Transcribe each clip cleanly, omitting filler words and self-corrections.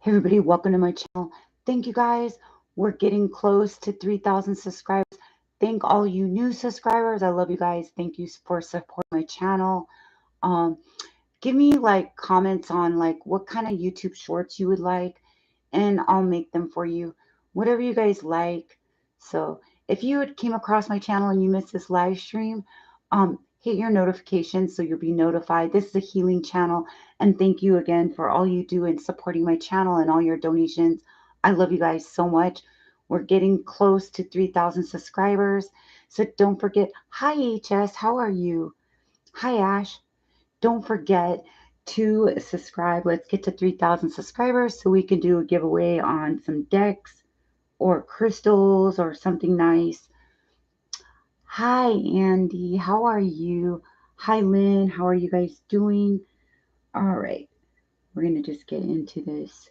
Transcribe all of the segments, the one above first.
Hey everybody, welcome to my channel. Thank you guys. We're getting close to 3,000 subscribers. Thank all you new subscribers. I love you guys. Thank you for supporting my channel. Um, Give me like comments on like what kind of YouTube shorts you would like, and I'll make them for you. Whatever you guys like. So if you came across my channel and you missed this live stream, hit your notifications so you'll be notified. This is a healing channel, and thank you again for all you do in supporting my channel and all your donations. I love you guys so much. We're getting close to 3,000 subscribers. So don't forget. Hi HS, how are you? Hi Ash. Don't forget to subscribe. Let's get to 3,000 subscribers so we can do a giveaway on some decks or crystals or something nice. Hi, Andy. How are you? Hi, Lynn. How are you guys doing? All right. We're going to just get into this.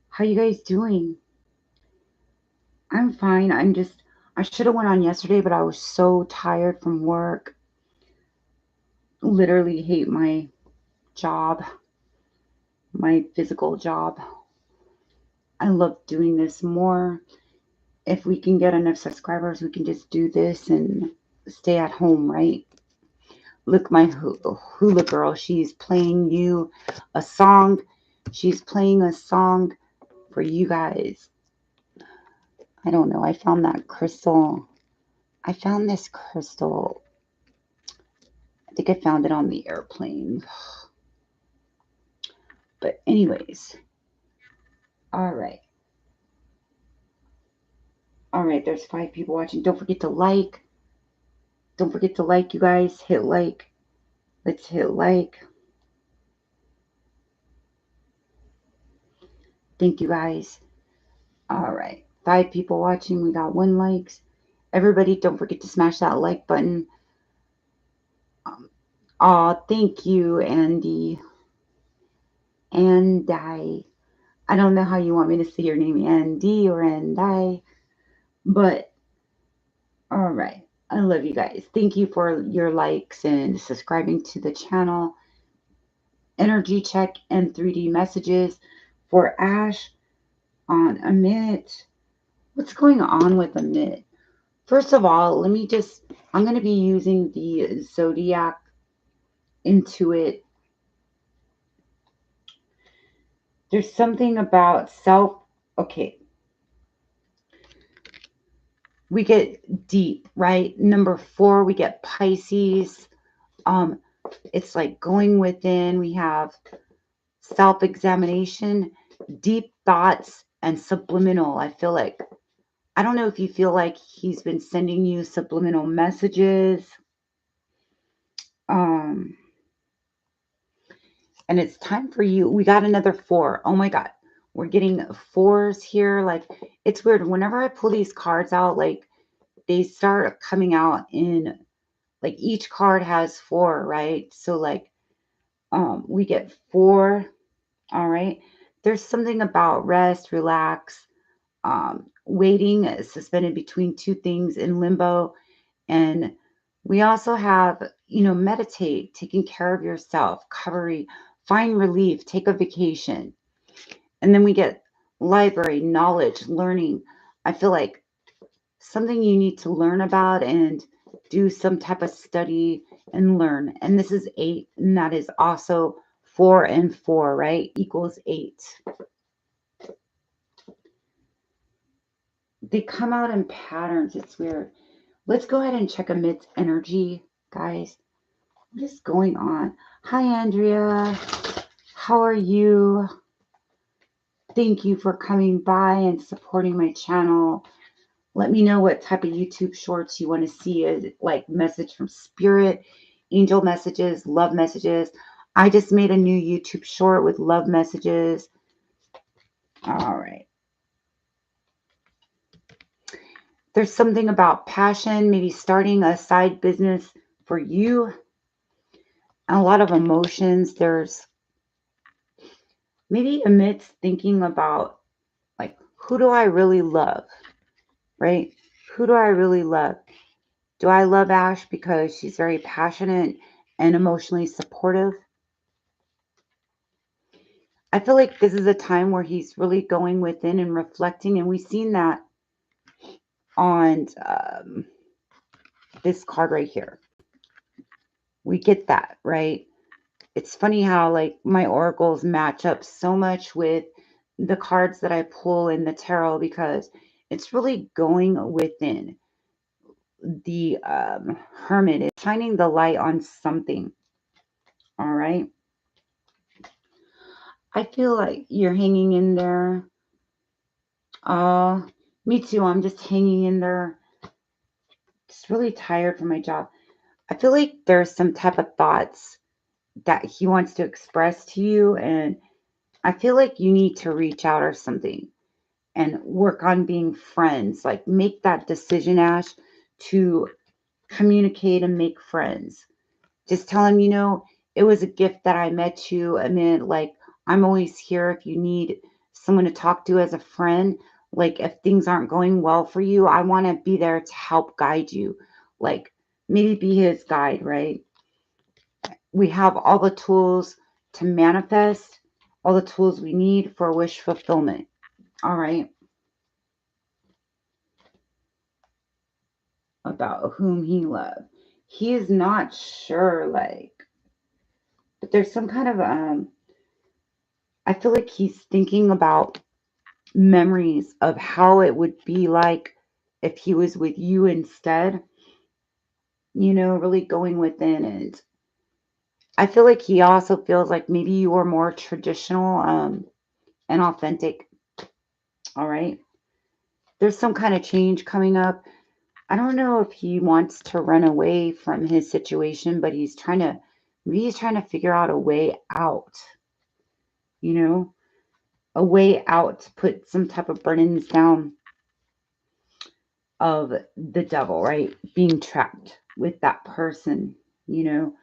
How you guys doing? I'm fine. I should have went on yesterday, but I was so tired from work. Literally hate my job, my physical job. I love doing this more. If we can get enough subscribers, we can just do this and stay at home, right? Look, my hula girl, she's playing you a song. She's playing a song for you guys. I don't know. I found that crystal. I found this crystal. I think I found it on the airplane. But anyways, all right. All right, there's 5 people watching. Don't forget to like. Don't forget to like, you guys. Hit like. Let's hit like. Thank you guys. All right. 5 people watching. We got 1 likes. Everybody, don't forget to smash that like button. Thank you, Andy. And I don't know how you want me to say your name, Andy or Andy, but all right. I love you guys. Thank you for your likes and subscribing to the channel. Energy check and 3D messages for Ash on Amit. What's going on with Amit? First of all, I'm going to be using the Zodiac Intuit. There's something about okay, we get deep, right? Number 4, we get Pisces. Um, it's like going within. We have self-examination, deep thoughts, and subliminal. I don't know if you feel like he's been sending you subliminal messages. Um, and it's time for you. We got another 4. Oh my God. We're getting 4s here. Like, it's weird. Whenever I pull these cards out, like, they start coming out in, like, each card has 4, right? So, like, we get 4. All right. There's something about rest, relax, waiting, suspended between 2 things in limbo. And we also have, meditate, taking care of yourself, recovery, find relief, take a vacation. And then we get library, knowledge, learning. I feel like something you need to learn about and do some type of study and learn. And this is 8, and that is also 4 and 4, right? Equals 8. They come out in patterns. It's weird. Let's go ahead and check Amit's energy, guys. What is going on? Hi, Andrea. How are you? Thank you for coming by and supporting my channel. Let me know what type of YouTube shorts you want to see, like message from spirit, angel messages, love messages. I just made a new YouTube short with love messages. All right. There's something about passion, maybe starting a side business for you. A lot of emotions. There's maybe amidst thinking about, like, who do I really love, right? Who do I really love? Do I love Ash because she's very passionate and emotionally supportive? I feel like this is a time where he's really going within and reflecting, and we've seen that on this card right here. We get that, right? It's funny how like my oracles match up so much with the cards that I pull in the tarot because it's really going within. The Hermit is shining the light on something. All right. I feel like you're hanging in there. Me too. I'm just hanging in there. Just really tired from my job. I feel like there's some type of thoughts that he wants to express to you, and I feel like you need to reach out or something and work on being friends. Like make that decision, Ash, to communicate and make friends. Just tell him, it was a gift that I met you. I mean, like, I'm always here if you need someone to talk to as a friend. Like, if things aren't going well for you, I want to be there to help guide you. Like, maybe be his guide, right? We have all the tools to manifest, all the tools we need for wish fulfillment. All right. About whom he loved. He is not sure, like, but there's some kind of I feel like he's thinking about memories of how it would be like if he was with you instead, really going within. And I feel like he also feels like maybe you were more traditional and authentic. All right. There's some kind of change coming up. I don't know if he wants to run away from his situation, but maybe he's trying to figure out a way out, you know, a way out to put some type of burdens down of the devil, right? Being trapped with that person, you know.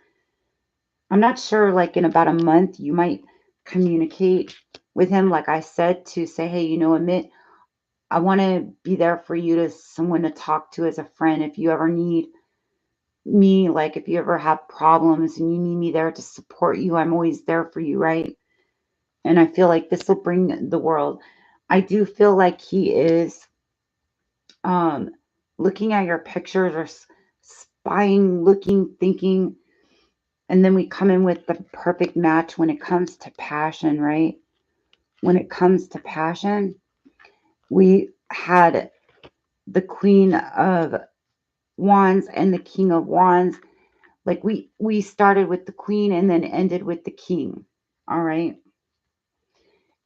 I'm not sure, like in about a month, you might communicate with him, like I said, to say, hey, Amit, I want to be there for you, to someone to talk to as a friend. If you ever need me, like if you ever have problems and you need me there to support you, I'm always there for you, right? And I feel like this will bring the world. I do feel like he is um, looking at your pictures or spying, looking, thinking, and then we come in with the perfect match when it comes to passion, right? When it comes to passion, we had the Queen of Wands and the King of Wands. Like we started with the Queen and then ended with the King. All right.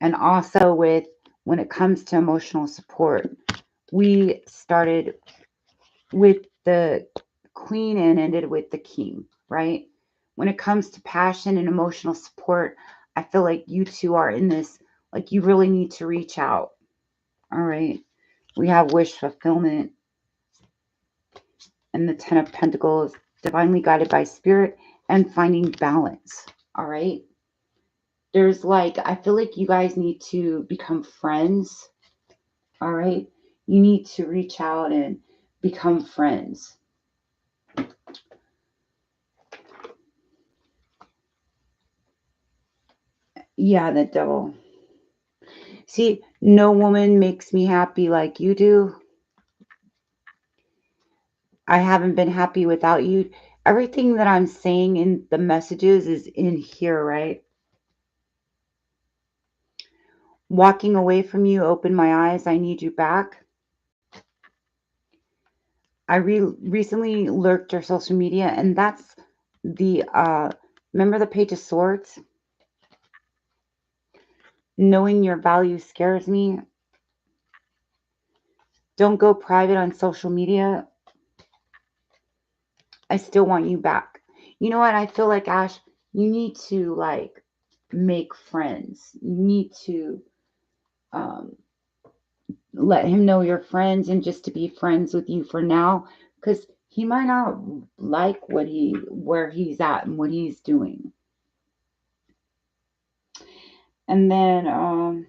And also with when it comes to emotional support, we started with the Queen and ended with the King, right? When it comes to passion and emotional support, I feel like you two are in this, like you really need to reach out. All right. We have wish fulfillment and the Ten of Pentacles, divinely guided by spirit and finding balance. All right. There's like, I feel like you guys need to become friends. All right. You need to reach out and become friends. Yeah, the devil. See, no woman makes me happy like you do. I haven't been happy without you. Everything that I'm saying in the messages is in here, right? Walking away from you opened my eyes. I need you back. I recently lurked your social media, and that's the remember the Page of Swords? Knowing your value scares me. Don't go private on social media. I still want you back. You know what? I feel like, Ash, you need to like make friends. You need to um, let him know you're friends and just to be friends with you for now, because he might not like where he's at and what he's doing. And then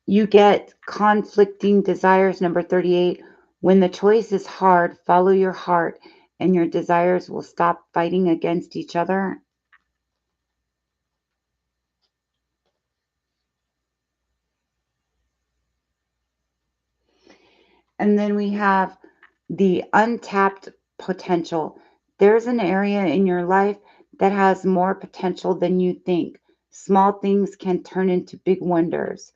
you get conflicting desires, number 38. When the choice is hard, follow your heart and your desires will stop fighting against each other. And then we have the untapped potential. There's an area in your life that has more potential than you think. Small things can turn into big wonders.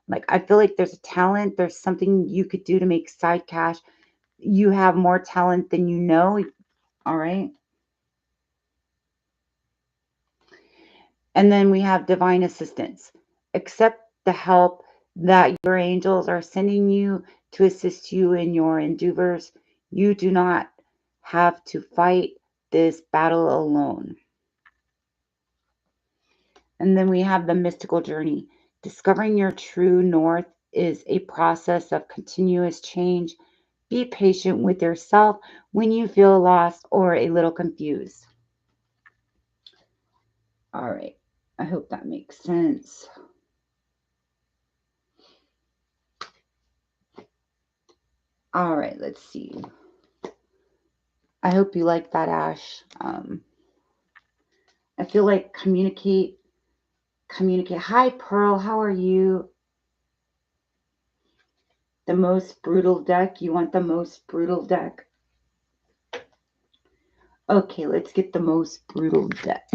Like, I feel like there's a talent, there's something you could do to make side cash. You have more talent than you know. All right. And then we have divine assistance. Accept the help that your angels are sending you to assist you in your endeavors. You do not have to fight this battle alone. And then we have the mystical journey. Discovering your true north is a process of continuous change. Be patient with yourself when you feel lost or a little confused. All right. I hope that makes sense. All right, let's see. I hope you like that, Ash. I feel like communicate. Hi, Pearl. How are you? The most brutal deck. You want the most brutal deck? Okay, let's get the most brutal deck.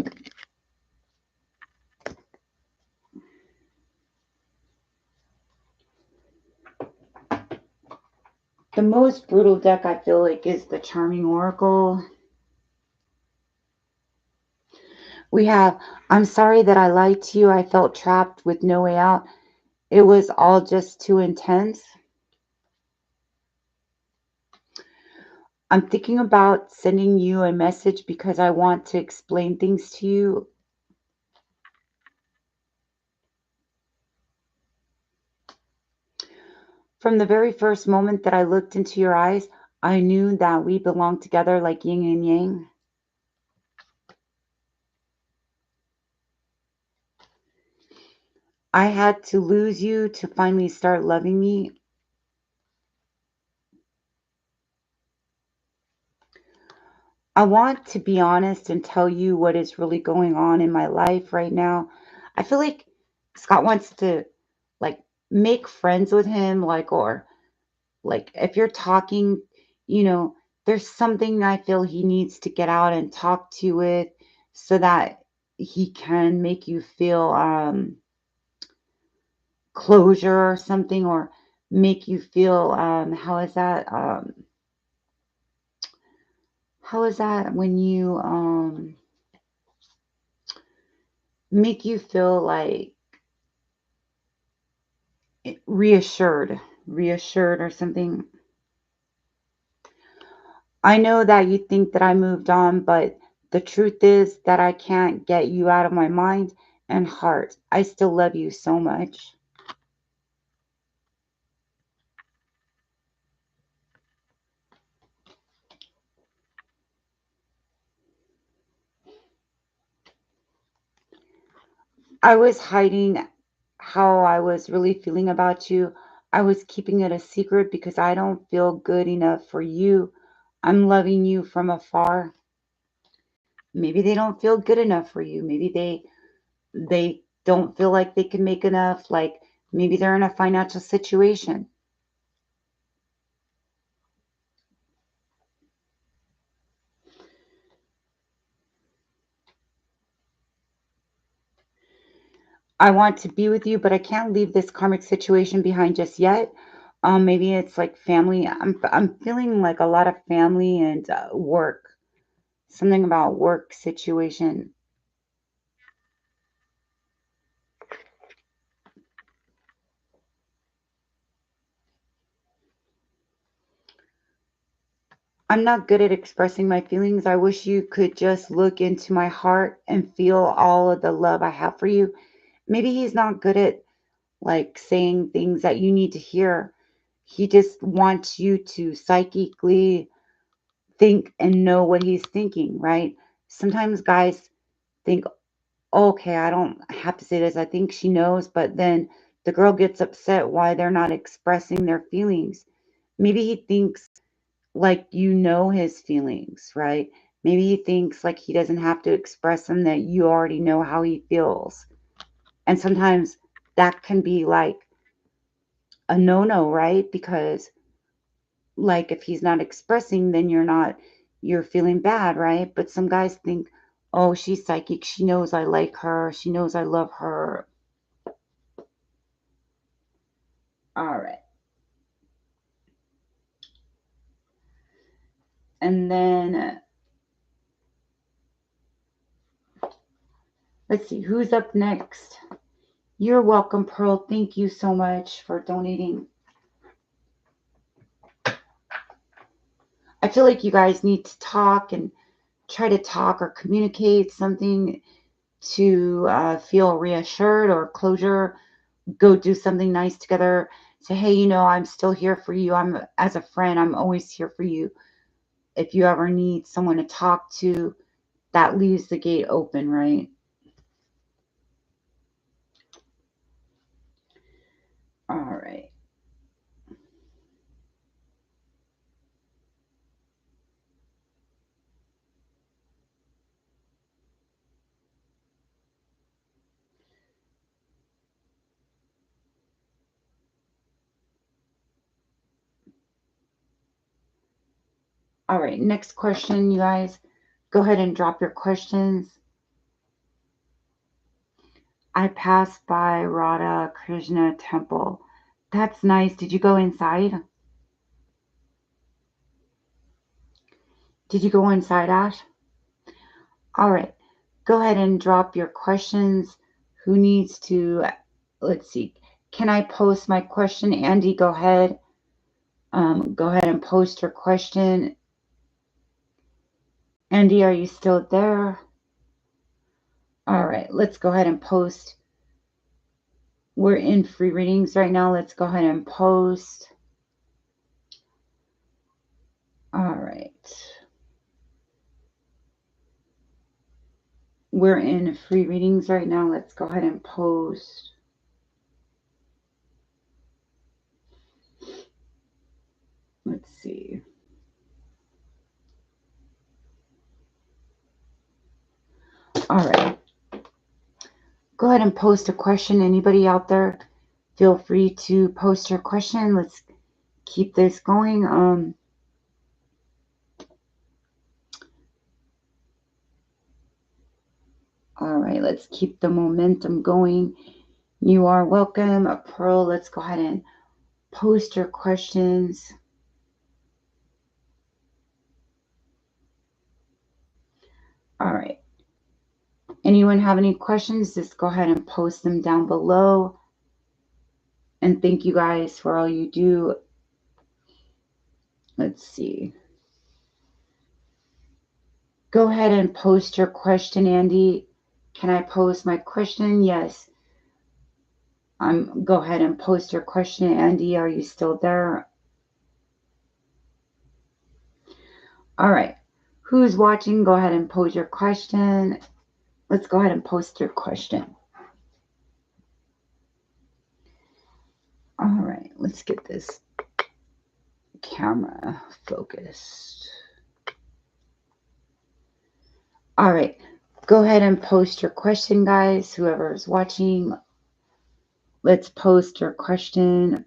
The most brutal deck I feel like is the Charming Oracle. We have, I'm sorry that I lied to you. I felt trapped with no way out. It was all just too intense. I'm thinking about sending you a message because I want to explain things to you. From the very first moment that I looked into your eyes, I knew that we belonged together like yin and yang. I had to lose you to finally start loving me. I want to be honest and tell you what is really going on in my life right now. I feel like Scott wants to like make friends with him, or like if you're talking, you know, there's something I feel he needs to get out and talk to you with so that he can make you feel closure or something, or make you feel how is that when you make you feel like reassured or something. I know that you think that I moved on, but the truth is that I can't get you out of my mind and heart. I still love you so much. I was hiding how I was really feeling about you. I was keeping it a secret because I don't feel good enough for you. I'm loving you from afar. Maybe they don't feel good enough for you. Maybe they don't feel like they can make enough. Like maybe they're in a financial situation. I want to be with you, but I can't leave this karmic situation behind just yet. Maybe it's like family. I'm feeling like a lot of family and work. Something about work situation. I'm not good at expressing my feelings. I wish you could just look into my heart and feel all of the love I have for you. Maybe he's not good at like saying things that you need to hear. He just wants you to psychically think and know what he's thinking, right? Sometimes guys think, okay, I don't have to say this. I think she knows, but then the girl gets upset why they're not expressing their feelings. Maybe he thinks like you know his feelings, right? Maybe he thinks like he doesn't have to express them, that you already know how he feels. And sometimes that can be like a no no, right? Because like if he's not expressing, then you're feeling bad, right? But some guys think, oh, she's psychic. She knows I like her. She knows I love her. All right. And then let's see who's up next. You're welcome, Pearl. Thank you so much for donating. I feel like you guys need to talk and try to talk or communicate something to feel reassured or closure. Go do something nice together. Say, hey, I'm still here for you. As a friend, I'm always here for you. If you ever need someone to talk to, that leaves the gate open, right? All right. All right. Next question, you guys. Go ahead and drop your questions. I passed by Radha Krishna temple. That's nice. Did you go inside? Did you go inside, Ash? All right. Go ahead and drop your questions. Who needs to, let's see. Can I post my question? Andy, go ahead. Go ahead and post your question. Andy, are you still there? All right. Let's go ahead and post. We're in free readings right now. Let's go ahead and post. All right. We're in free readings right now. Let's go ahead and post. Let's see. All right. Go ahead and post a question. Anybody out there, feel free to post your question. Let's keep this going. All right, let's keep the momentum going. You are welcome, Pearl. Let's go ahead and post your questions. All right. Anyone have any questions? Just go ahead and post them down below. And thank you guys for all you do. Let's see. Go ahead and post your question, Andy. Can I post my question? Yes. Go ahead and post your question, Andy. Are you still there? All right. Who's watching? Go ahead and pose your question. Let's go ahead and post your question. All right. Let's get this camera focused. All right. Go ahead and post your question, guys. Whoever is watching, let's post your question.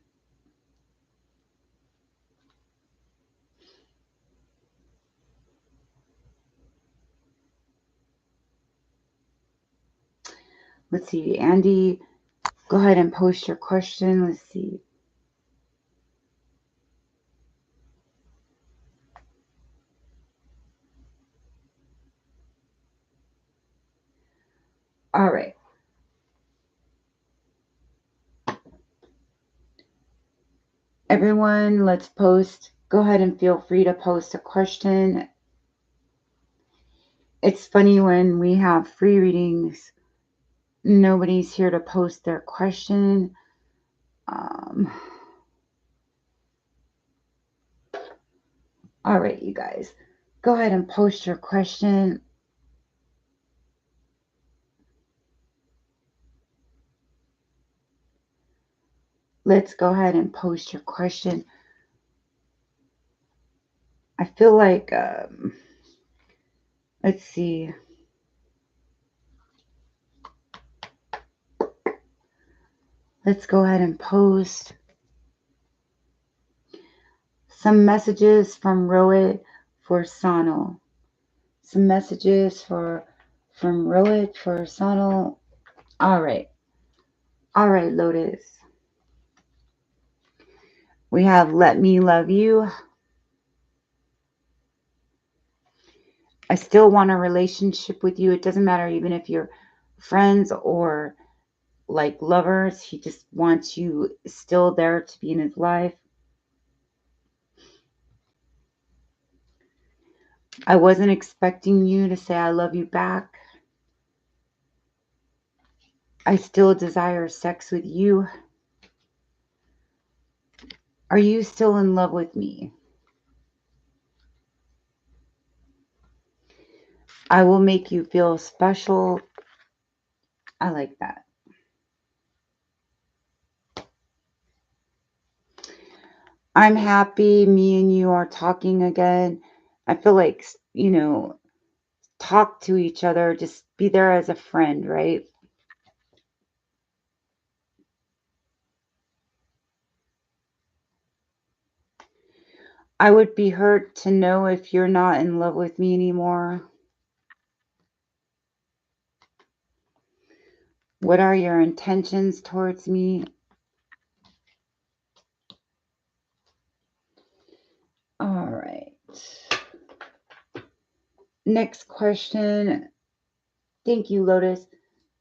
Let's see. Andy, go ahead and post your question. Let's see. All right. Everyone, let's post. Go ahead and feel free to post a question. It's funny when we have free readings, nobody's here to post their question. All right, you guys, go ahead and post your question. Let's go ahead and post your question. I feel like, let's see. Let's go ahead and post. Some messages from Rohit for Sonal. Some messages from Rohit for Sonal. All right. All right, Lotus. We have Let Me Love You. I still want a relationship with you. It doesn't matter even if you're friends or like lovers. He just wants you still there to be in his life. I wasn't expecting you to say I love you back. I still desire sex with you. Are you still in love with me? I will make you feel special. I like that. I'm happy me and you are talking again. I feel like, talk to each other, just be there as a friend, right? I would be hurt to know if you're not in love with me anymore. What are your intentions towards me? All right. Next question. Thank you, Lotus.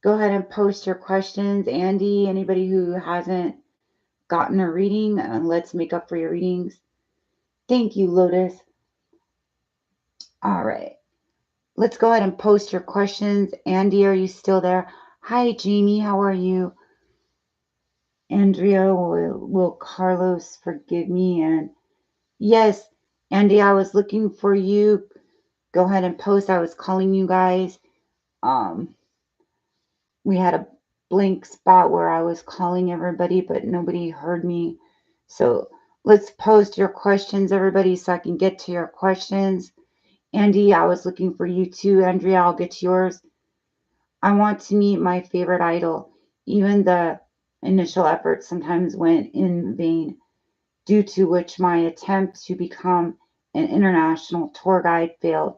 Go ahead and post your questions. Andy, anybody who hasn't gotten a reading, let's make up for your readings. Thank you, Lotus. All right. Let's go ahead and post your questions. Andy, are you still there? Hi, Jamie. How are you? Andrea, will Carlos forgive me? And yes, Andy, I was looking for you. Go ahead and post. I was calling you guys. Um, we had a blank spot where I was calling everybody, but nobody heard me. So let's post your questions, everybody, so I can get to your questions. Andy, I was looking for you too. Andrea, I'll get to yours. I want to meet my favorite idol. Even the initial efforts sometimes went in vain, due to which my attempt to become an international tour guide failed.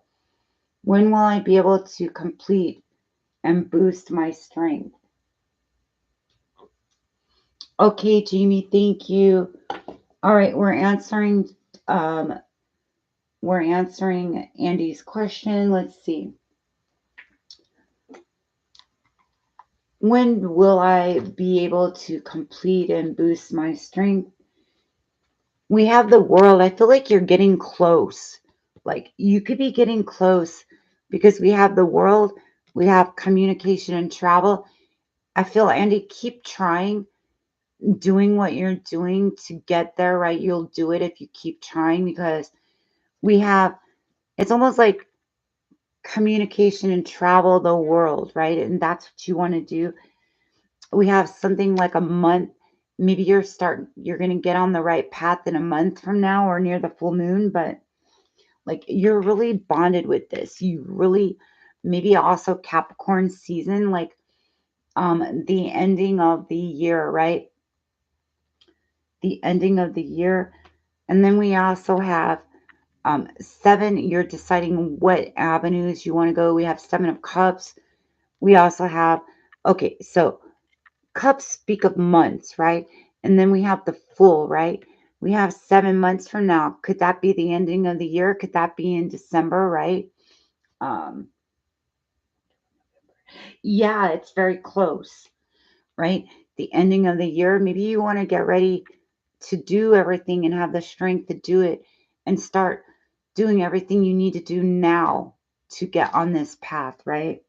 When will I be able to complete and boost my strength? Okay, Jamie, thank you. All right, um we're answering Andy's question. Let's see. When will I be able to complete and boost my strength? We have the world. I feel like you're getting close. Like you could be getting close because we have the world, we have communication and travel. I feel, Andy, keep trying, doing what you're doing to get there, right? You'll do it if you keep trying because we have, it's almost like communication and travel the world, right? And that's what you want to do. We have something like a month. Maybe you're going to get on the right path in a month from now or near the full moon, but like you're really bonded with this. You really, maybe also Capricorn season, like the ending of the year, right? The ending of the year. And then we also have 7, you're deciding what avenues you want to go. We have 7 of Cups. We also have, okay, so Cups speak of months, right? And then we have the Fool, right? We have 7 months from now. Could that be the ending of the year? Could that be in December, right? Um, yeah, it's very close, right? The ending of the year. Maybe you want to get ready to do everything and have the strength to do it and start doing everything you need to do now to get on this path, right?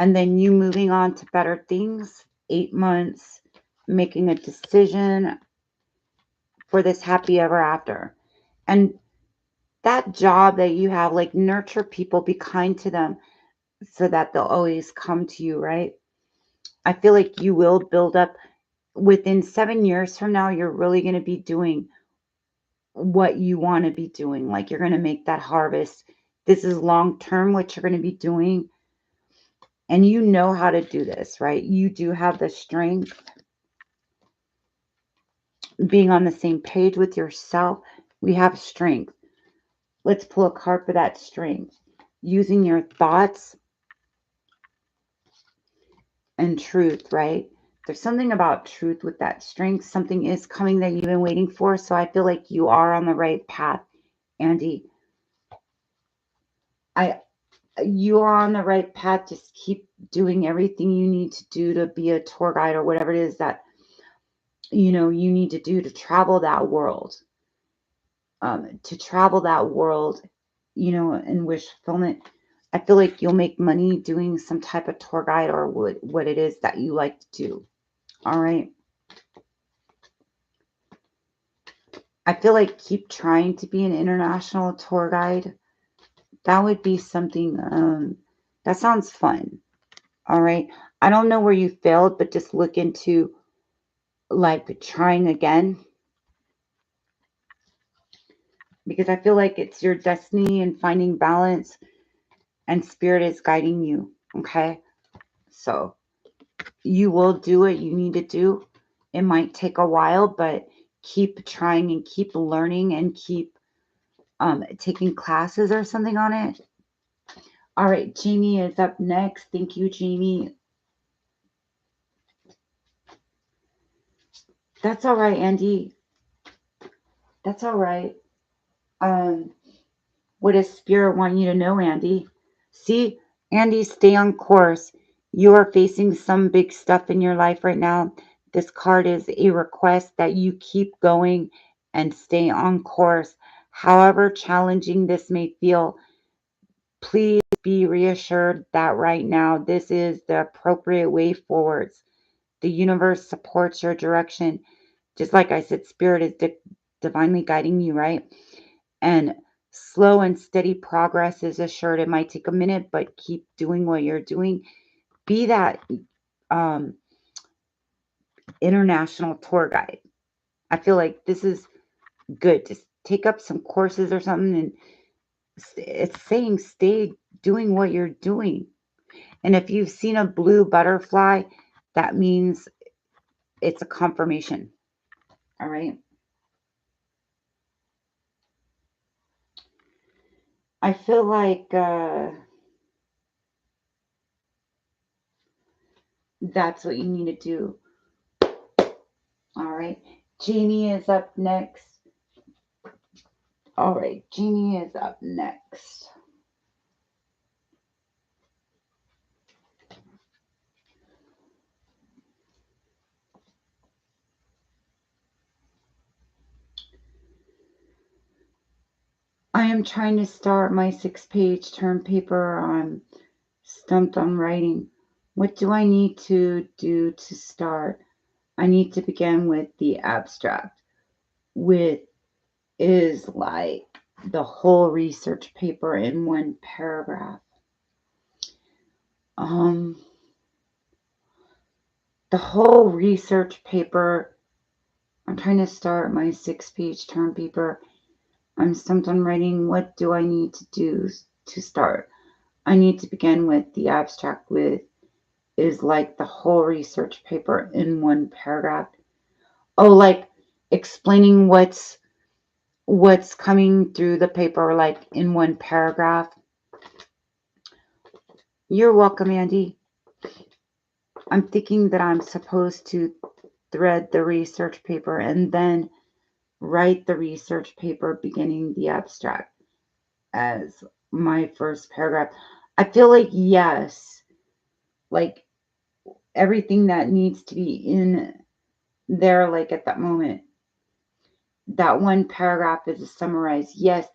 And then you moving on to better things, 8 months, making a decision for this happy ever after. And that job that you have, like nurture people, be kind to them so that they'll always come to you, right? I feel like you will build up within 7 years from now, you're really going to be doing what you want to be doing. Like you're going to make that harvest. This is long term what you're going to be doing. And you know how to do this, right? You do have the strength. being on the same page with yourself. We have strength. Let's pull a card for that strength. Using your thoughts and truth, right? There's something about truth with that strength. Something is coming that you've been waiting for. So I feel like you are on the right path, Andy. I you are on the right path. Just keep doing everything you need to do to be a tour guide or whatever it is that you need to do to travel that world. To travel that world, and wish fulfillment. I feel like you'll make money doing some type of tour guide or what it is that you like to do. All right. I feel like keep trying to be an international tour guide. That would be something that sounds fun. All right. I don't know where you failed, but just look into like trying again, because I feel like it's your destiny and finding balance, and spirit is guiding you. Okay. So you will do what you need to do. It might take a while, but keep trying and keep learning and keep taking classes or something on it. All right, Jamie is up next. Thank you, Jamie. That's all right, Andy. That's all right. Um, what does Spirit want you to know, Andy? See, Andy, stay on course. You are facing some big stuff in your life right now. This card is a request that you keep going and stay on course. However challenging this may feel, please be reassured that right now this is the appropriate way forwards. The universe supports your direction. Just like I said, Spirit is divinely guiding you, right? And slow and steady progress is assured. It might take a minute, but keep doing what you're doing. Be that um, international tour guide. I feel like this is good. Just take up some courses or something, and it's saying stay doing what you're doing. And if you've seen a blue butterfly, that means it's a confirmation. All right. I feel like that's what you need to do. All right. Jamie is up next. All right. Jamie is up next. I am trying to start my 6-page term paper. I'm stumped on writing. What do I need to do to start? I need to begin with the abstract, which is like the whole research paper in one paragraph. Um, the whole research paper. I'm trying to start my 6-page term paper. I'm stumped on writing. What do I need to do to start? I need to begin with the abstract, with is like the whole research paper in one paragraph. Oh, like explaining what's coming through the paper, like in one paragraph. You're welcome, Andy. I'm thinking that I'm supposed to thread the research paper and then write the research paper beginning the abstract as my first paragraph. I feel like, yes, like everything that needs to be in there, like at that moment, that one paragraph is a summarize. Yes,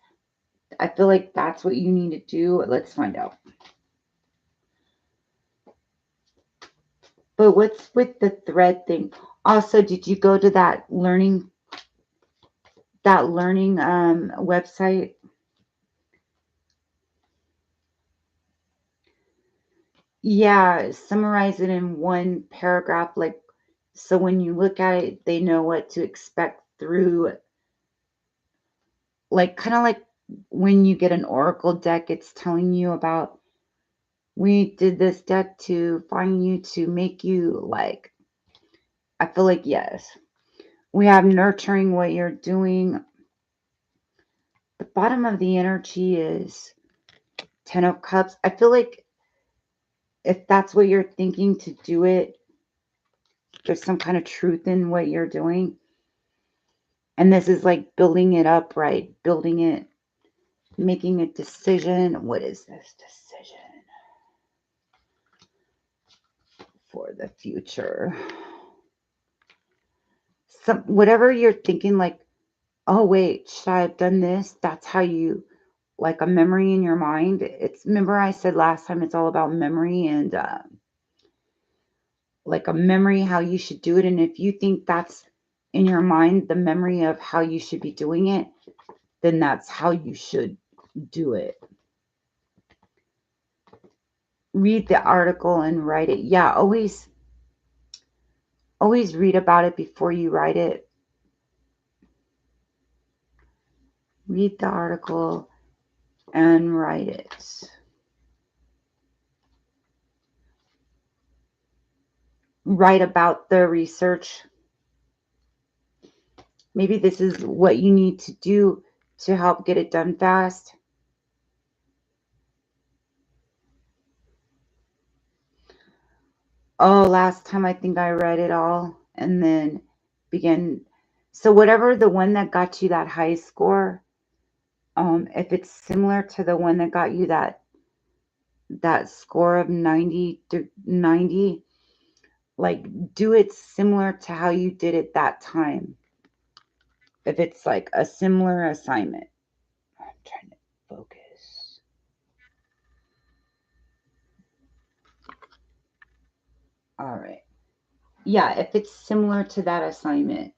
I feel like that's what you need to do. Let's find out. But what's with the thread thing? Also, did you go to that learning website? Yeah, summarize it in one paragraph, like so when you look at it, they know what to expect through, like kind of like when you get an oracle deck, it's telling you about, we did this deck to find you, to make you like, I feel like, yes. We have nurturing what you're doing. The bottom of the energy is 10 of Cups. I feel like if that's what you're thinking to do it, there's some kind of truth in what you're doing. And this is like building it up, right? Building it, making a decision. What is this decision for the future? Whatever you're thinking, like, oh, wait, should I have done this? That's how you, like a memory in your mind. It's, remember I said last time, it's all about memory and like a memory, how you should do it. And if you think that's in your mind, the memory of how you should be doing it, then that's how you should do it. Read the article and write it. Yeah, always read about it before you write it. Read the article and write it. Write about the research. Maybe this is what you need to do to help get it done fast. Oh, last time I think I read it all and then began. So whatever the one that got you that high score, if it's similar to the one that got you that score of 90 to 90, like do it similar to how you did it that time. If it's like a similar assignment. I'm trying to focus. All right. Yeah, if it's similar to that assignment.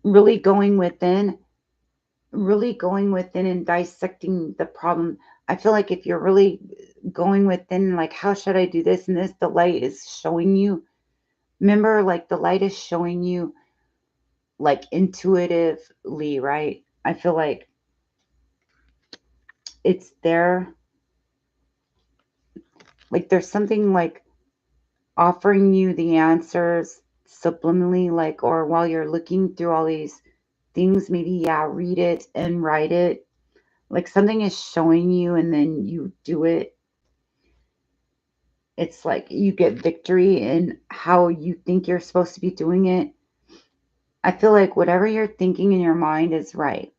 Really going within and dissecting the problem. I feel like if you're really going within, like, how should I do this and this, the light is showing you. Remember, like, the light is showing you, like, intuitively, right? I feel like it's there. Like, there's something, like, offering you the answers subliminally, like, or while you're looking through all these things, maybe, yeah, read it and write it. Like, something is showing you and then you do it. It's like you get victory in how you think you're supposed to be doing it. I feel like whatever you're thinking in your mind is right.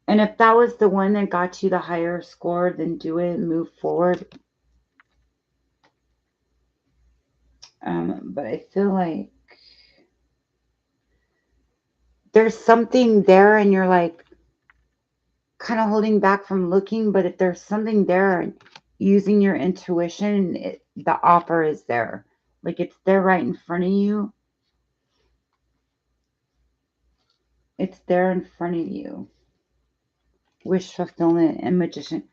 And if that was the one that got you the higher score, then do it and move forward. But I feel like there's something there and you're like kind of holding back from looking, but if there's something there and using your intuition, the offer is there. Like, it's there right in front of you. It's there in front of you. Wish fulfillment and magician.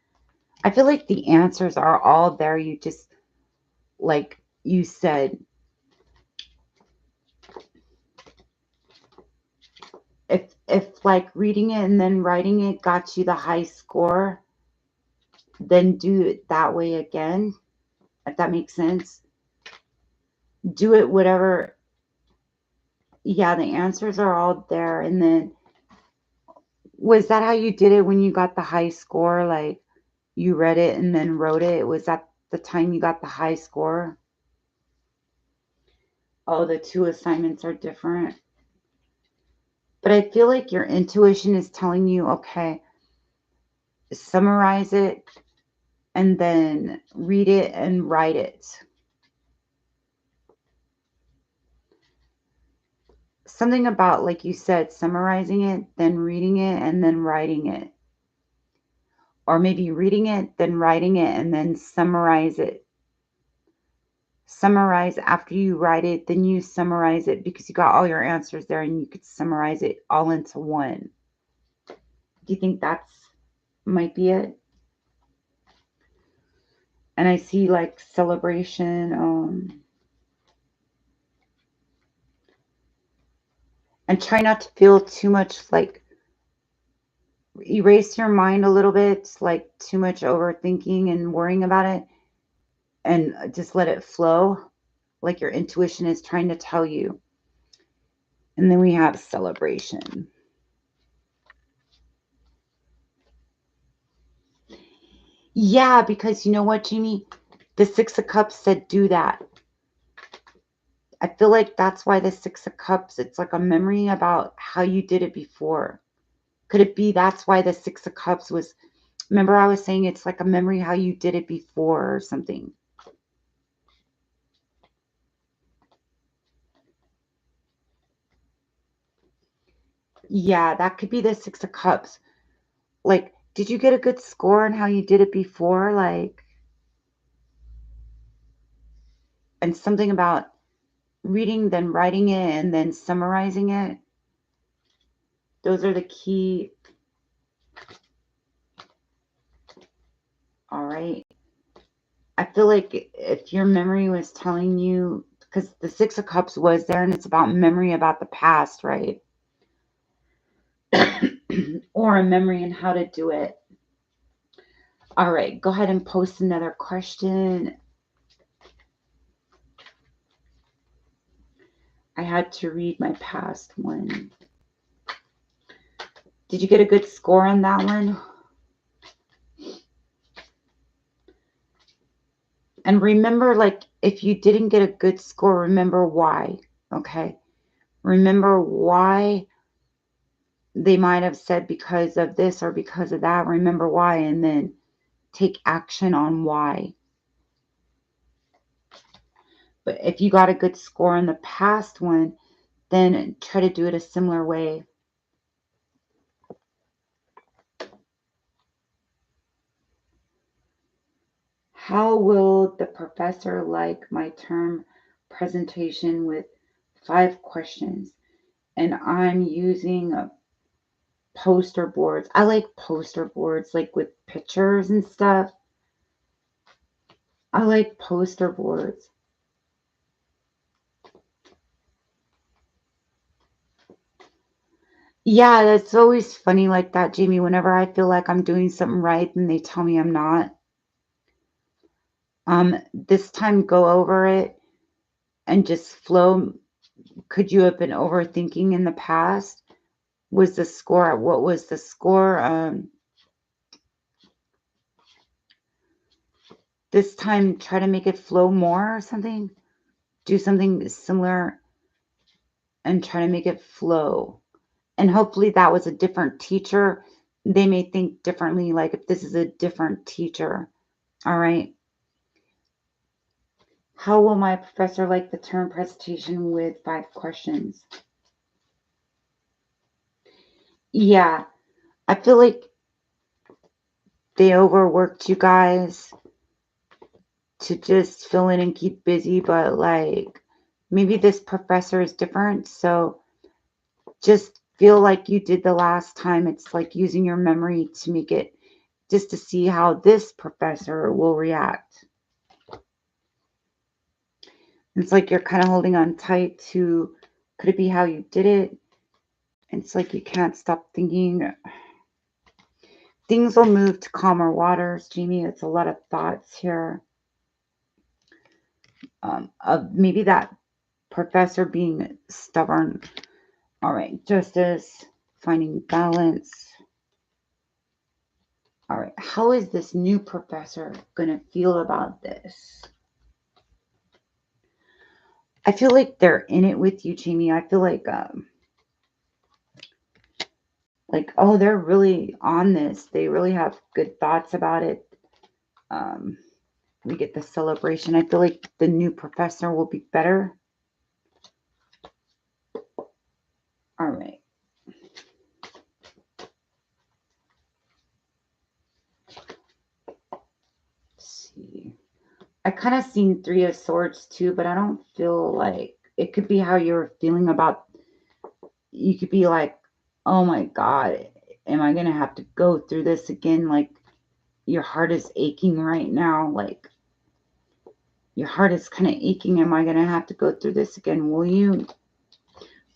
I feel like the answers are all there. You just, like you said, if like reading it and then writing it got you the high score, then do it that way again, if that makes sense. Do it whatever. Yeah, the answers are all there. And then, was that how you did it when you got the high score? Like, you read it and then wrote it? Was that the time you got the high score? Oh, the two assignments are different. But I feel like your intuition is telling you, okay, summarize it and then read it and write it. Something about, like you said, summarizing it, then reading it, and then writing it. Or maybe reading it, then writing it, and then summarize it. Summarize after you write it, then you summarize it because you got all your answers there and you could summarize it all into one. Do you think that's might be it? And I see like celebration, and try not to feel too much like erase your mind a little bit, like too much overthinking and worrying about it, and just let it flow, like your intuition is trying to tell you. And then we have celebration. Yeah, because you know what, Jamie? The Six of Cups said do that. I feel like that's why the Six of Cups, it's like a memory about how you did it before. Could it be that's why the Six of Cups was, remember I was saying it's like a memory how you did it before or something. Yeah, that could be the Six of Cups. Like, did you get a good score on how you did it before? Like, and something about reading, then writing it, and then summarizing it. Those are the key. All right. I feel like if your memory was telling you, because the Six of Cups was there and it's about memory about the past, right? Or a memory and how to do it. All right, go ahead and post another question. I had to read my past one. Did you get a good score on that one? And remember, like, if you didn't get a good score, remember why, okay? Remember why they might have said because of this or because of that. Remember why, and then take action on why. But if you got a good score in the past one, then try to do it a similar way. How will the professor like my term presentation with 5 questions? And I'm using poster boards. I like poster boards, like with pictures and stuff. I like poster boards. Yeah, that's always funny like that, Jamie. Whenever I feel like I'm doing something right and they tell me I'm not. This time go over it and just flow. Could you have been overthinking in the past? Was the score, what was the score? This time try to make it flow more or something. Do something similar and try to make it flow. And hopefully that was a different teacher. They may think differently, like if this is a different teacher. All right. How will my professor like the term presentation with 5 questions? Yeah, I feel like they overworked you guys to just fill in and keep busy, but like maybe this professor is different. So just feel like you did the last time. It's like using your memory to make it, just to see how this professor will react. It's like you're kind of holding on tight to, could it be how you did it? It's like you can't stop thinking. Things will move to calmer waters, Jamie. It's a lot of thoughts here. Of maybe that professor being stubborn. All right, justice, finding balance. All right, how is this new professor going to feel about this? I feel like they're in it with you, Jamie. I feel like, oh, they're really on this. They really have good thoughts about it. We get the celebration. I feel like the new professor will be better. All right. Let's see. I kind of seen 3 of Swords too, but I don't feel like it could be how you're feeling about, you could be like, oh my God, am I going to have to go through this again? Like your heart is aching right now. Like your heart is kind of aching. Am I going to have to go through this again? Will you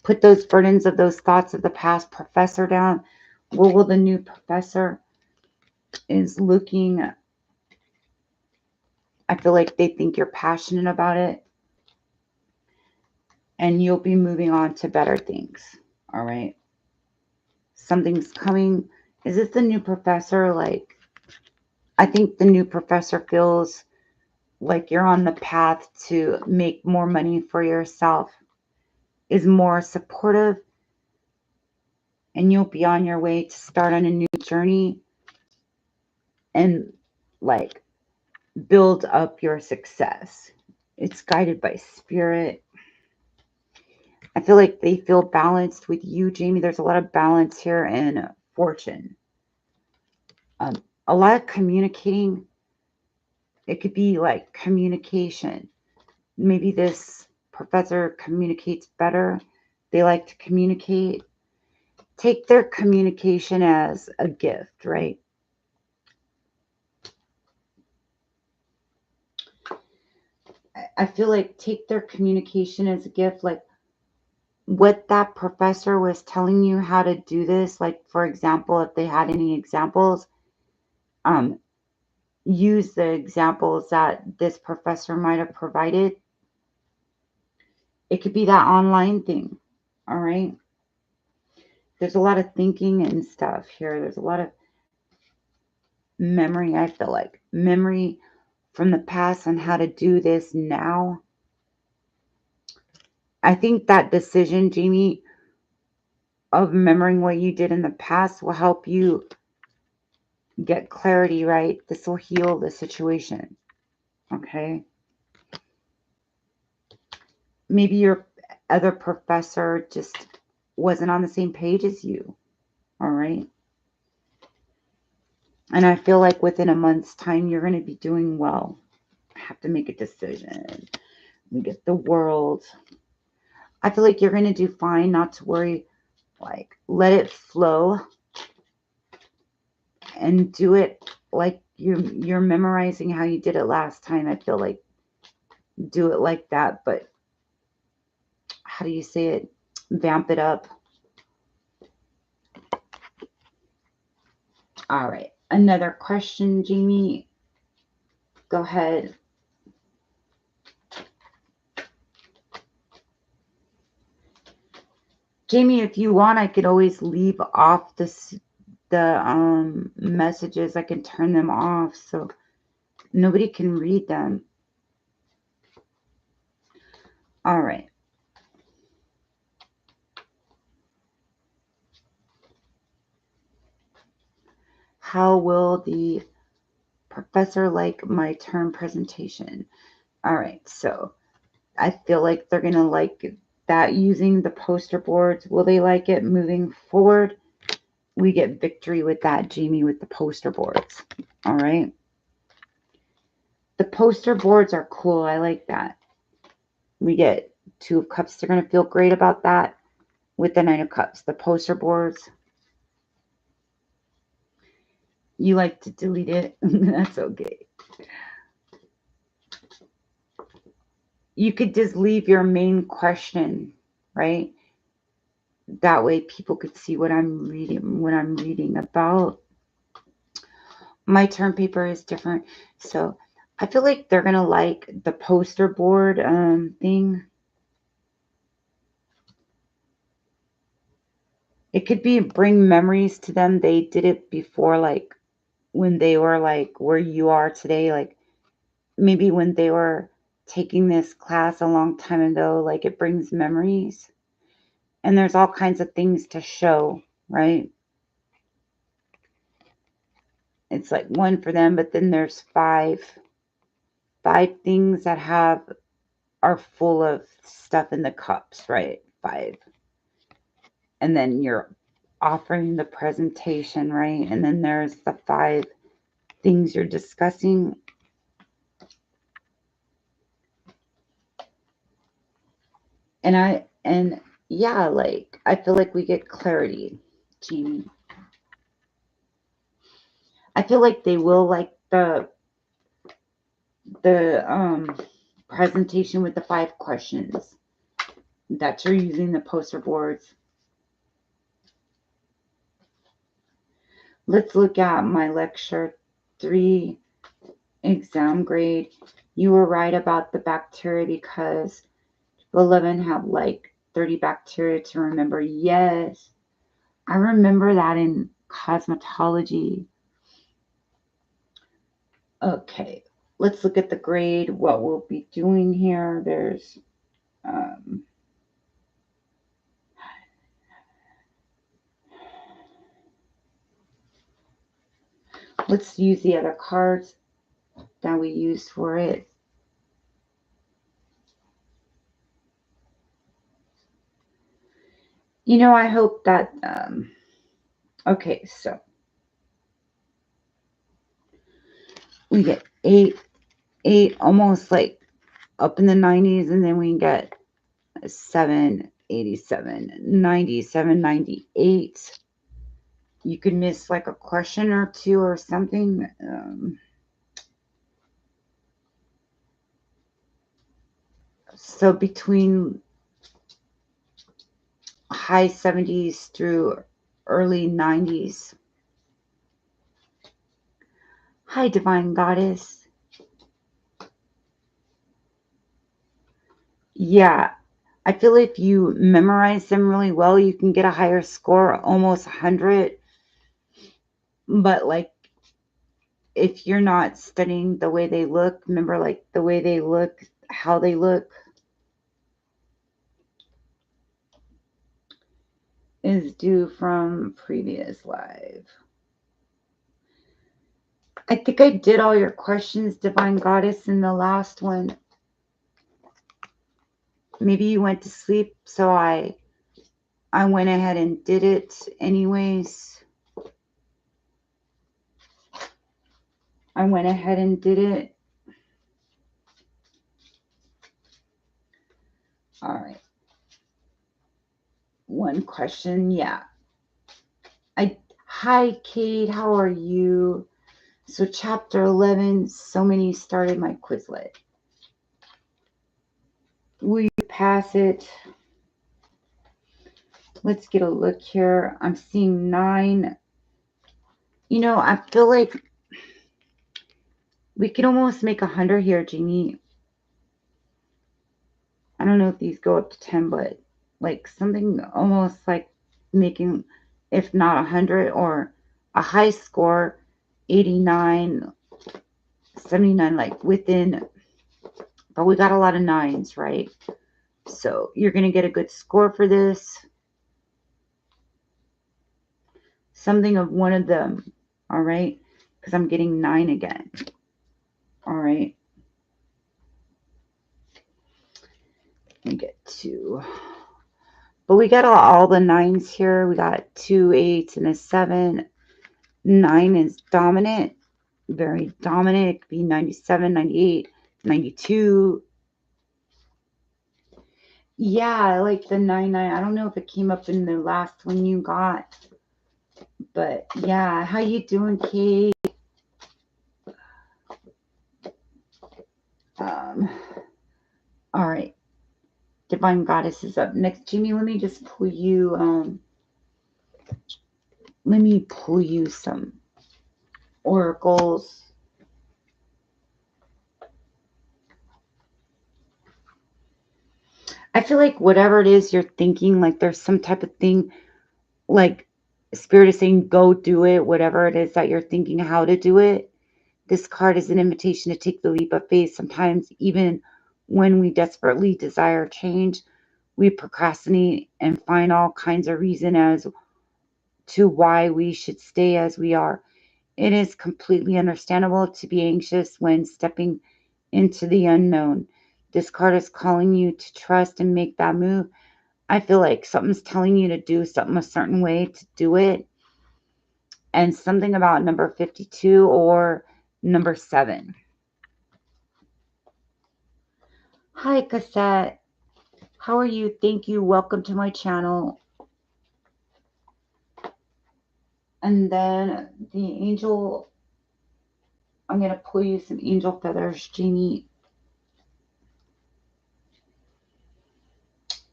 put those burdens of those thoughts of the past professor down? What will the new professor is looking, I feel like they think you're passionate about it, and you'll be moving on to better things. All right. Something's coming. Is it the new professor? Like, I think the new professor feels like you're on the path to make more money for yourself, is more supportive, and you'll be on your way to start on a new journey and like build up your success. It's guided by spirit. I feel like they feel balanced with you, Jamie. There's a lot of balance here in fortune. A lot of communicating. It could be like communication. Maybe this professor communicates better. They like to communicate. Take their communication as a gift, right? I feel like take their communication as a gift. Like what that professor was telling you how to do this, like for example, if they had any examples, um, use the examples that this professor might have provided. It could be that online thing. All right. There's a lot of thinking and stuff here. There's a lot of memory, I feel like. Memory from the past on how to do this now. I think that decision, Jamie, of remembering what you did in the past will help you get clarity, right? This will heal the situation. Okay. Maybe your other professor just wasn't on the same page as you. All right. And I feel like within a month's time, you're going to be doing well. I have to make a decision. We get the world. I feel like you're going to do fine, not to worry. Like, let it flow and do it like you're memorizing how you did it last time. I feel like do it like that, but how do you say it? Vamp it up. All right. Another question, Jamie. Go ahead. Jamie, if you want, I could always leave off the messages. I can turn them off so nobody can read them. All right. How will the professor like my term presentation? All right. So I feel like they're going to like that using the poster boards. Will they like it moving forward? We get victory with that, Jamie, with the poster boards. All right. The poster boards are cool. I like that. We get 2 of Cups. They're going to feel great about that with the 9 of Cups. The poster boards. You like to delete it. That's okay. You could just leave your main question, right? That way people could see what I'm reading about. My term paper is different. So I feel like they're going to like the poster board thing. It could be bring memories to them. They did it before, like when they were like where you are today, like maybe when they were taking this class a long time ago, like it brings memories. And there's all kinds of things to show, right? It's like 1 for them, but then there's 5 things that are full of stuff in the cups, right? 5. And then you're offering the presentation, right? And then there's the 5 things you're discussing. And yeah, like I feel like we get clarity, Jamie. I feel like they will like the presentation with the 5 questions that you're using the poster boards. Let's look at my lecture 3 exam grade. You were right about the bacteria because 11 have like 30 bacteria to remember. Yes, I remember that in cosmetology. Okay, let's look at the grade, what we'll be doing here. There's, um, let's use the other cards that we used for it. You know, I hope that, okay, so we get 8, almost like up in the 90s, and then we get 7, 87, 97, 98. You could miss like a question or two or something. So between high 70s through early 90s. Hi, Divine Goddess. Yeah, I feel if you memorize them really well, you can get a higher score, almost 100. But like, if you're not studying the way they look, remember like the way they look, how they look is due from previous live. I think I did all your questions, Divine Goddess, in the last one. Maybe you went to sleep, so I went ahead and did it anyways. I went ahead and did it. All right. One question. Yeah. Hi, Kate. How are you? So chapter 11, so many started my Quizlet. Will you pass it? Let's get a look here. I'm seeing 9. You know, I feel like we could almost make 100 here, Jamie. I don't know if these go up to 10, but like something almost like making, if not 100 or a high score, 89, 79, like within, but we got a lot of 9s, right? So you're going to get a good score for this. Something of one of them, all right? Because I'm getting 9 again. All right. Let me get 2. But we got all the 9s here. We got 2 8s and a 7. 9 is dominant, very dominant. It could be 97, 98, 92. Yeah, I like the 99. I don't know if it came up in the last one you got. But yeah, how you doing, Kate? Um, all right. Divine Goddess is up next. Jimmy, let me just pull you, let me pull you some oracles. I feel like whatever it is you're thinking, like there's some type of thing, like Spirit is saying, go do it, whatever it is that you're thinking how to do it. This card is an invitation to take the leap of faith. Sometimes, even when we desperately desire change, we procrastinate and find all kinds of reason as to why we should stay as we are. It is completely understandable to be anxious when stepping into the unknown. This card is calling you to trust and make that move. I feel like something's telling you to do something a certain way to do it. And something about number 52 or number 7. Hi, Cassette. How are you? Thank you. Welcome to my channel. And then the angel, I'm going to pull you some angel feathers, Jamie.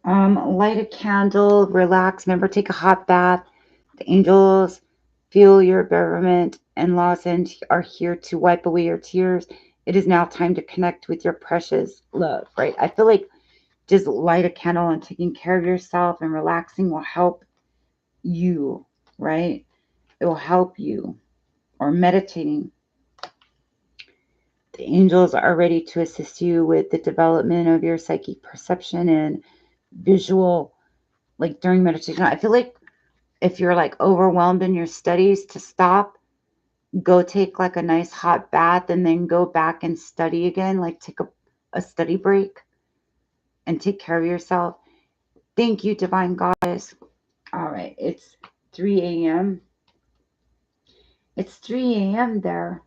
Light a candle, relax. Remember, take a hot bath. The angels Feel your betterment and loss and are here to wipe away your tears. It is now time to connect with your precious love, right? I feel like just light a candle and taking care of yourself and relaxing will help you, right? It will help you. Or meditating. The angels are ready to assist you with the development of your psychic perception and visual, like during meditation. I feel like if you're like overwhelmed in your studies, to stop, go take like a nice hot bath, and then go back and study again, like take a study break and take care of yourself. Thank you, Divine Goddess. All right, it's 3 a.m. It's 3 a.m. there.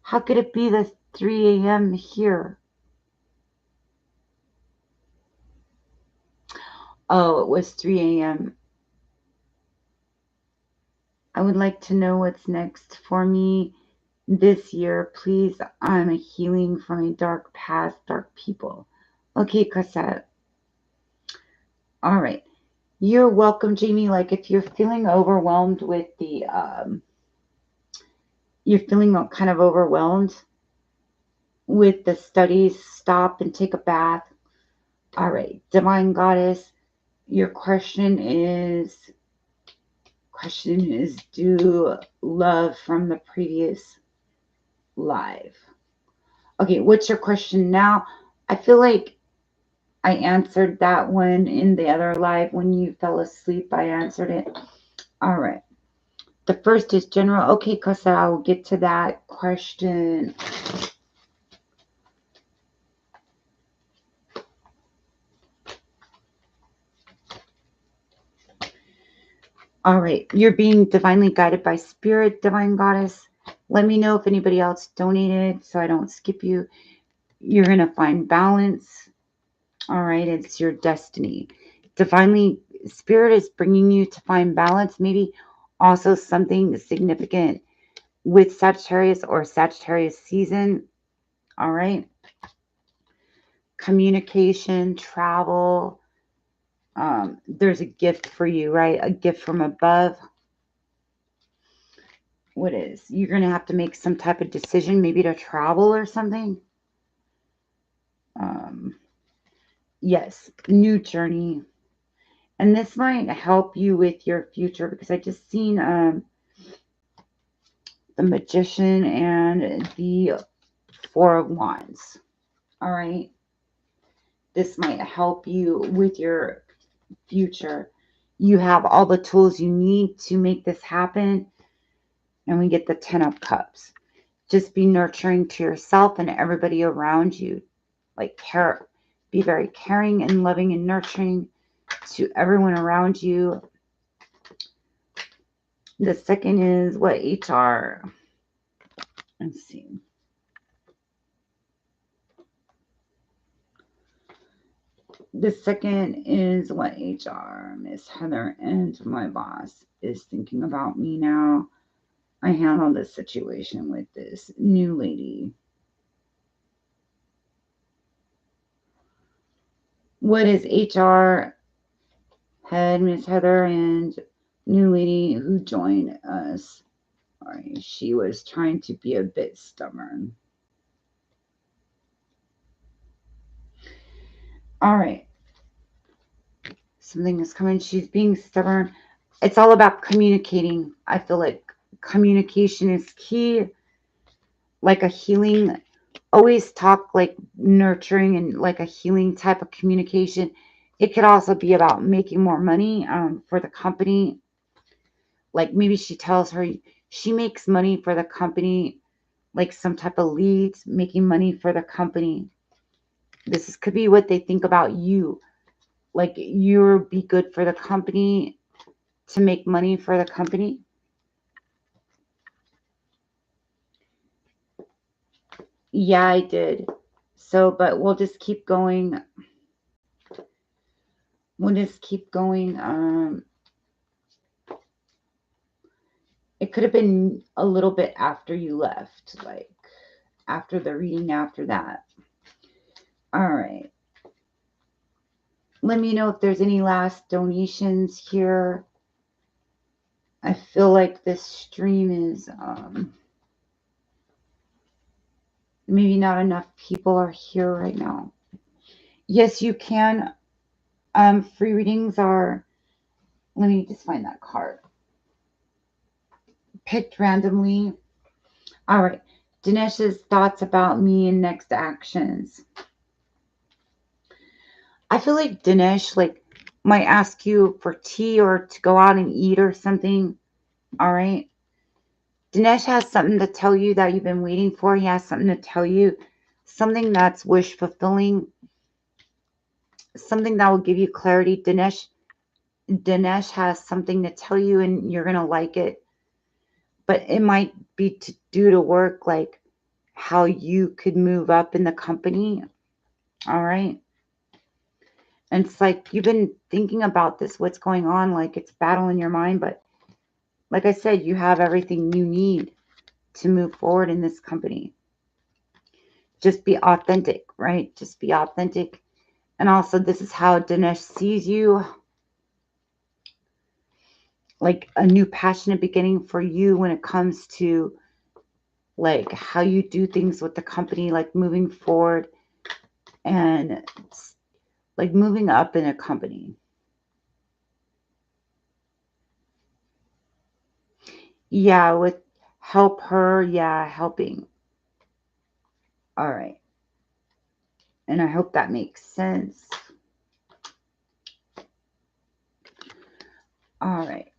How could it be the 3 a.m. here? Oh, it was 3 a.m. I would like to know what's next for me this year. Please, I'm a healing from a dark past, dark people. Okay, Cassette. All right. You're welcome, Jamie. Like if you're feeling overwhelmed with the, you're feeling kind of overwhelmed with the studies, stop and take a bath. All right, Divine Goddess, your question is do love from the previous live. Okay, what's your question now? I feel like I answered that one in the other live when you fell asleep. I answered it. All right. The first is general. Okay, Casa, I will get to that question. All right. You're being divinely guided by spirit, Divine Goddess. Let me know if anybody else donated so I don't skip you. You're going to find balance. All right. It's your destiny. Divinely, spirit is bringing you to find balance. Maybe also something significant with Sagittarius or Sagittarius season. All right. Communication, travel. There's a gift for you, right? A gift from above. What is? You're going to have to make some type of decision, maybe to travel or something. Yes, new journey. And this might help you with your future because I just seen the Magician and the Four of Wands. All right. This might help you with your future. You have all the tools you need to make this happen. And we get the 10 of Cups. Just be nurturing to yourself and everybody around you. Like care, be very caring and loving and nurturing to everyone around you. The second is what HR. Let's see. The second is what HR, Miss Heather, and my boss is thinking about me now. I handled this situation with this new lady. What is HR head, Miss Heather, and new lady who joined us? All right, she was trying to be a bit stubborn. All right. Something is coming. She's being stubborn. It's all about communicating. I feel like communication is key. Like a healing, always talk like nurturing and like a healing type of communication. It could also be about making more money for the company. Like maybe she tells her she makes money for the company, like some type of leads, making money for the company. Could be what they think about you. Like you'll be good for the company to make money for the company. Yeah, I did. So, but we'll just keep going. We'll just keep going. It could have been a little bit after you left, like after the reading after that. All right. Let me know if there's any last donations here. I I feel like this stream is maybe not enough people are here right now. Yes, you can. Free readings are, let me just find that card. Picked randomly. All right. Dinesh's thoughts about me and next actions. I feel like Dinesh might ask you for tea or to go out and eat or something. All right. Dinesh has something to tell you that you've been waiting for. He has something to tell you. Something that's wish fulfilling. Something that will give you clarity. Dinesh has something to tell you and you're going to like it. But it might be to do to work, like how you could move up in the company. All right. And it's like you've been thinking about this, what's going on, like it's battle in your mind. But like I said, you have everything you need to move forward in this company. Just be authentic, right? Just be authentic. And also, this is how Dinesh sees you. Like a new passionate beginning for you when it comes to like how you do things with the company, like moving forward and like moving up in a company. Yeah, with help her. Yeah, helping. All right. And I hope that makes sense. All right.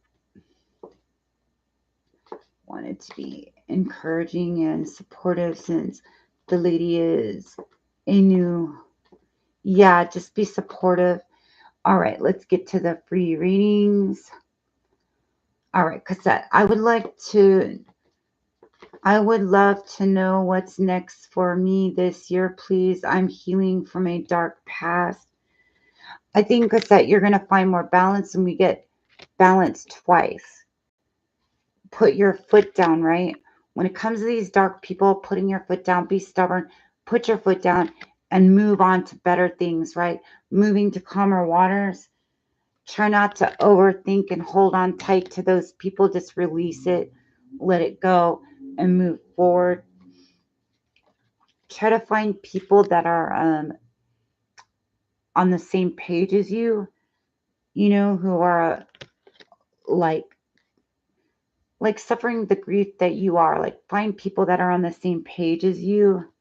Wanted to be encouraging and supportive since the lady is a new. Yeah, just be supportive. All right, let's get to the free readings. All right, Cassette, I would love to know what's next for me this year, please. I'm healing from a dark past. I think, Cassette, you're going to find more balance, and we get balance twice. Put your foot down, right? When it comes to these dark people, putting your foot down, be stubborn, put your foot down and move on to better things, right? Moving to calmer waters. Try not to overthink and hold on tight to those people. Just release it, let it go, and move forward. Try to find people that are on the same page as you, who are like suffering the grief that you are. Like find people that are on the same page as you.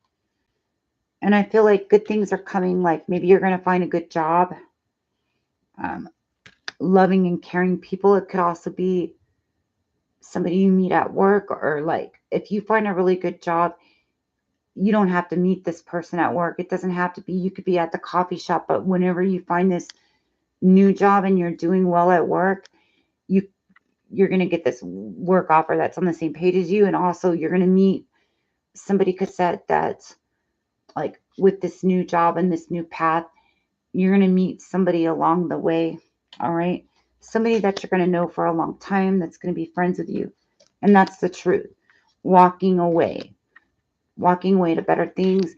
And I feel like good things are coming. Like maybe you're going to find a good job. Um, Loving and caring people. It could also be somebody you meet at work, or like if you find a really good job, you don't have to meet this person at work. It doesn't have to be, you could be at the coffee shop, but whenever you find this new job and you're doing well at work, you're going to get this work offer that's on the same page as you. And also you're going to meet somebody, Cassette, that's like with this new job and this new path, you're going to meet somebody along the way. All right. Somebody that you're going to know for a long time, that's going to be friends with you. And that's the truth. Walking away to better things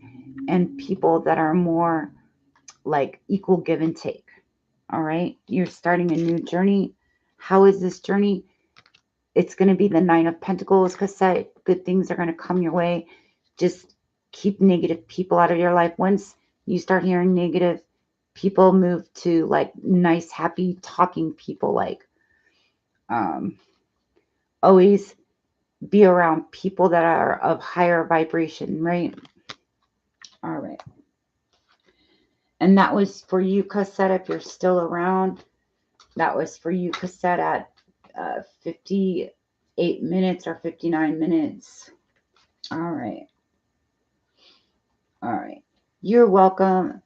and people that are more like equal give and take. All right. You're starting a new journey. How is this journey? It's going to be the Nine of Pentacles, Cassette. Good things are going to come your way. Just keep negative people out of your life. Once you start hearing negative, people move to like nice, happy talking people. Like always be around people that are of higher vibration, right? All right. And that was for you, Cassette, if you're still around. That was for you, Cassette, at 58 minutes or 59 minutes. All right. All right. You're welcome.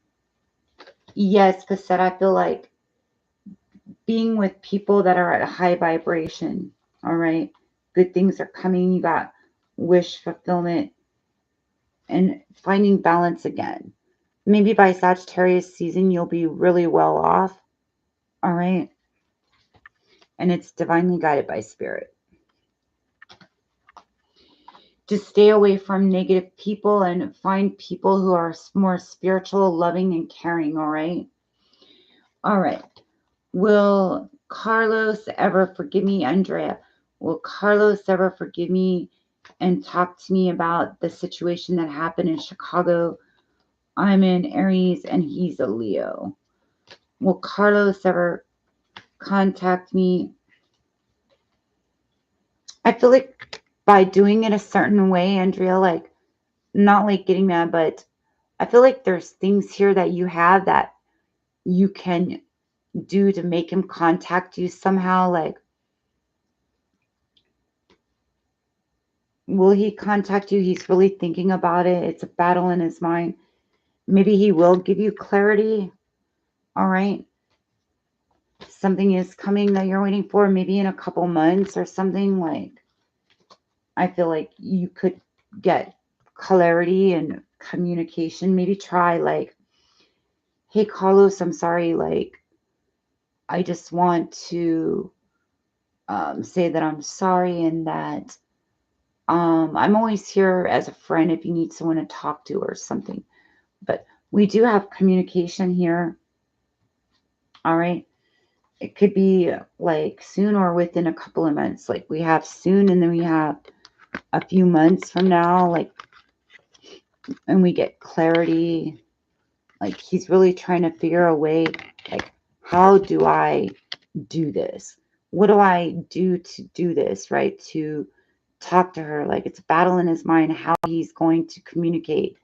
Yes, Cassette, I feel like being with people that are at a high vibration. All right. Good things are coming. You got wish fulfillment and finding balance again. Maybe by Sagittarius season, you'll be really well off. All right. And it's divinely guided by spirit. Just stay away from negative people and find people who are more spiritual, loving, and caring. All right. All right. Will Carlos ever forgive me, Andrea? Will Carlos ever forgive me and talk to me about the situation that happened in Chicago? I'm an Aries and he's a Leo. Will Carlos ever contact me? I feel like by doing it a certain way, Andrea, like not like getting mad, but I feel like there's things here that you have that you can do to make him contact you somehow. Like, will he contact you? He's really thinking about it. It's a battle in his mind. Maybe he will give you clarity. All right. Something is coming that you're waiting for, maybe in a couple months or something. Like, I feel like you could get clarity and communication. Maybe try, like, hey, Carlos, I'm sorry. Like, I just want to say that I'm sorry and that I'm always here as a friend if you need someone to talk to or something. But we do have communication here. All right. It could be like soon or within a couple of months. Like we have soon and then we have a few months from now. Like, and we get clarity. Like he's really trying to figure a way, like, how do I do this? What do I do to do this, right? To talk to her. Like it's a battle in his mind how he's going to communicate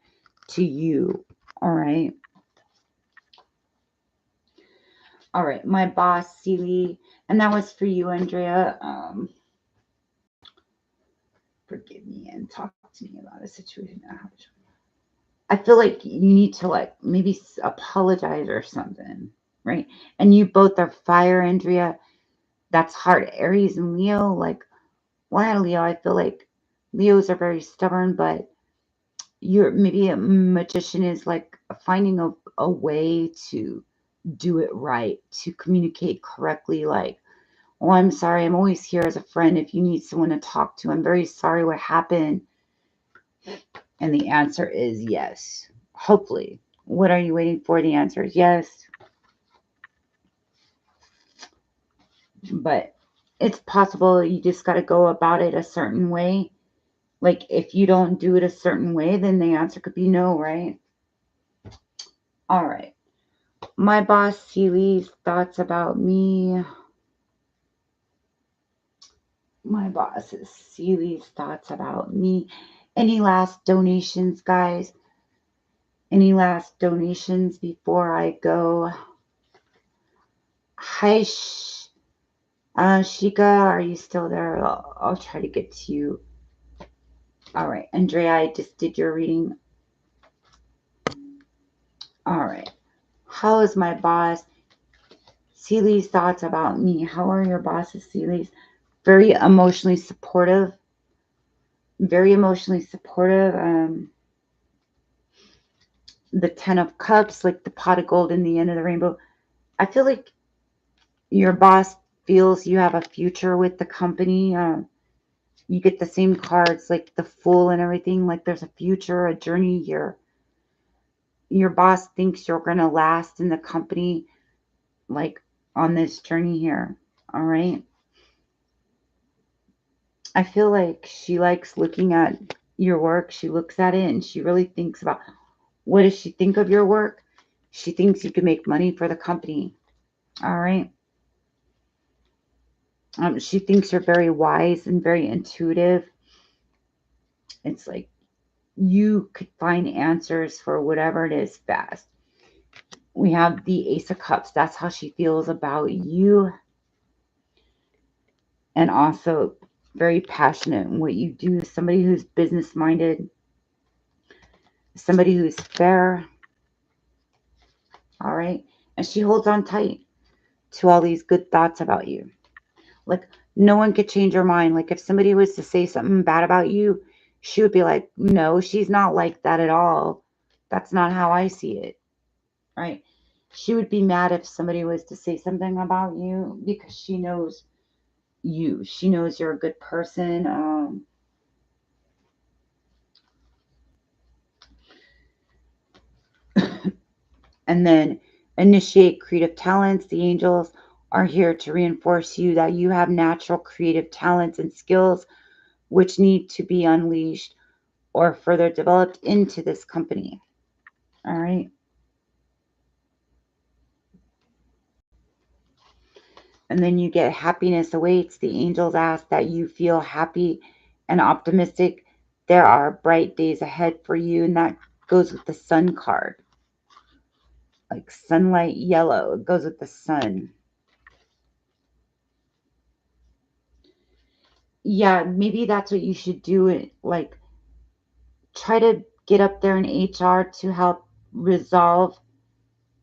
to you. All right. All right. My boss, Celie, and that was for you, Andrea. Forgive me and talk to me about a situation that happened. I feel like you need to like maybe apologize or something, right? And you both are fire, Andrea. That's hard. Aries and Leo, like, why Leo? I feel like Leos are very stubborn, but you're maybe a magician is like finding a way to do it right, to communicate correctly. Like, oh, I'm sorry. I'm always here as a friend if you need someone to talk to. I'm very sorry what happened. And the answer is yes. Hopefully. What are you waiting for? The answer is yes. But it's possible you just got to go about it a certain way. Like if you don't do it a certain way, then the answer could be no, right? All right. My boss, Celie's thoughts about me. My boss is Celie's thoughts about me. Any last donations, guys? Any last donations before I go? Hi, Shika, are you still there? I'll try to get to you. All right, Andrea, I just did your reading. All right. How is my boss? Celie's thoughts about me. How are your bosses, Celie's? Very emotionally supportive. Very emotionally supportive. The 10 of Cups, like the pot of gold in the end of the rainbow. I feel like your boss feels you have a future with the company. You get the same cards, like the Fool and everything. Like there's a future, a journey here. Your boss thinks you're going to last in the company, like on this journey here. All right. I feel like she likes looking at your work. She looks at it and she really thinks about what does she think of your work? She thinks you can make money for the company. All right. She thinks you're very wise and very intuitive. It's like you could find answers for whatever it is fast. We have the Ace of Cups. That's how she feels about you. And also very passionate in what you do. Somebody who's business minded. Somebody who's fair. All right. And she holds on tight to all these good thoughts about you. Like, no one could change her mind. Like, if somebody was to say something bad about you, she would be like, no, she's not like that at all. That's not how I see it. Right? She would be mad if somebody was to say something about you because she knows you. She knows you're a good person. And then initiate creative talents, the angels. are here to reinforce you that you have natural creative talents and skills which need to be unleashed or further developed into this company. All right. And then you get happiness awaits. The angels ask that you feel happy and optimistic. There are bright days ahead for you. And that goes with the sun card. Like sunlight yellow. It goes with the sun. Yeah, maybe that's what you should do. It like try to get up there in HR to help resolve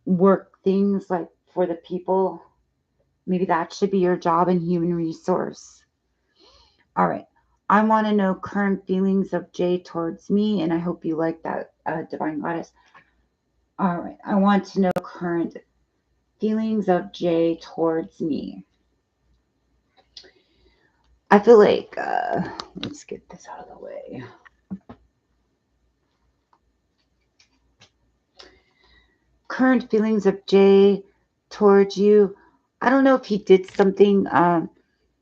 work things like for the people. Maybe that should be your job in human resource. All right. I want to know current feelings of Jay towards me, and I hope you like that, Divine Goddess. All right. I want to know current feelings of Jay towards me. I feel like, let's get this out of the way. Current feelings of Jay towards you. I don't know if he did something.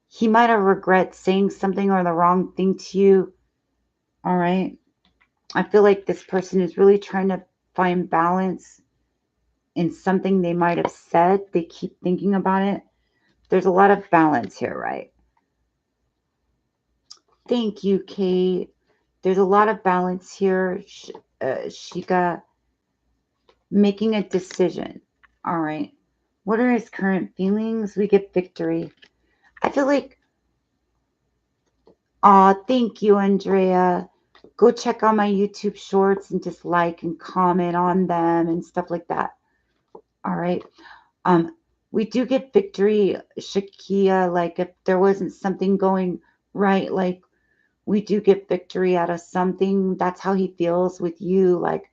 He might have regret saying something or the wrong thing to you. All right. I feel like this person is really trying to find balance in something they might have said. They keep thinking about it. There's a lot of balance here, right? Thank you, Kate. There's a lot of balance here, Shika. Making a decision. All right. What are his current feelings? We get victory. I feel like, thank you, Andrea. Go check out my YouTube shorts and just like and comment on them and stuff like that. All right. Um, we do get victory, Shakia. Like if there wasn't something going right, like we do get victory out of something. That's how he feels with you. Like,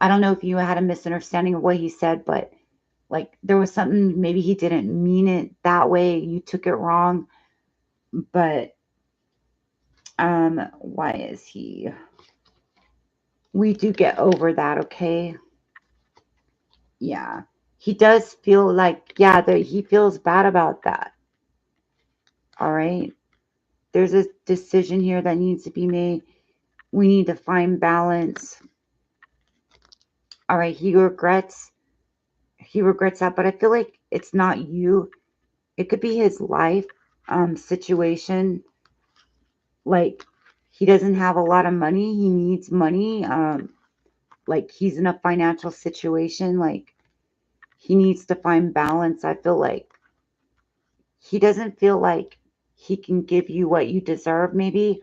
I don't know if you had a misunderstanding of what he said, but like there was something, maybe he didn't mean it that way. You took it wrong. But why is he? We do get over that, okay? Yeah. He does feel like, yeah, that he feels bad about that. All right. There's a decision here that needs to be made. We need to find balance. All right, he regrets that, but I feel like it's not you. It could be his life situation. Like he doesn't have a lot of money. He needs money. Like he's in a financial situation. Like he needs to find balance. I feel like he doesn't feel like he can give you what you deserve, maybe.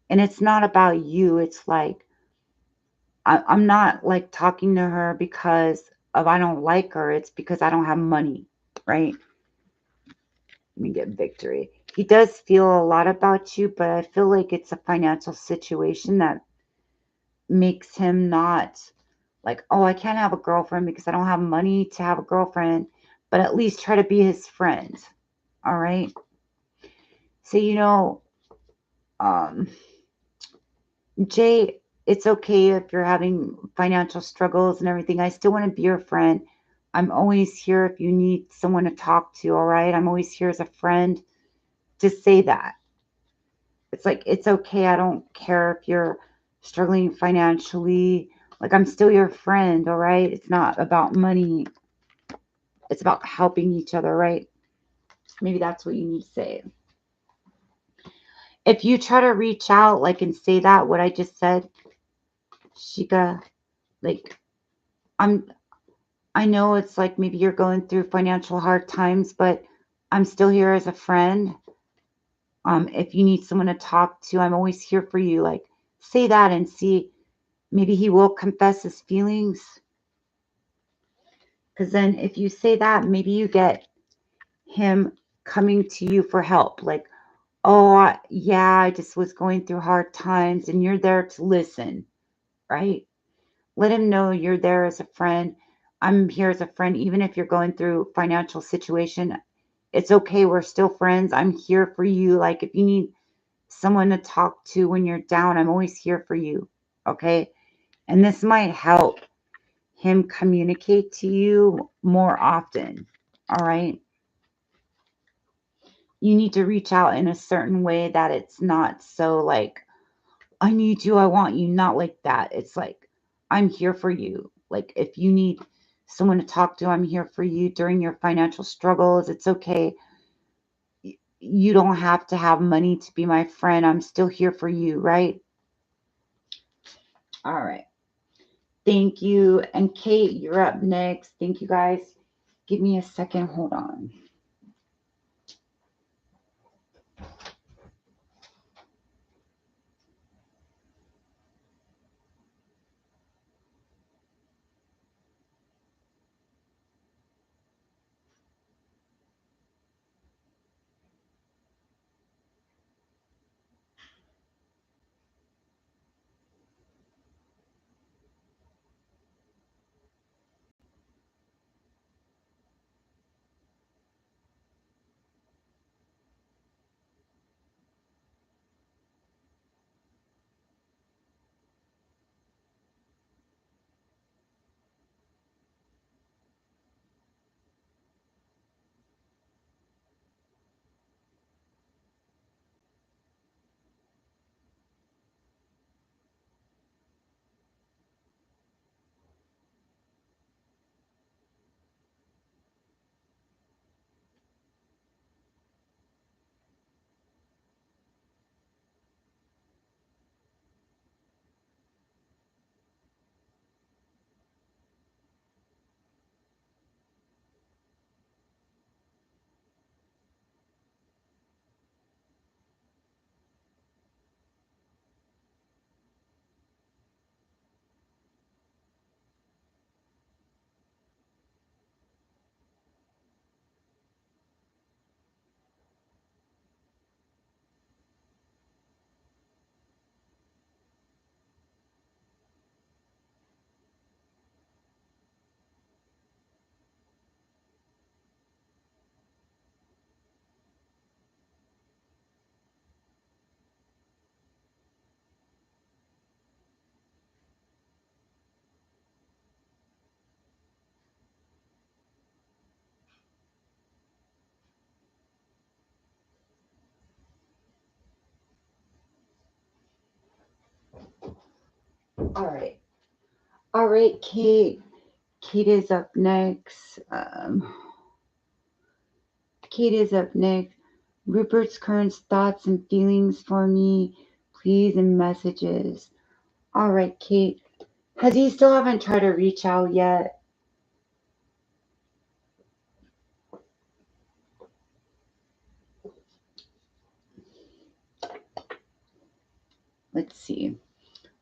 And it's not about you. It's like I'm not like talking to her because of I don't like her. It's because I don't have money, right? Let me get victory. He does feel a lot about you, but I feel like it's a financial situation that makes him not like, oh, I can't have a girlfriend because I don't have money to have a girlfriend, but at least try to be his friend. All right. So, um, Jay, it's okay if you're having financial struggles and everything. I still want to be your friend. I'm always here if you need someone to talk to, all right? I'm always here as a friend. Just say that. It's like, it's okay. I don't care if you're struggling financially. Like, I'm still your friend, all right? It's not about money. It's about helping each other, right? Maybe that's what you need to say. If you try to reach out, like, and say that, what I just said, Shika, like, I'm I know it's like maybe you're going through financial hard times, but I'm still here as a friend. If you need someone to talk to, I'm always here for you. Like, say that and see, maybe he will confess his feelings. Because then if you say that, maybe you get him coming to you for help. Like, oh, yeah, I just was going through hard times, and you're there to listen, right? Let him know you're there as a friend. I'm here as a friend, even if you're going through financial situation. It's okay. We're still friends. I'm here for you. Like if you need someone to talk to when you're down, I'm always here for you. Okay. And this might help him communicate to you more often. All right. you need to reach out in a certain way that it's not so like, I need you, I want you, not like that. It's like, I'm here for you. Like, if you need someone to talk to, I'm here for you during your financial struggles. It's okay. You don't have to have money to be my friend. I'm still here for you, right? All right. Thank you. And Kate, you're up next. Thank you guys. Give me a second. Hold on. All right. All right, Kate. Kate is up next. Kate is up next. Rupert's current thoughts and feelings for me, please, and messages. All right, Kate. Has he still haven't tried to reach out yet? Let's see.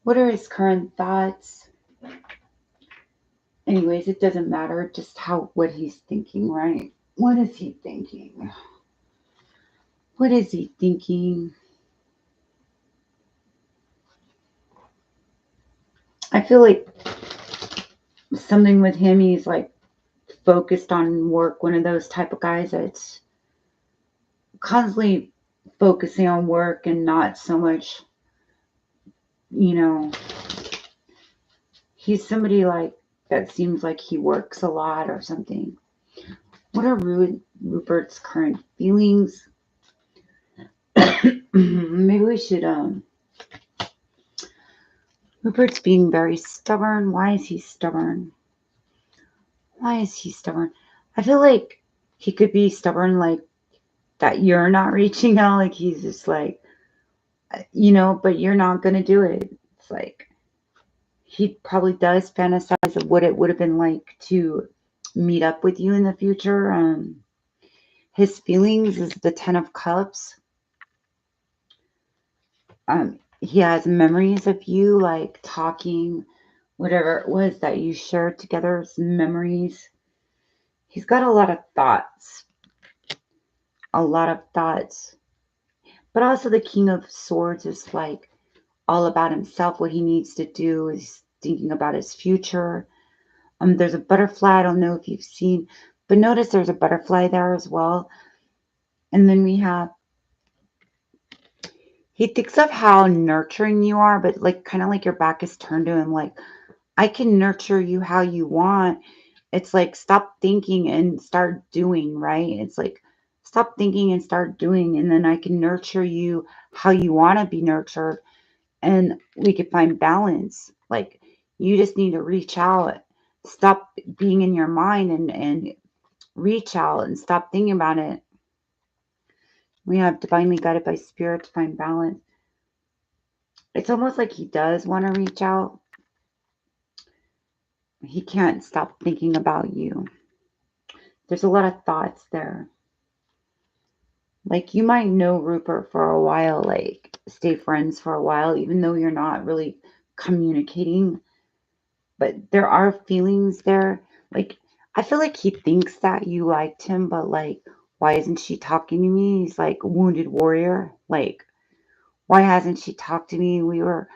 What are his current thoughts? Anyways, it doesn't matter just how what he's thinking, right? What is he thinking? What is he thinking? I feel like something with him, he's like focused on work, one of those type of guys that's constantly focusing on work and not so much, you know, he's somebody like that seems like he works a lot or something. What are Rupert's current feelings? Maybe we should Rupert's being very stubborn. Why is he stubborn? Why is he stubborn? I feel like he could be stubborn like that you're not reaching out, like he's just like, but you're not gonna do it. It's like he probably does fantasize of what it would have been like to meet up with you in the future. His feelings is the Ten of Cups. He has memories of you, like talking, whatever it was that you shared together, some memories. He's got a lot of thoughts. But also the King of Swords is like all about himself, what he needs to do, is thinking about his future. There's a butterfly. I don't know if you've seen, but notice there's a butterfly there as well. And then we have, he thinks of how nurturing you are, but like kind of like your back is turned to him. Like, I can nurture you how you want. It's like, stop thinking and start doing, right? It's like, stop thinking and start doing, and then I can nurture you how you want to be nurtured, and we could find balance. Like, you just need to reach out, stop being in your mind, and reach out and stop thinking about it. We have divinely guided by spirit to find balance. It's almost like he does want to reach out. He can't stop thinking about you. There's a lot of thoughts there. Like, you might know Rupert for a while, like stay friends for a while, even though you're not really communicating. But there are feelings there. Like, I feel like he thinks that you liked him, but like, why isn't she talking to me? He's like a wounded warrior. Like, why hasn't she talked to me? We were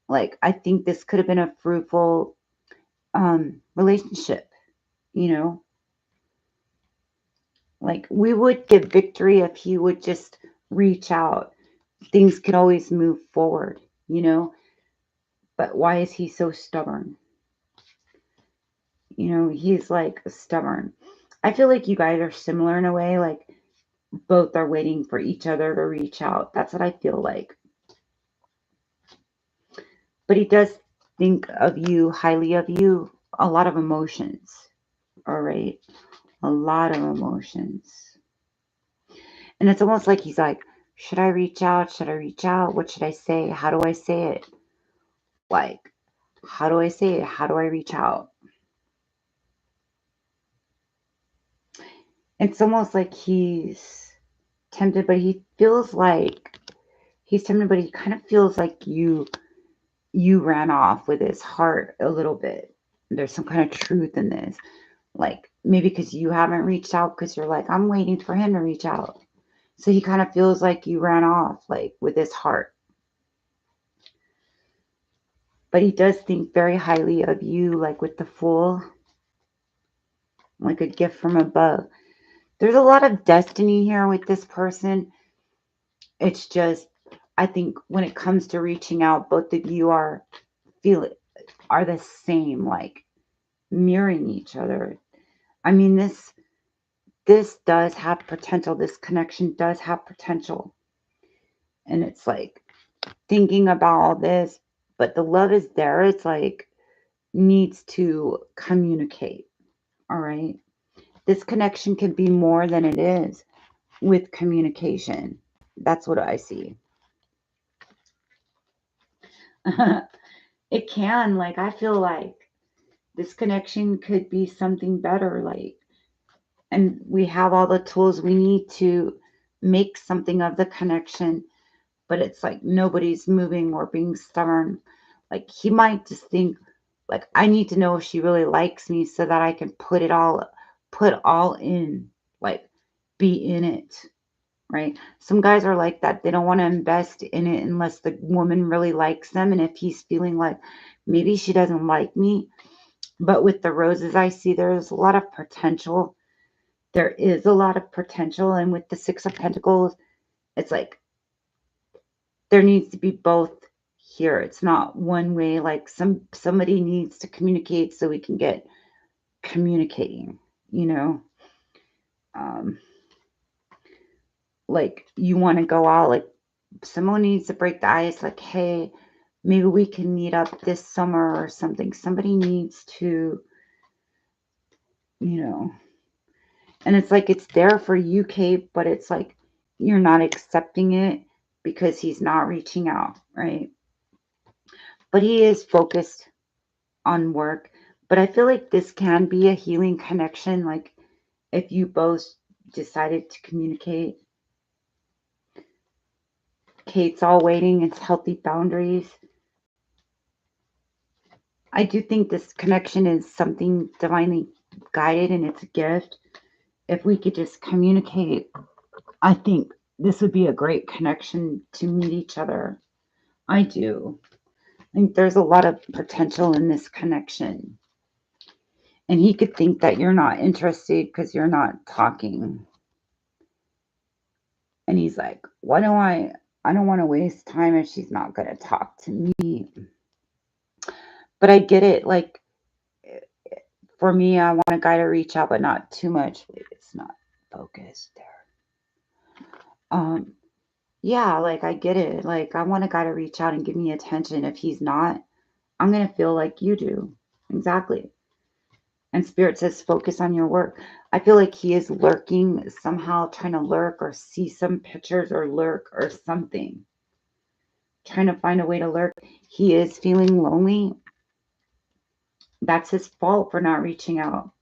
like, I think this could have been a fruitful relationship, you know? Like, we would get victory if he would just reach out. Things could always move forward, you know? But why is he so stubborn? You know, he's like stubborn. I feel like you guys are similar in a way, like both are waiting for each other to reach out. That's what I feel like. But he does think of you, highly of you, a lot of emotions. All right. A lot of emotions. And it's almost like he's like, should I reach out? Should I reach out? What should I say? How do I say it? Like, how do I say it? How do I reach out? It's almost like he's tempted, but he feels like he's tempted, but he kind of feels like you ran off with his heart a little bit. There's some kind of truth in this. Like, maybe because you haven't reached out, because you're like, I'm waiting for him to reach out. So he kind of feels like you ran off, like with his heart. But he does think very highly of you, like with the Fool, like a gift from above. There's a lot of destiny here with this person. It's just, I think when it comes to reaching out, both of you are the same, like mirroring each other. I mean, this does have potential. This connection does have potential. And it's like thinking about all this, but the love is there. It's like needs to communicate. All right. This connection can be more than it is with communication. That's what I see. It can, like, I feel like this connection could be something better. Like, and we have all the tools we need to make something of the connection, but it's like nobody's moving or being stubborn. Like, he might just think, like, I need to know if she really likes me so that I can put all in, like, be in it, right? Some guys are like that. They don't want to invest in it unless the woman really likes them. And if he's feeling like maybe she doesn't like me, but with the roses I see, there's a lot of potential. There is a lot of potential. And with the Six of Pentacles, it's like there needs to be both here. It's not one way. Like, somebody needs to communicate so we can get communicating, you know. Um, like, you want to go out, like someone needs to break the ice, like, hey, maybe we can meet up this summer or something. Somebody needs to, you know. And it's like it's there for you, Kate, but it's like you're not accepting it because he's not reaching out, right? But he is focused on work. But I feel like this can be a healing connection. Like, if you both decided to communicate. Kate's all waiting. It's healthy boundaries. I do think this connection is something divinely guided and it's a gift. If we could just communicate, I think this would be a great connection to meet each other. I do. I think there's a lot of potential in this connection. And he could think that you're not interested because you're not talking. And he's like, I don't want to waste time if she's not going to talk to me. But I get it. Like, for me, I want a guy to reach out, but not too much. Wait, it's not focused there. Um, yeah, like I get it. Like I want a guy to reach out and give me attention. If he's not, I'm gonna feel like you do. Exactly. And Spirit says focus on your work. I feel like he is lurking somehow, trying to lurk or see some pictures or lurk or something. Trying to find a way to lurk. He is feeling lonely. That's his fault for not reaching out.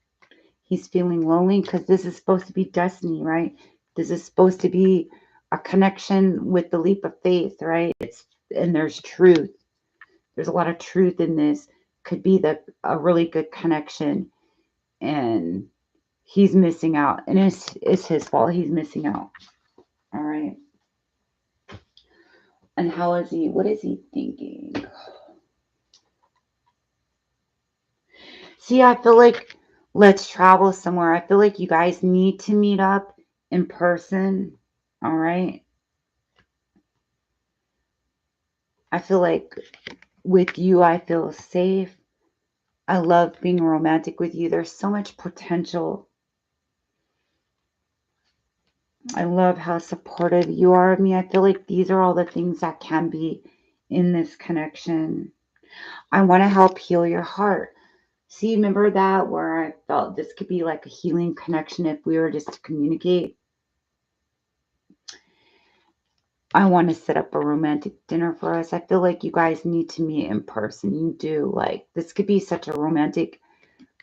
He's feeling lonely because this is supposed to be destiny, right? This is supposed to be a connection with the leap of faith, right? And there's truth. There's a lot of truth in this. Could be a really good connection, and he's missing out, and it's his fault. He's missing out. All right. And how is he? What is he thinking? See, I feel like let's travel somewhere. I feel like you guys need to meet up in person. All right. I feel like with you, I feel safe. I love being romantic with you. There's so much potential. I love how supportive you are of me. I feel like these are all the things that can be in this connection. I want to help heal your heart. See, remember that where I felt this could be like a healing connection if we were just to communicate? I want to set up a romantic dinner for us. I feel like you guys need to meet in person. You do. Like, this could be such a romantic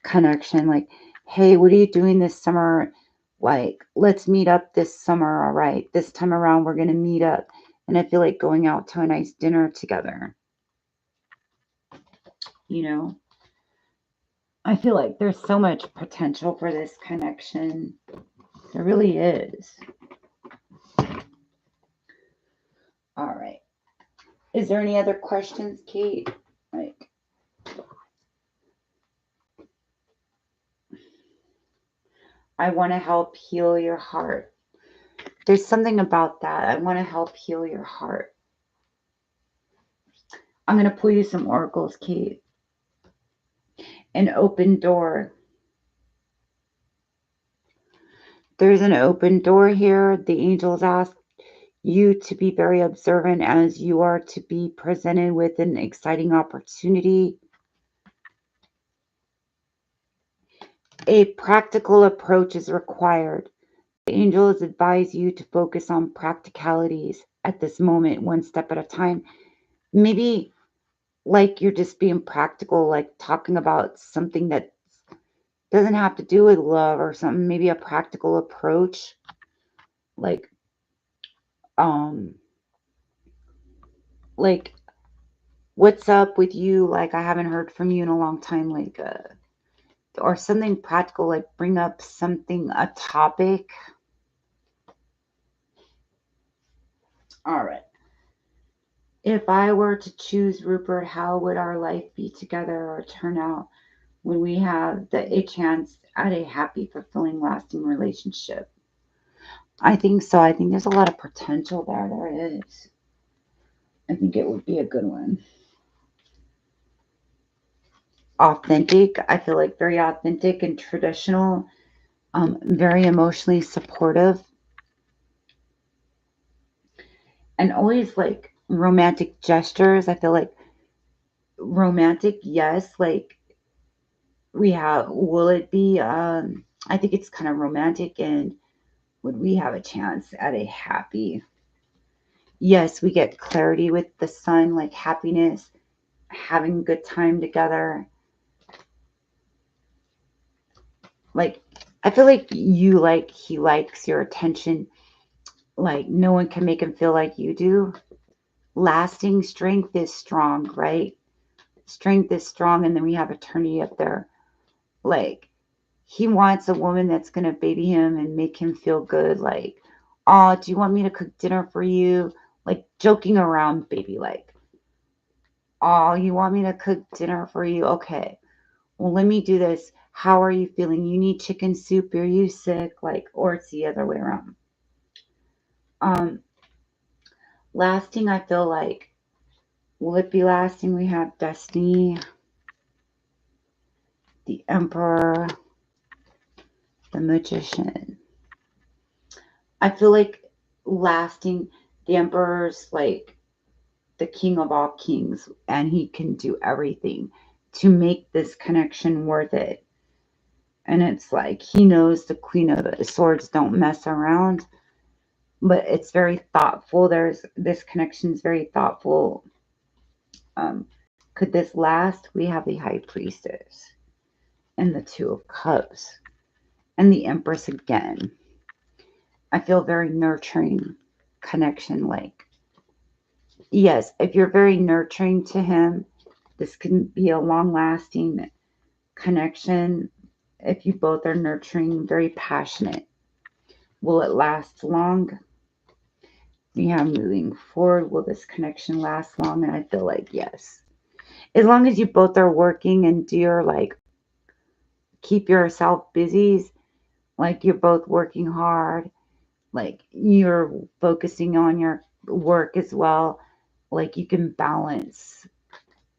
connection. Like, hey, what are you doing this summer? Like, let's meet up this summer. All right. This time around, we're going to meet up. And I feel like going out to a nice dinner together. You know, I feel like there's so much potential for this connection. There really is. All right. Is there any other questions, Kate? Like, I want to help heal your heart. There's something about that. I want to help heal your heart. I'm going to pull you some oracles, Kate. An open door. There's an open door here. The angels ask you to be very observant as you are to be presented with an exciting opportunity. A practical approach is required. The angels advise you to focus on practicalities at this moment, one step at a time. Maybe like you're just being practical, like talking about something that doesn't have to do with love or something, maybe a practical approach. Like, um, like what's up with you? Like, I haven't heard from you in a long time, like, or something practical, like bring up something, a topic. All right. If I were to choose Rupert, how would our life be together or turn out when we have a chance at a happy, fulfilling, lasting relationship? I think so. I think there's a lot of potential there. There is. I think it would be a good one. Authentic. I feel like very authentic and traditional. Very emotionally supportive. And always like romantic gestures. I feel like romantic, yes. Like we have, will it be, I think it's kind of romantic. And would we have a chance at a happy? Yes, we get clarity with the sun, like happiness, having a good time together. Like, I feel like you like, he likes your attention. Like, no one can make him feel like you do. Lasting strength is strong, right? Strength is strong. And then we have eternity up there. Like, he wants a woman that's going to baby him and make him feel good. Like, oh, do you want me to cook dinner for you? Like, joking around, baby. Like, oh, you want me to cook dinner for you? Okay. Well, let me do this. How are you feeling? You need chicken soup? Are you sick? Like, or it's the other way around. Um, lasting, I feel like, will it be lasting? We have Destiny, the Emperor, the Magician. I feel like lasting. The Emperor's like the king of all kings, and he can do everything to make this connection worth it. And it's like he knows the Queen of Swords don't mess around, but it's very thoughtful. There's this connection is very thoughtful. Um, could this last? We have the High Priestess and the Two of Cups and the Empress again. I feel very nurturing connection. Like, yes, if you're very nurturing to him, this can be a long lasting connection. If you both are nurturing, very passionate. Will it last long? We have moving forward. Will this connection last long? And I feel like yes. As long as you both are working and do your like keep yourself busy, like you're both working hard, like you're focusing on your work as well, like you can balance.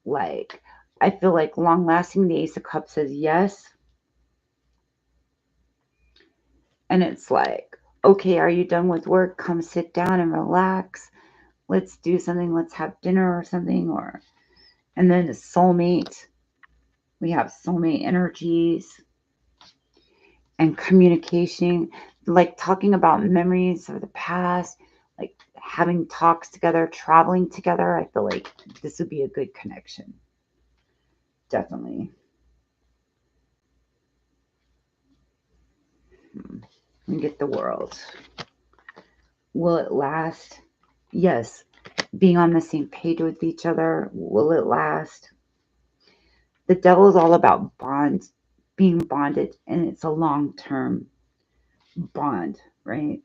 Like I feel like long lasting, the Ace of Cups says yes. And it's like, okay, are you done with work? Come sit down and relax. Let's do something. Let's have dinner or something. Or and then a soulmate. We have soulmate energies and communication, like talking about memories of the past, like having talks together, traveling together. I feel like this would be a good connection. Definitely. And get the world. Will it last? Yes. Being on the same page with each other. Will it last? The devil is all about bonds, being bonded, and it's a long term bond, right?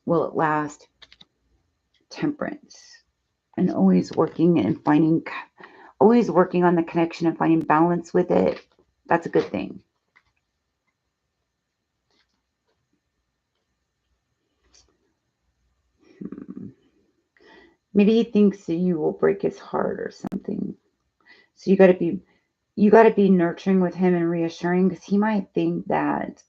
Will it last? Temperance. And always working on the connection and finding balance with it. That's a good thing. Maybe he thinks that you will break his heart or something. So you got to be nurturing with him and reassuring, because he might think that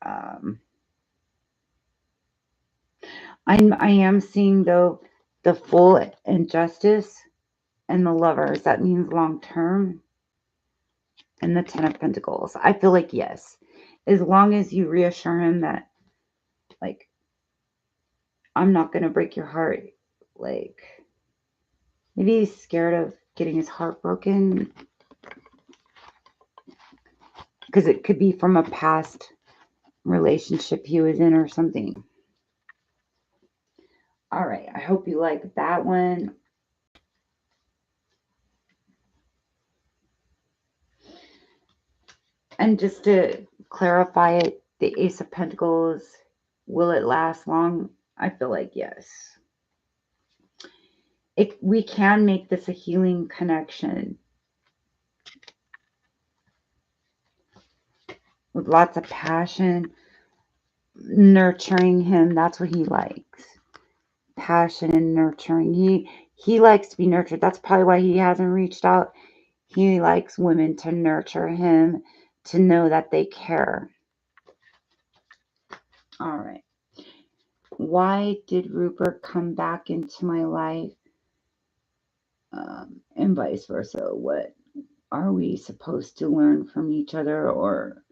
I am seeing though the full injustice and the lovers. That means long term. And the Ten of Pentacles. I feel like yes, as long as you reassure him that like I'm not gonna break your heart. Like maybe he's scared of getting his heart broken because it could be from a past relationship he was in or something. All right, I hope you like that one. And just to clarify it, the Ace of Pentacles, will it last long? I feel like yes. We can make this a healing connection with lots of passion, nurturing him. That's what he likes. Passion and nurturing. He likes to be nurtured. That's probably why he hasn't reached out. He likes women to nurture him, to know that they care. All right. Why did Rupert come back into my life? And vice versa. What are we supposed to learn from each other or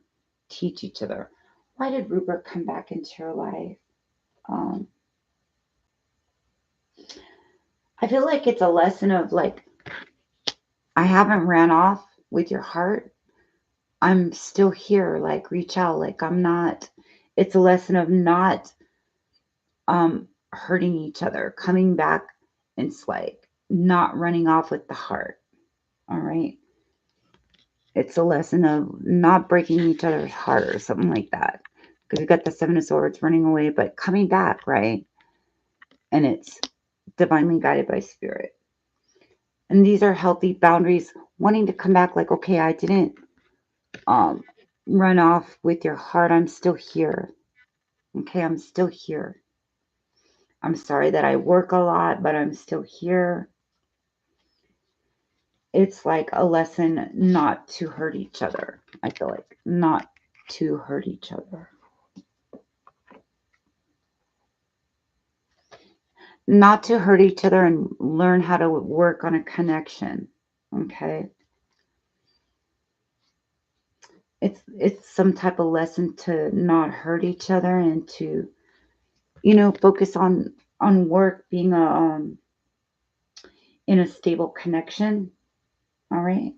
teach each other? Why did Rupert come back into your life? I feel like it's a lesson of like, I haven't ran off with your heart. I'm still here. Like, reach out. Like, I'm not, it's a lesson of not hurting each other, coming back. It's like not running off with the heart. All right. It's a lesson of not breaking each other's heart or something like that. Because you got the Seven of Swords running away, but coming back, right? And it's divinely guided by spirit. And these are healthy boundaries, wanting to come back like, okay, I didn't run off with your heart. I'm still here. Okay, I'm still here. I'm sorry that I work a lot, but I'm still here. It's like a lesson not to hurt each other. I feel like not to hurt each other. not to hurt each other and learn how to work on a connection. Okay. It's some type of lesson to not hurt each other and to, focus on work being in a stable connection. All right.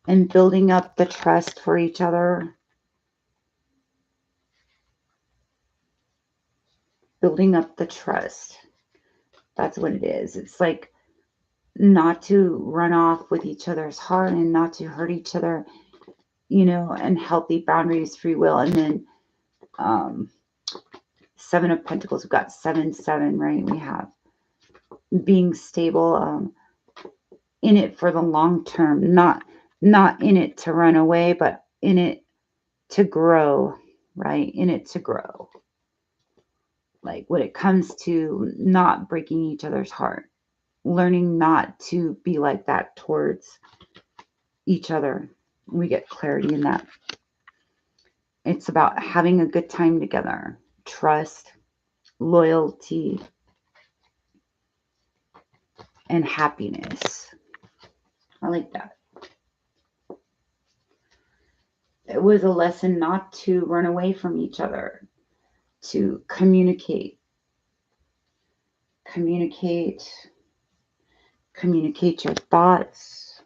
And building up the trust for each other, building up the trust. That's what it is. It's like not to run off with each other's heart and not to hurt each other, and healthy boundaries, free will. And then um, Seven of Pentacles, we've got 7, 7, right? We have being stable, in it for the long term, not in it to run away, but in it to grow, right? In it to grow. Like when it comes to not breaking each other's heart, learning not to be like that towards each other. We get clarity in that. It's about having a good time together, trust, loyalty, and happiness. I like that. It was a lesson not to run away from each other, to communicate, communicate your thoughts.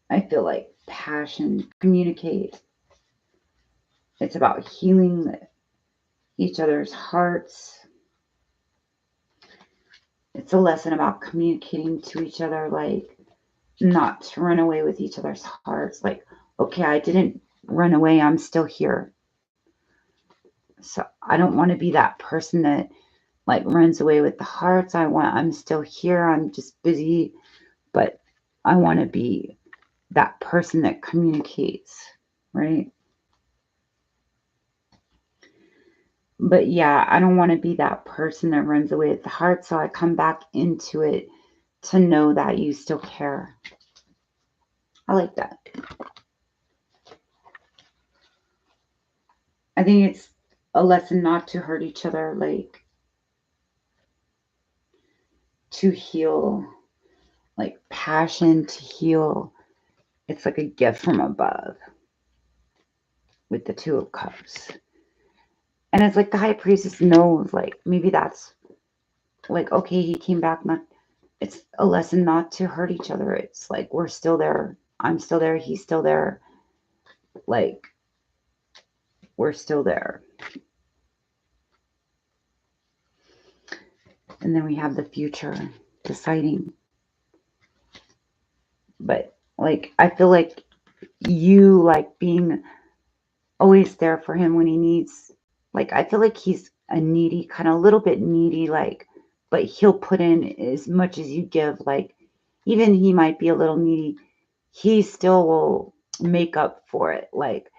I feel like passion, communicate. It's about healing each other's hearts. It's a lesson about communicating to each other, like not to run away with each other's hearts. Like, okay, I didn't run away. I'm still here. So I don't want to be that person that like runs away with the hearts. I'm still here. I'm just busy, but I want to be that person that communicates, right? But yeah, I don't want to be that person that runs away with the heart. So I come back into it to know that you still care. I like that. I think it's a lesson not to hurt each other, like to heal, like passion to heal. It's like a gift from above with the Two of Cups. And it's like the High Priestess knows, like, maybe that's like, okay, he came back. Not, it's a lesson not to hurt each other. It's like, we're still there. I'm still there. He's still there. Like, we're still there. And then we have the future deciding. But like, I feel like you like being always there for him when he needs, like, I feel like he's a needy, kind of a little bit needy, like, but he'll put in as much as you give. Like, even he might be a little needy, he still will make up for it. Like,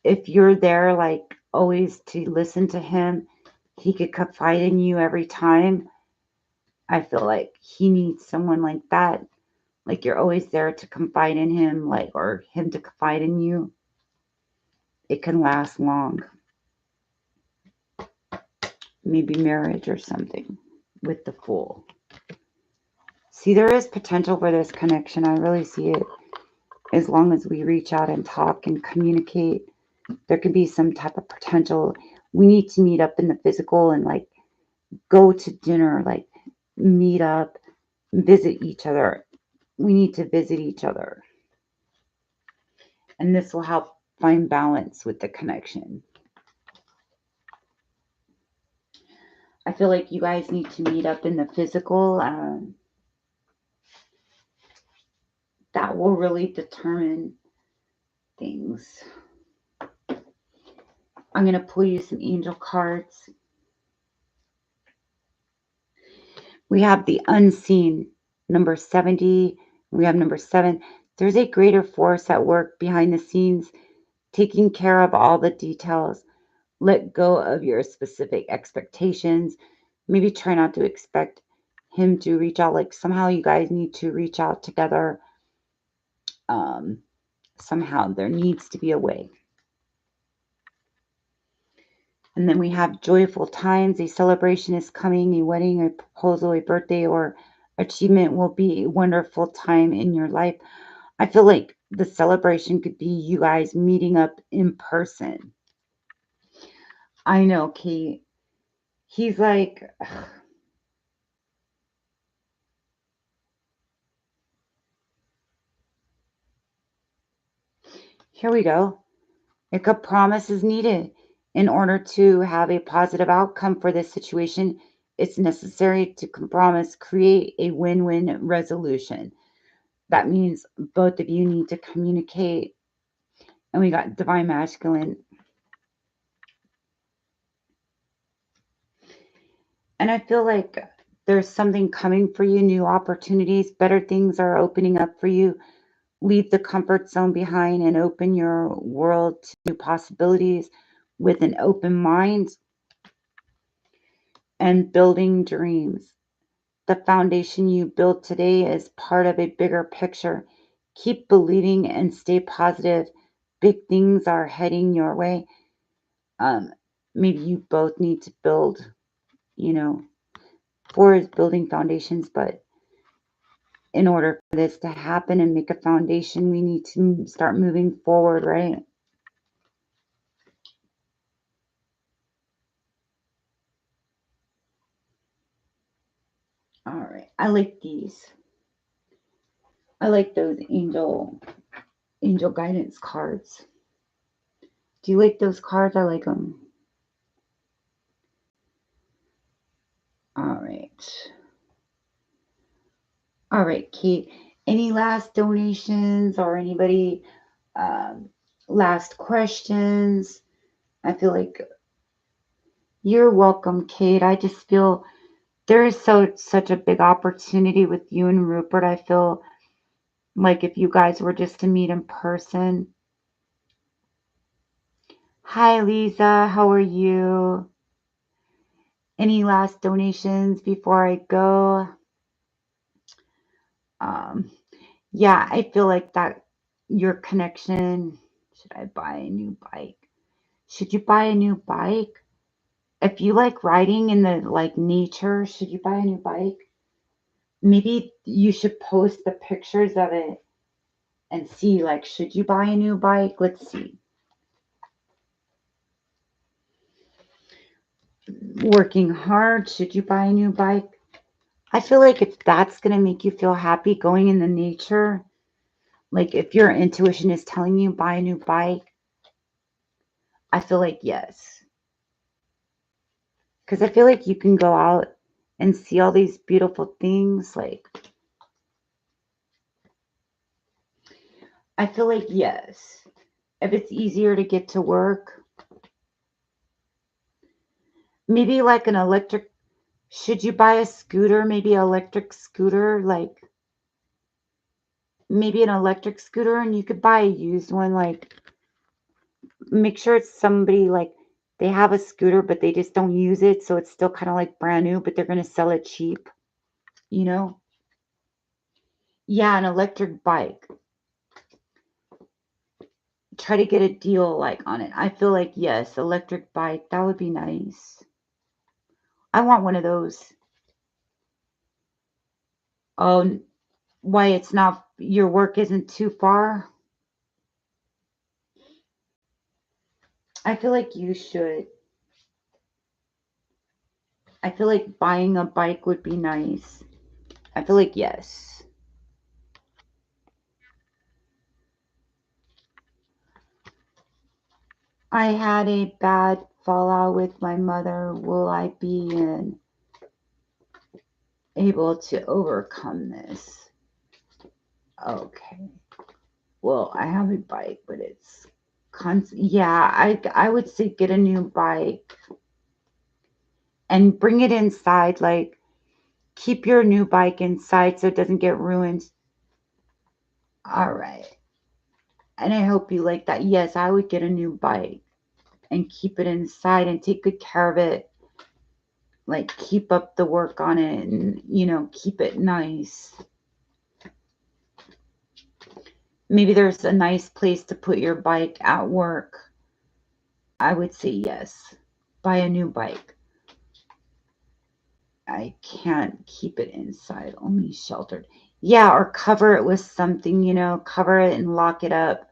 if you're there, like, always to listen to him, he could confide in you every time. I feel like he needs someone like that. Like, you're always there to confide in him, like, or him to confide in you. It can last long. Maybe marriage or something with the Fool. See, there is potential for this connection. I really see it. As long as we reach out and talk and communicate, there could be some type of potential. We need to meet up in the physical and like go to dinner, like meet up, visit each other. We need to visit each other. And this will help find balance with the connection. I feel like you guys need to meet up in the physical. That will really determine things. I'm going to pull you some angel cards. We have the unseen, number 70. We have number 7. There's a greater force at work behind the scenes, taking care of all the details. Let go of your specific expectations. Maybe try not to expect him to reach out. Like somehow you guys need to reach out together. Somehow there needs to be a way. And then we have joyful times. A celebration is coming, a wedding, a proposal, a birthday, or achievement will be a wonderful time in your life. I feel like the celebration could be you guys meeting up in person. I know, Kate. He's like, here we go. Like a promise is needed. In order to have a positive outcome for this situation, it's necessary to compromise, create a win win resolution. That means both of you need to communicate. And we got divine masculine. And I feel like there's something coming for you, new opportunities, better things are opening up for you. Leave the comfort zone behind and open your world to new possibilities with an open mind and building dreams. The foundation you build today is part of a bigger picture. Keep believing and stay positive. Big things are heading your way. Um, Maybe you both need to build, you know, four is building foundations, but in order for this to happen and make a foundation, we need to start moving forward, right? All right. I like these. I like those angel guidance cards. Do you like those cards? I like them. All right. All right, Kate. Any last donations or anybody um, last questions? I feel like you're welcome, Kate. I just feel there is such a big opportunity with you and Rupert. I feel like if you guys were just to meet in person. Hi, Lisa. How are you? Any last donations before I go? Um, yeah, I feel like that your connection. Should I buy a new bike? Should you buy a new bike? If you like riding in the like nature, should you buy a new bike? Maybe you should post the pictures of it and see like should you buy a new bike? Let's see. Working hard, should you buy a new bike? I feel like if that's going to make you feel happy going in the nature, like if your intuition is telling you buy a new bike, I feel like yes. Because I feel like you can go out and see all these beautiful things. Like, I feel like yes. If it's easier to get to work, maybe like an electric, should you buy a scooter? Maybe an electric scooter, like maybe an electric scooter, and you could buy a used one. Like, make sure it's somebody like they have a scooter, but they just don't use it. So it's still kind of like brand new, but they're going to sell it cheap, you know? Yeah, an electric bike. Try to get a deal like on it. I feel like yes, electric bike, that would be nice. I want one of those. Oh, why it's not your work isn't too far? I feel like you should. I feel like buying a bike would be nice. I feel like yes. I had a bad fallout with my mother. Will I be able to overcome this? Okay. Well, I have a bike, but it's yeah, I would say get a new bike and bring it inside. Like keep your new bike inside so it doesn't get ruined. All right. And I hope you like that. Yes, I would get a new bike and keep it inside and take good care of it. Like keep up the work on it and keep it nice. Maybe there's a nice place to put your bike at work. I would say yes. buy a new bike. I can't keep it inside, only sheltered. Yeah, or cover it with something, you know, cover it and lock it up.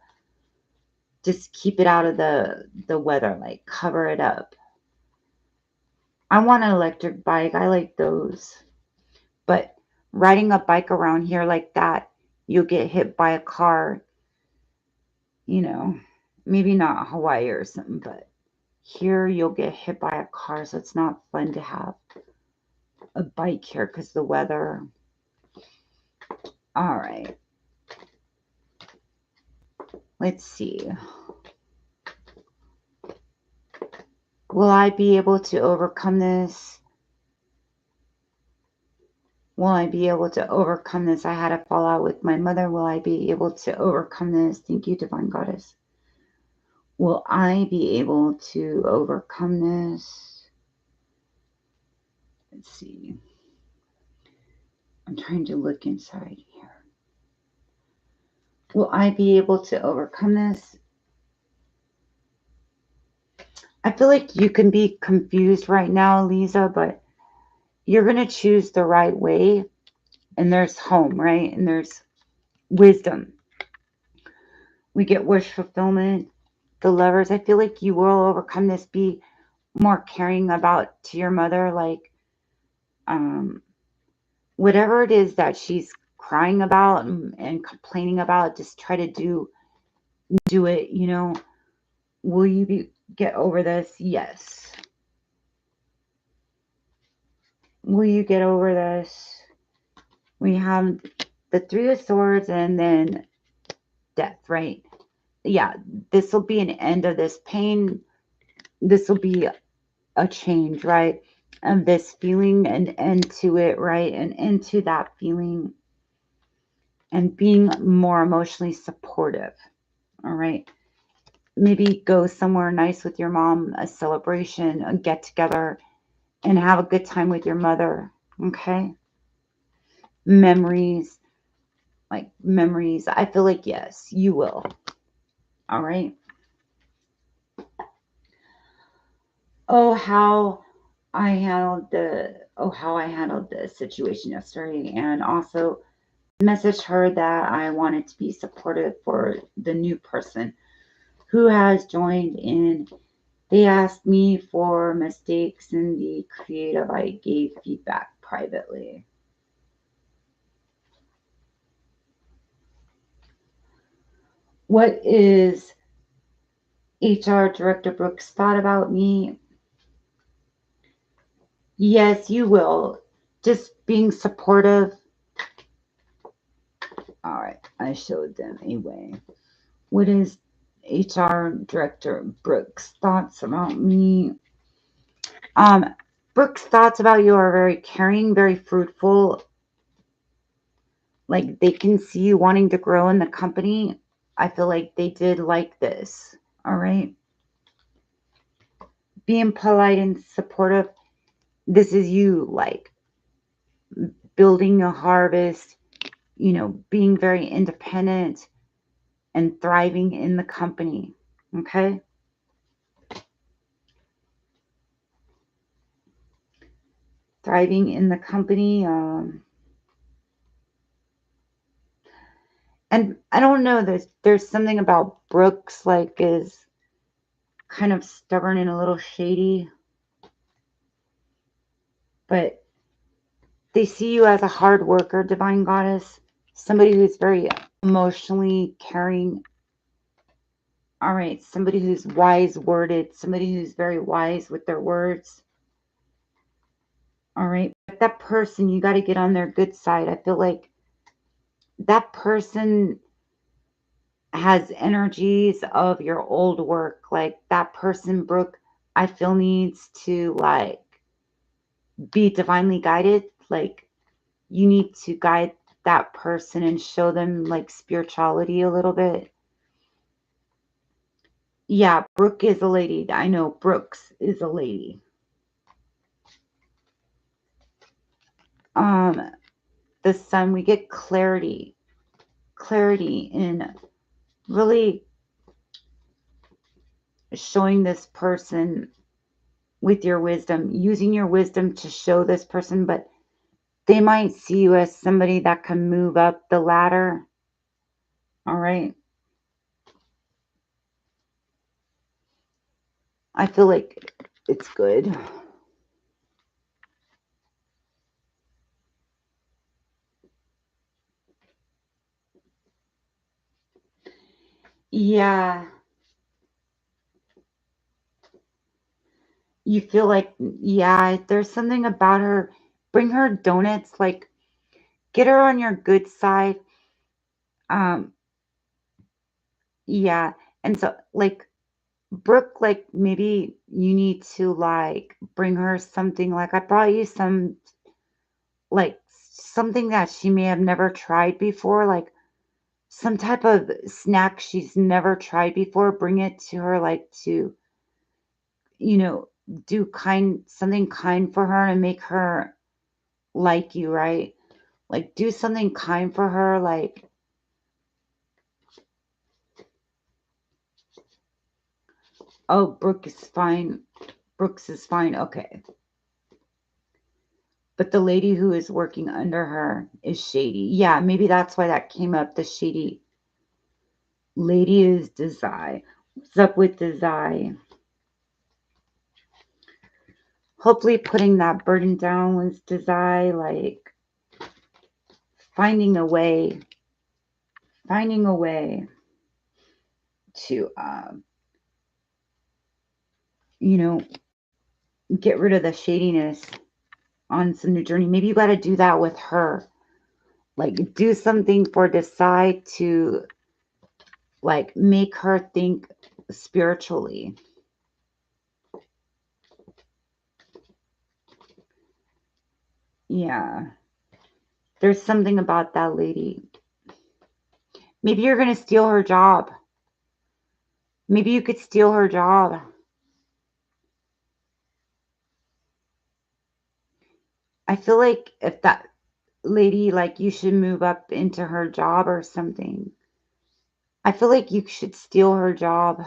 Just keep it out of the weather, like cover it up. I want an electric bike. I like those. But riding a bike around here like that, you'll get hit by a car, you know, maybe not Hawaii or something, but here you'll get hit by a car, so it's not fun to have a bike here because the weather. All right. Let's see. Will I be able to overcome this? Will I be able to overcome this? I had a fallout with my mother. Will I be able to overcome this? Thank you, Divine Goddess. Will I be able to overcome this? Let's see. I'm trying to look inside here. Will I be able to overcome this? I feel like you can be confused right now, Lisa, but you're going to choose the right way. And there's home, right? And there's wisdom. We get wish fulfillment. The lovers. I feel like you will overcome this. Be more caring about to your mother, like whatever it is that she's crying about and complaining about, just try to do it, you know. Will you get over this? Yes. Will you get over this? We have the Three of Swords and then death, right? Yeah, this will be an end of this pain. This will be a change, right? Of this feeling, and end to it, right? And into that feeling, and being more emotionally supportive. All right. Maybe go somewhere nice with your mom, a celebration, a get together, and have a good time with your mother. Okay. Memories, like memories. I feel like, yes, you will. All right. Oh, how I handled the situation yesterday, and also messaged her that I wanted to be supportive for the new person who has joined in. They asked me for mistakes in the creative. I gave feedback privately. What is HR Director Brooks thought about me? Yes, you will. Just being supportive. All right, I showed them a way. What is HR Director Brooks' thoughts about me? Brooks' thoughts about you are very caring, very fruitful. Like they can see you wanting to grow in the company. I feel like they did like this. All right. Being polite and supportive. This is you, like building a harvest, you know, being very independent and thriving in the company. Okay. Thriving in the company. And I don't know, there's something about Brooks, like, is kind of stubborn and a little shady, but they see you as a hard worker, Divine Goddess, somebody who's very emotionally caring. All right, somebody who's wise worded, somebody who's very wise with their words. All right, but that person, you got to get on their good side. I feel like that person has energies of your old work. Like that person, Brooke, I feel needs to like be divinely guided. Like you need to guide that person and show them like spirituality a little bit. Yeah, Brooke is a lady. I know Brooks is a lady. Um, the sun, we get clarity. Clarity in really showing this person with your wisdom, using your wisdom to show this person, but they might see you as somebody that can move up the ladder. All right. I feel like it's good. Yeah. You feel like, yeah, there's something about her. Bring her donuts, like get her on your good side. Um, yeah. And so like Brooke, like maybe you need to like bring her something, like I brought you some, like something that she may have never tried before, like some type of snack she's never tried before. Bring it to her, like to, you know, do something kind for her and make her like you, right? Like do something kind for her, like, oh, Brooke is fine. Brooks is fine. Okay. But the lady who is working under her is shady. Yeah, maybe that's why that came up. The shady lady is Desai. What's up with Desai? Hopefully putting that burden down was Desai, like finding a way, finding a way to, you know, get rid of the shadiness on some new journey. Maybe you got to do that with her. Like do something for Desai to like make her think spiritually. Yeah. There's something about that lady. Maybe you're going to steal her job. Maybe you could steal her job. I feel like if that lady, like, you should move up into her job or something. I feel like you should steal her job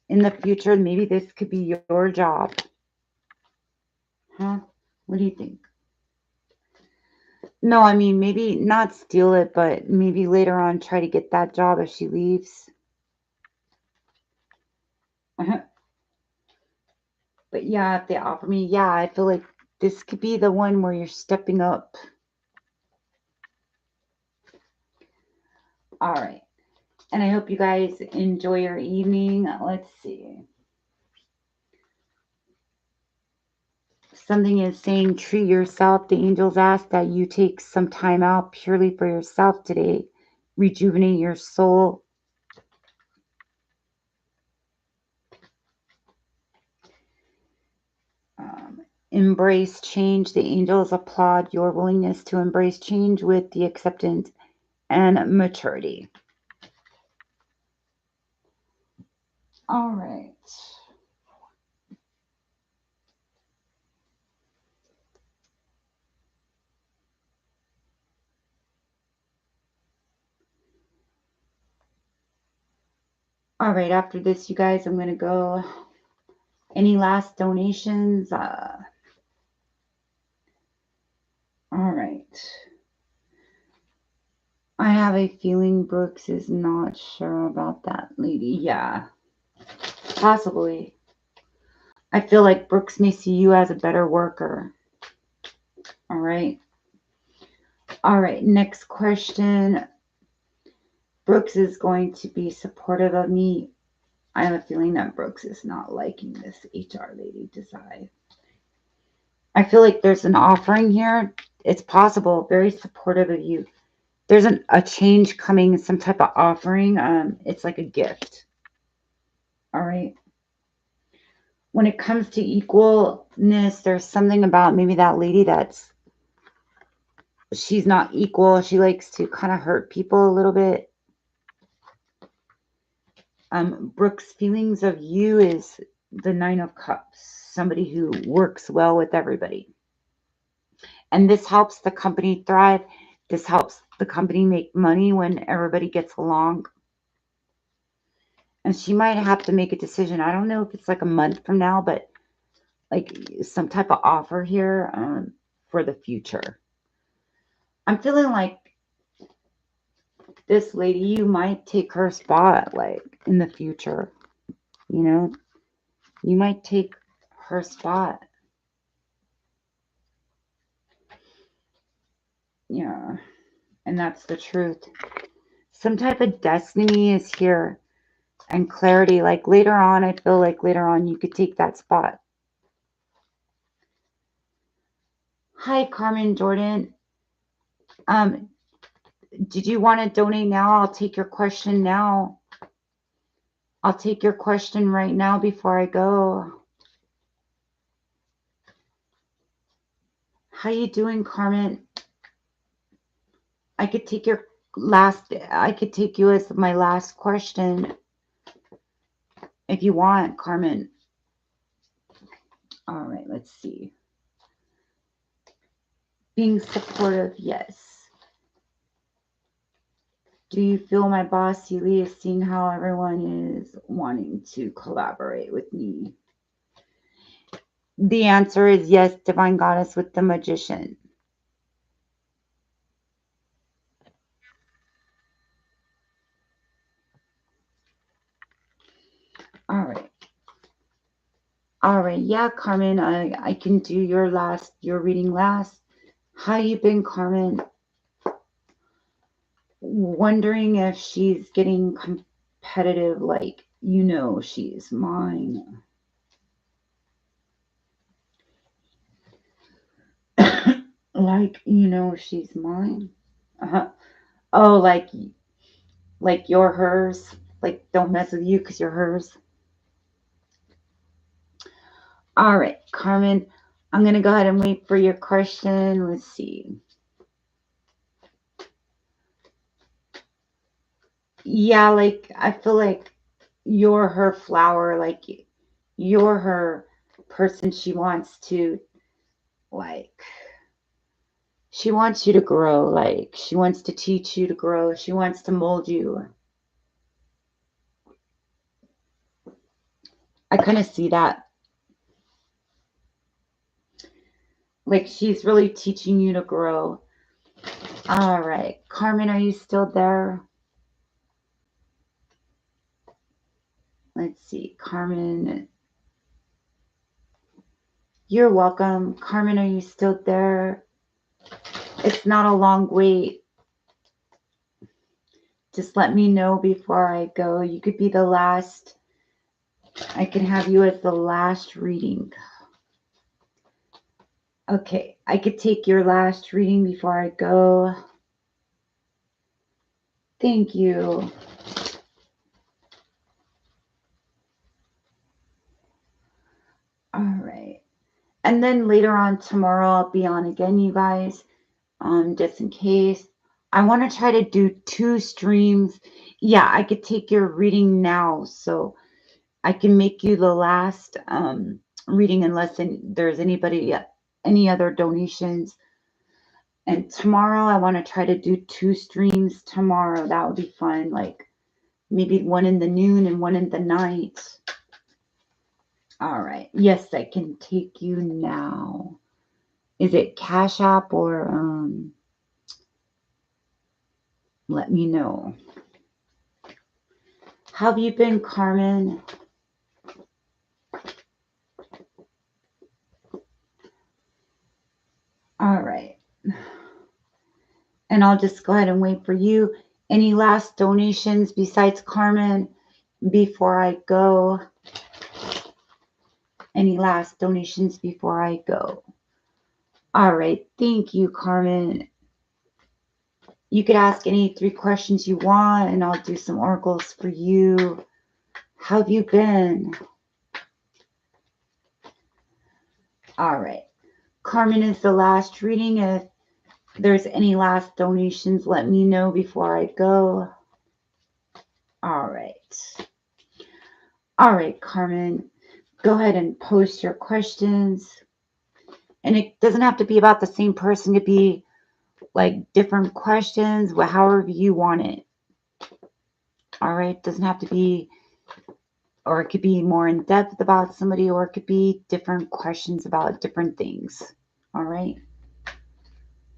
in the future. Maybe this could be your job. Huh? What do you think? No, I mean, maybe not steal it, but maybe later on try to get that job if she leaves. But yeah, if they offer me, yeah, I feel like this could be the one where you're stepping up. All right. And I hope you guys enjoy your evening. Let's see. Something is saying treat yourself. The angels ask that you take some time out purely for yourself today. Rejuvenate your soul. Embrace change. The angels applaud your willingness to embrace change with the acceptance and maturity. All right. All right. After this, you guys, I'm going to go. Any last donations? All right. I have a feeling Brooks is not sure about that lady. Yeah, possibly. I feel like Brooks may see you as a better worker. All right. All right. Next question. Brooks is going to be supportive of me. I have a feeling that Brooks is not liking this HR lady design. I feel like there's an offering here. It's possible. Very supportive of you. There's a change coming, some type of offering. It's like a gift. All right. When it comes to equalness, there's something about maybe that lady that's she's not equal. She likes to kind of hurt people a little bit. Brooke's feelings of you is the Nine of Cups, somebody who works well with everybody. And this helps the company thrive. This helps the company make money when everybody gets along. And she might have to make a decision. I don't know if it's like a month from now, but like some type of offer here for the future. I'm feeling like this lady, you might take her spot like in the future. You know, you might take her spot. Yeah, and that's the truth. Some type of destiny is here and clarity. Like later on, I feel like later on you could take that spot. Hi, Carmen Jordan. Did you want to donate now? I'll take your question now. I'll take your question right now before I go. How you doing, Carmen? I could take you as my last question if you want, Carmen. All right, let's see. Being supportive, yes. Do you feel my boss, Celia, is seeing how everyone is wanting to collaborate with me? The answer is yes, Divine Goddess with the Magician. All right. All right. Yeah, Carmen, I can do your reading last. How you been, Carmen? Wondering if she's getting competitive, like, she's mine. Like, she's mine. Oh, like you're hers. Like, don't mess with you because you're hers. All right, Carmen, I'm going to go ahead and wait for your question. Let's see. Yeah, like, I feel like you're her flower. Like, you're her person she wants to, like, she wants you to grow. Like, she wants to teach you to grow. She wants to mold you. I kind of see that. Like, she's really teaching you to grow. All right. Carmen, are you still there? Let's see. Carmen. You're welcome. Carmen, are you still there? It's not a long wait. Just let me know before I go. You could be the last. I can have you as the last reading. Okay. I could take your last reading before I go. Thank you. All right. And then later on tomorrow, I'll be on again, you guys, just in case. I want to try to do 2 streams. Yeah, I could take your reading now, so I can make you the last reading unless there's any other donations. And tomorrow, I want to try to do 2 streams tomorrow. That would be fun. Like maybe one in the noon and one in the night. All right. Yes, I can take you now. Is it Cash App or let me know. How have you been, Carmen? All right. And I'll just go ahead and wait for you. Any last donations besides Carmen before I go? Any last donations before I go? All right. Thank you, Carmen. You could ask any 3 questions you want, and I'll do some oracles for you. How have you been? All right. Carmen is the last reading. If there's any last donations, let me know before I go. All right. All right, Carmen. Go ahead and post your questions. And it doesn't have to be about the same person. It could be like different questions, however you want it. All right. Doesn't have to be or it could be more in depth about somebody, or it could be different questions about different things. All right.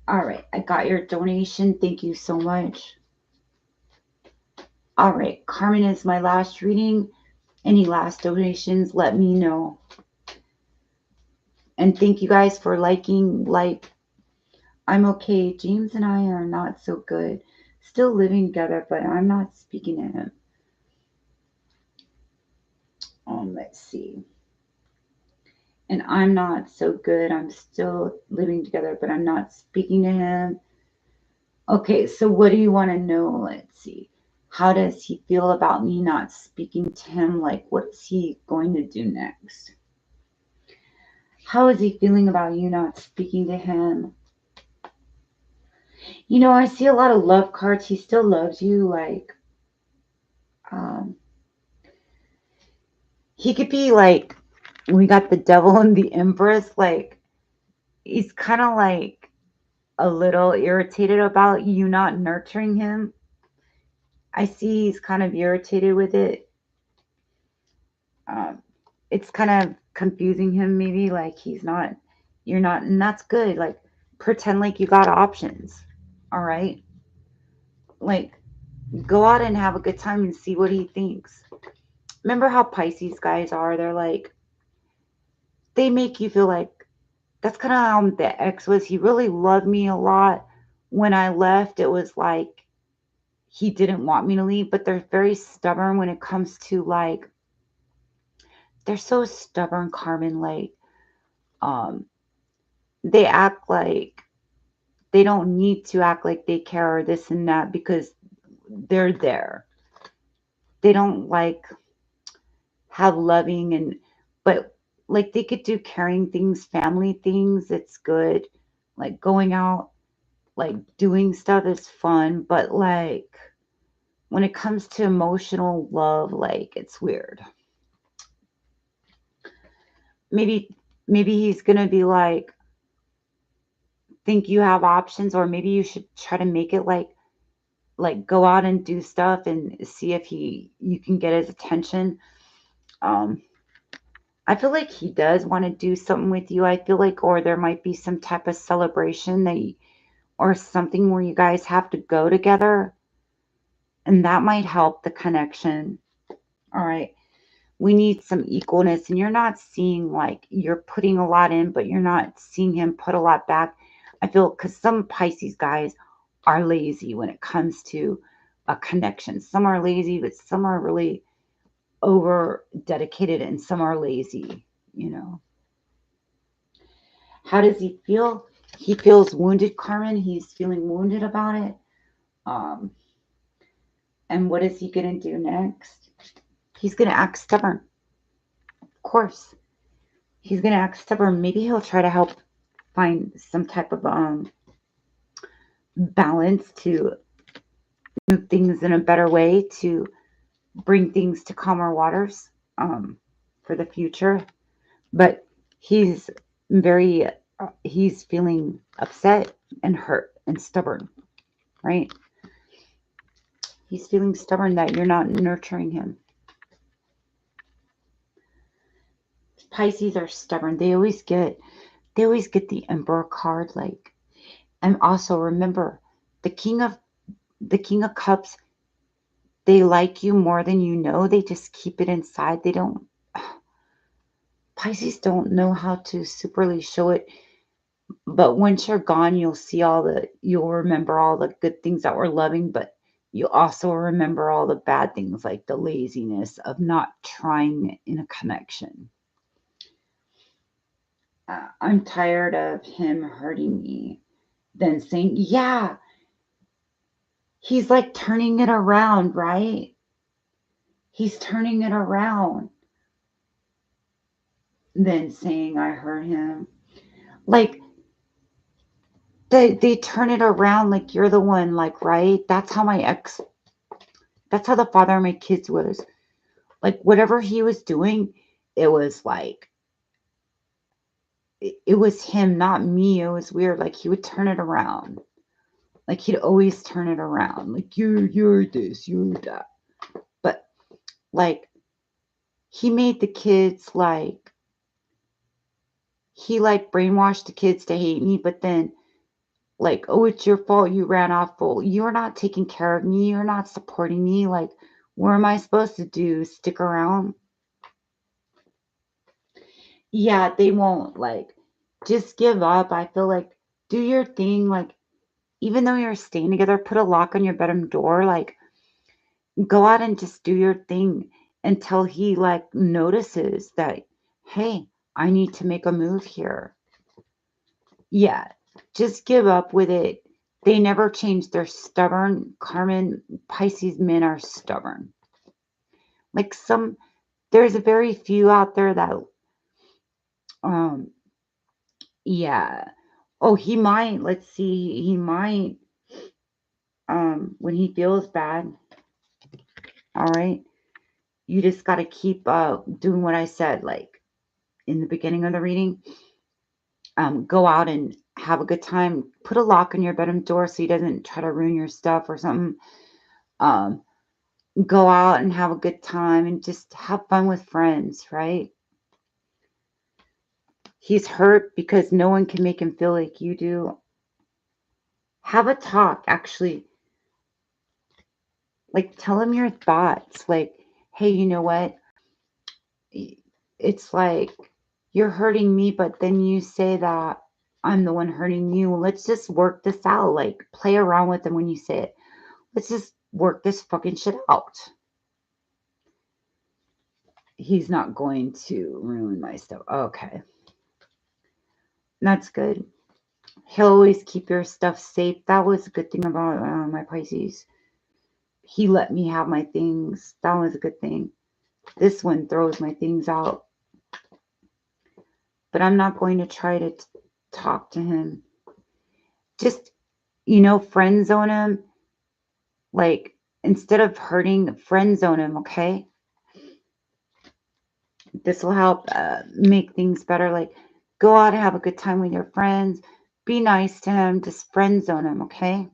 All right. I got your donation. Thank you so much. All right. Carmen is my last reading. Any last donations, let me know. And thank you guys for liking. I'm okay. James and I are not so good. Still living together, but I'm not speaking to him. Let's see. And I'm not so good. I'm still living together, but I'm not speaking to him. Okay, so what do you want to know? Let's see. How does he feel about me not speaking to him? Like, what's he going to do next? How is he feeling about you not speaking to him? You know, I see a lot of love cards. He still loves you. Like, um, he could be like, we got the devil and the empress. Like, he's kind of like a little irritated about you not nurturing him. I see he's kind of irritated with it. Um, it's kind of confusing him, maybe. Like, you're not, and that's good. Like, pretend like you got options. All right. Like, go out and have a good time and see what he thinks. Remember how Pisces guys are? They're like, they make you feel like that's kind of how the ex was. He really loved me a lot. When I left, it was like he didn't want me to leave, but they're very stubborn when it comes to like, they're so stubborn, Carmen. Like, um, they act like they don't need to act like they care or this and that because they're there. They don't like have loving but like they could do caring things, family things. It's good. Like going out, like doing stuff is fun, but like when it comes to emotional love, like it's weird. Maybe he's gonna be like, think you have options, or maybe you should try to make it like go out and do stuff and see if you can get his attention. Um, I feel like he does want to do something with you. I feel like, or there might be some type of celebration or something where you guys have to go together, and that might help the connection. All right. We need some equalness, and you're not seeing like you're putting a lot in, but you're not seeing him put a lot back. I feel because some Pisces guys are lazy when it comes to a connection. Some are lazy, but some are really over dedicated, and some are lazy, you know. How does he feel? He feels wounded, Carmen. He's feeling wounded about it. Um, and what is he going to do next? He's going to act stubborn. Of course. He's going to act stubborn. Maybe he'll try to help find some type of balance to move things in a better way, to bring things to calmer waters for the future. But he's he's feeling upset and hurt and stubborn, right? He's feeling stubborn that you're not nurturing him. Pisces are stubborn. They always get the Emperor card. Like, and also remember, the King of Cups, they like you more than you know. They just keep it inside. They don't. Pisces don't know how to superly show it. But once you're gone, you'll remember all the good things that were loving, but you also remember all the bad things, like the laziness of not trying in a connection. I'm tired of him hurting me. Then saying, yeah, he's like turning it around, right? He's turning it around. Then saying, I hurt him. Like, they turn it around like you're the one, like, right? That's how the father of my kids was. Like, whatever he was doing, it was like, it was him, not me. It was weird. Like, he would turn it around. Like, he'd always turn it around. Like, you're this, you're that. But, like, he made the kids like, he like brainwashed the kids to hate me, but then like, oh, it's your fault you ran off. Well, you're not taking care of me. You're not supporting me. Like, what am I supposed to do? Stick around? Yeah, they won't. Like, just give up. I feel like do your thing. Like, even though you're staying together, put a lock on your bedroom door. Like, go out and just do your thing until he like notices that, hey, I need to make a move here. Yeah, just give up with it. They never change. They're stubborn. Carmen, Pisces men are stubborn. Like there's a very few out there that, um, yeah. Oh, he might, let's see, he might, when he feels bad, all right, you just got to keep doing what I said, like in the beginning of the reading. Go out and have a good time. Put a lock on your bedroom door so he doesn't try to ruin your stuff or something. Um, Go out and have a good time and just have fun with friends, right? He's hurt because no one can make him feel like you do. Have a talk, actually. Like, tell him your thoughts. Like, hey, you know what? It's like you're hurting me, but then you say that I'm the one hurting you. Let's just work this out. Like, play around with him when you say it. Let's just work this fucking shit out. He's not going to ruin my stuff. Okay. That's good. He'll always keep your stuff safe. That was a good thing about my Pisces. He let me have my things. That was a good thing. This one throws my things out. But I'm not going to try to talk to him. Just, friend zone him. Like, instead of hurting, friend zone him, okay? This will help make things better. Like, go out and have a good time with your friends. Be nice to him. Just friend zone him, okay?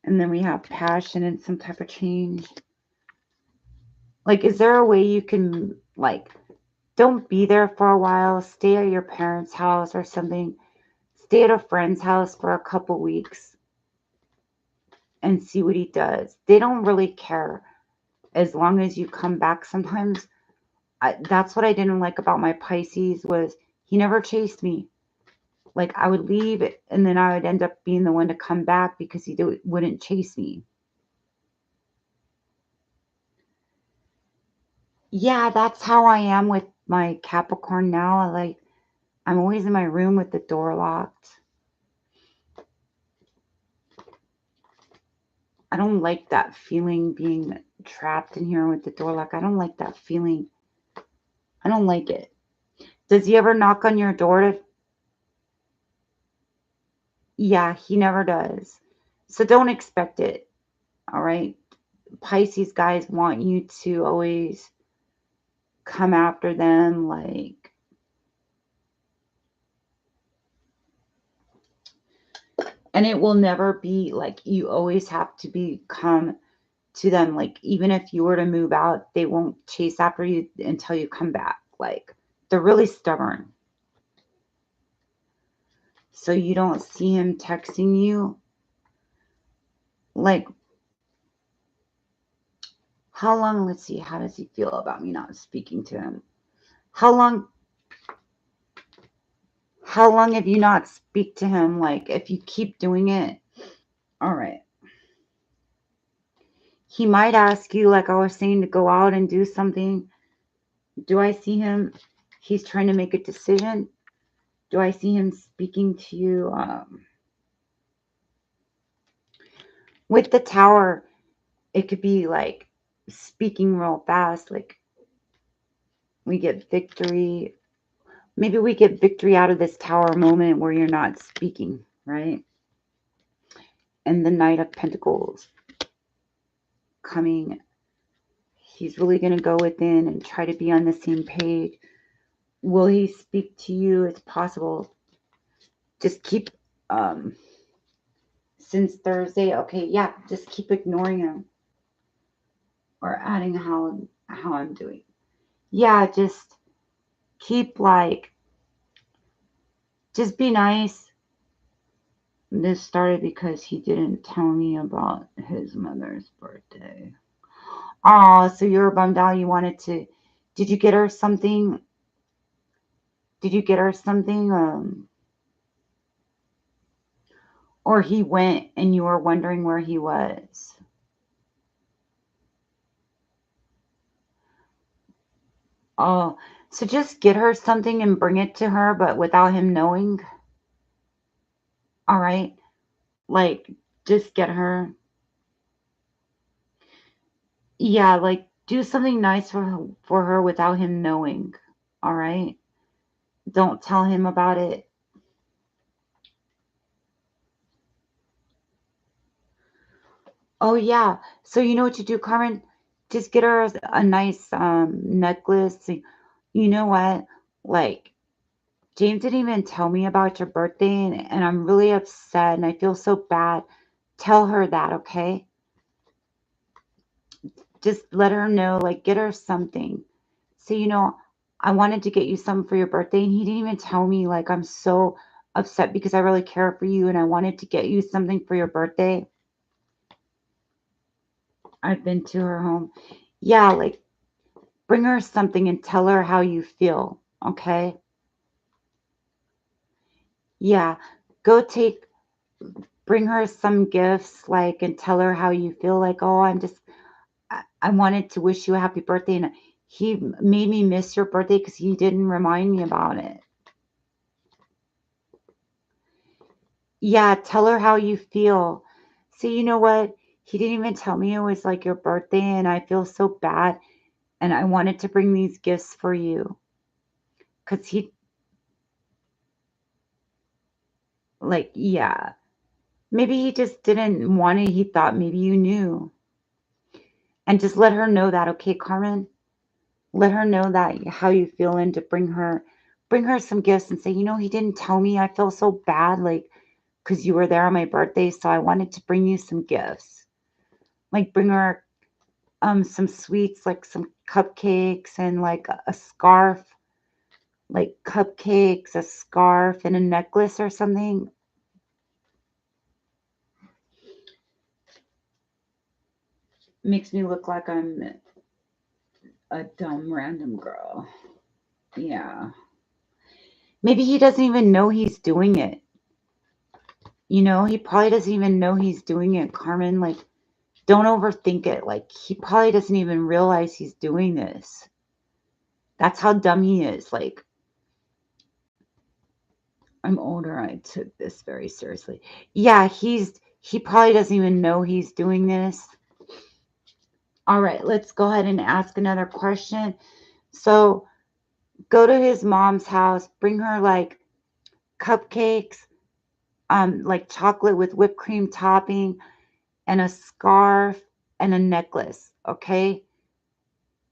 And then we have passion and some type of change. Like, is there a way you can, like, don't be there for a while, stay at your parents' house or something, stay at a friend's house for a couple weeks and see what he does. They don't really care as long as you come back sometimes. That's what I didn't like about my Pisces was he never chased me. Like, I would leave and then I would end up being the one to come back because he wouldn't chase me. Yeah, that's how I am with my Capricorn now. I'm always in my room with the door locked. I don't like that feeling being trapped in here with the door locked. I don't like that feeling. I don't like it. Does he ever knock on your door to? Yeah, he never does. So don't expect it. All right. Pisces guys want you to always come after them, like, and it will never be like you always have to become to them. Like, even if you were to move out, they won't chase after you until you come back. Like, they're really stubborn. So you don't see him texting you. Like, how long, let's see, how does he feel about me not speaking to him? How long have you not speak to him? Like, if you keep doing it, all right. He might ask you, like I was saying, to go out and do something. Do I see him? He's trying to make a decision. Do I see him speaking to you? With the tower, it could be like speaking real fast. Like, we get victory. Maybe we get victory out of this tower moment where you're not speaking, right? And the Knight of Pentacles coming. He's really going to go within and try to be on the same page. Will he speak to you? It's possible. Just keep, since Thursday, okay, yeah, just keep ignoring him. or adding how I'm doing. Yeah, just keep like, just be nice. This started because he didn't tell me about his mother's birthday. Oh, so you were bummed out. You wanted to. Did you get her something? Did you get her something? Or he went and you were wondering where he was? Oh, so just get her something and bring it to her, but without him knowing. All right. Like, just get her. Yeah, like do something nice for her without him knowing. All right. Don't tell him about it. Oh yeah. So you know what to do, Carmen? Just get her a nice necklace. You know what? Like James didn't even tell me about your birthday and I'm really upset and I feel so bad. Tell her that, okay? Just let her know, like get her something. So I wanted to get you something for your birthday and he didn't even tell me. Like I'm so upset because I really care for you and I wanted to get you something for your birthday. I've been to her home. Yeah, like bring her something and tell her how you feel, okay? Yeah, go bring her some gifts, like, and tell her how you feel. Like, oh, I wanted to wish you a happy birthday, and he made me miss your birthday because he didn't remind me about it. Yeah, tell her how you feel. See, you know what? He didn't even tell me it was like your birthday, and I feel so bad, and I wanted to bring these gifts for you because like, yeah. Maybe he just didn't want it. He thought maybe you knew. And just let her know that, okay, Carmen? Let her know that how you feel and to bring her some gifts and say, he didn't tell me. I feel so bad, like, because you were there on my birthday, so I wanted to bring you some gifts. Like bring her some sweets, like some cupcakes and like a scarf, like cupcakes, a scarf, and a necklace or something. Makes me look like I'm a dumb random girl. Yeah. Maybe he doesn't even know he's doing it. He probably doesn't even know he's doing it, Carmen. Like, don't overthink it. Like, he probably doesn't even realize he's doing this. That's how dumb he is. Like, I'm older. I took this very seriously. Yeah, he probably doesn't even know he's doing this. All right, let's go ahead and ask another question. So, go to his mom's house, bring her like cupcakes, like chocolate with whipped cream topping, and a scarf and a necklace, okay?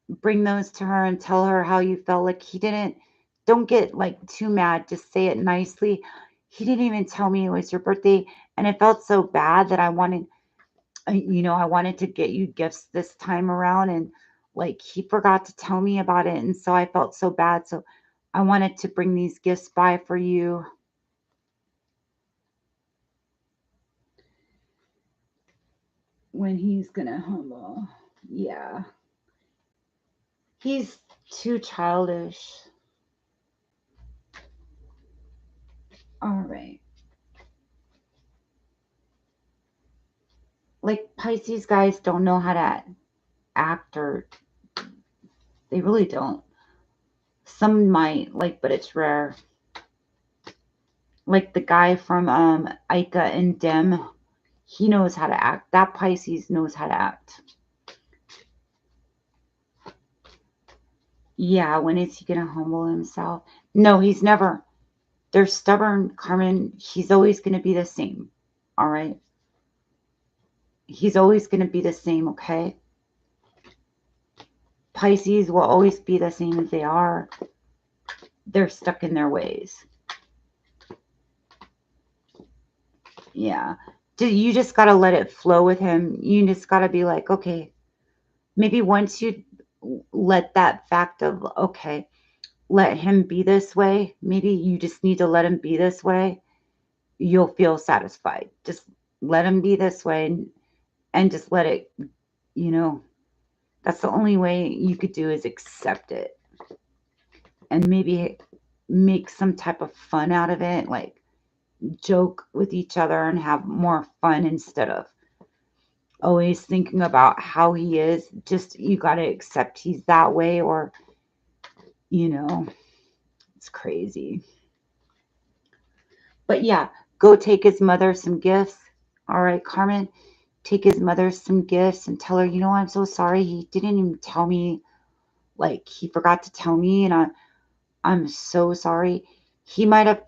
Bring those to her and tell her how you felt. Like he didn't, don't get like too mad, just say it nicely. He didn't even tell me it was your birthday, and it felt so bad that I wanted to get you gifts this time around, and like he forgot to tell me about it, and so I felt so bad. So I wanted to bring these gifts by for you. When he's gonna humble. Yeah. He's too childish. All right. Like Pisces guys don't know how to act, or they really don't. Some might, like, but it's rare. Like the guy from Ica and Dem, he knows how to act. That Pisces knows how to act. Yeah, when is he gonna humble himself? No, he's never. They're stubborn, Carmen. He's always gonna be the same. All right. He's always gonna be the same, okay? Pisces will always be the same as they are. They're stuck in their ways. Yeah. You just got to let it flow with him. You just got to be like, okay, maybe once you let that fact of, okay, let him be this way, maybe you just need to let him be this way, you'll feel satisfied. Just let him be this way, and just let it, you know, that's the only way you could do, is accept it. And maybe make some type of fun out of it, like joke with each other and have more fun instead of always thinking about how he is. Just, you got to accept he's that way, or, you know, it's crazy. But yeah, go take his mother some gifts. All right, Carmen, take his mother some gifts and tell her, I'm so sorry. He didn't even tell me, like, he forgot to tell me, and I'm so sorry. He might have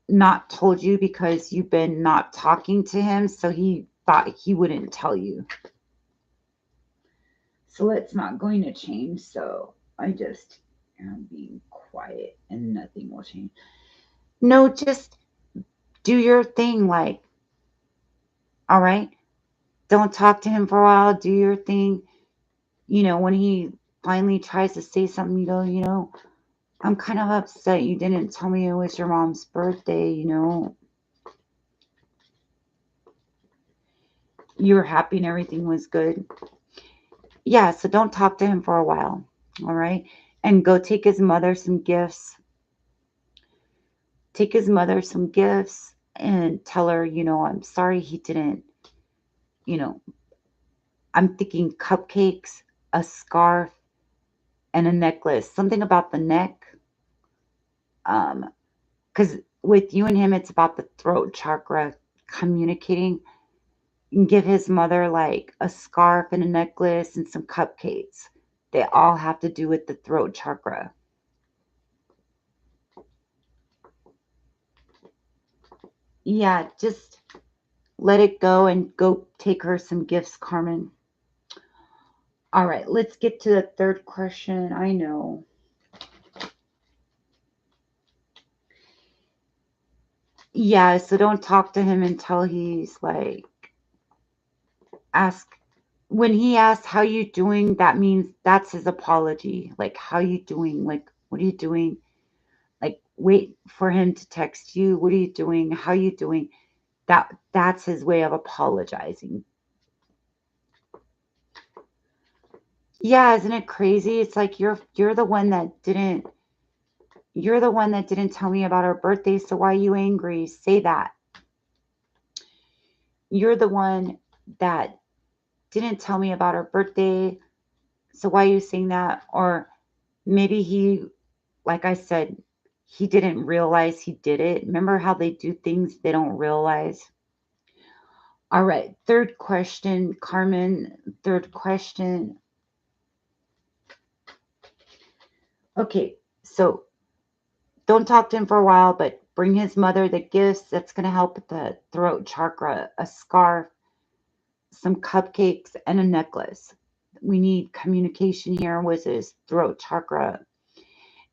not told you because you've been not talking to him, so he thought he wouldn't tell you. So it's not going to change. So I just am being quiet and nothing will change. No, just do your thing. Like, all right, don't talk to him for a while. Do your thing. When he finally tries to say something, I'm kind of upset you didn't tell me it was your mom's birthday. You were happy and everything was good. Yeah, so don't talk to him for a while. All right. And go take his mother some gifts. Take his mother some gifts and tell her, I'm sorry he didn't, you know, I'm thinking cupcakes, a scarf, and a necklace. Something about the neck. Because with you and him, it's about the throat chakra communicating. And give his mother like a scarf and a necklace and some cupcakes. They all have to do with the throat chakra. Yeah, just let it go and go take her some gifts, Carmen. All right, let's get to the third question. I know. Yeah, so don't talk to him until he's like, ask. When he asks how you doing, that means that's his apology. Like, how you doing? Like, what are you doing? Like, wait for him to text you. What are you doing? How you doing? That's his way of apologizing. Yeah, isn't it crazy? It's like you're the one that didn't tell me about our birthday, so why are you angry? Say that. You're the one that didn't tell me about our birthday, so why are you saying that? Or maybe he, like I said, he didn't realize he did it. Remember how they do things they don't realize? All right, third question, Carmen. Third question. Okay, so don't talk to him for a while, but bring his mother the gifts. That's going to help with the throat chakra, a scarf, some cupcakes, and a necklace. We need communication here with his throat chakra.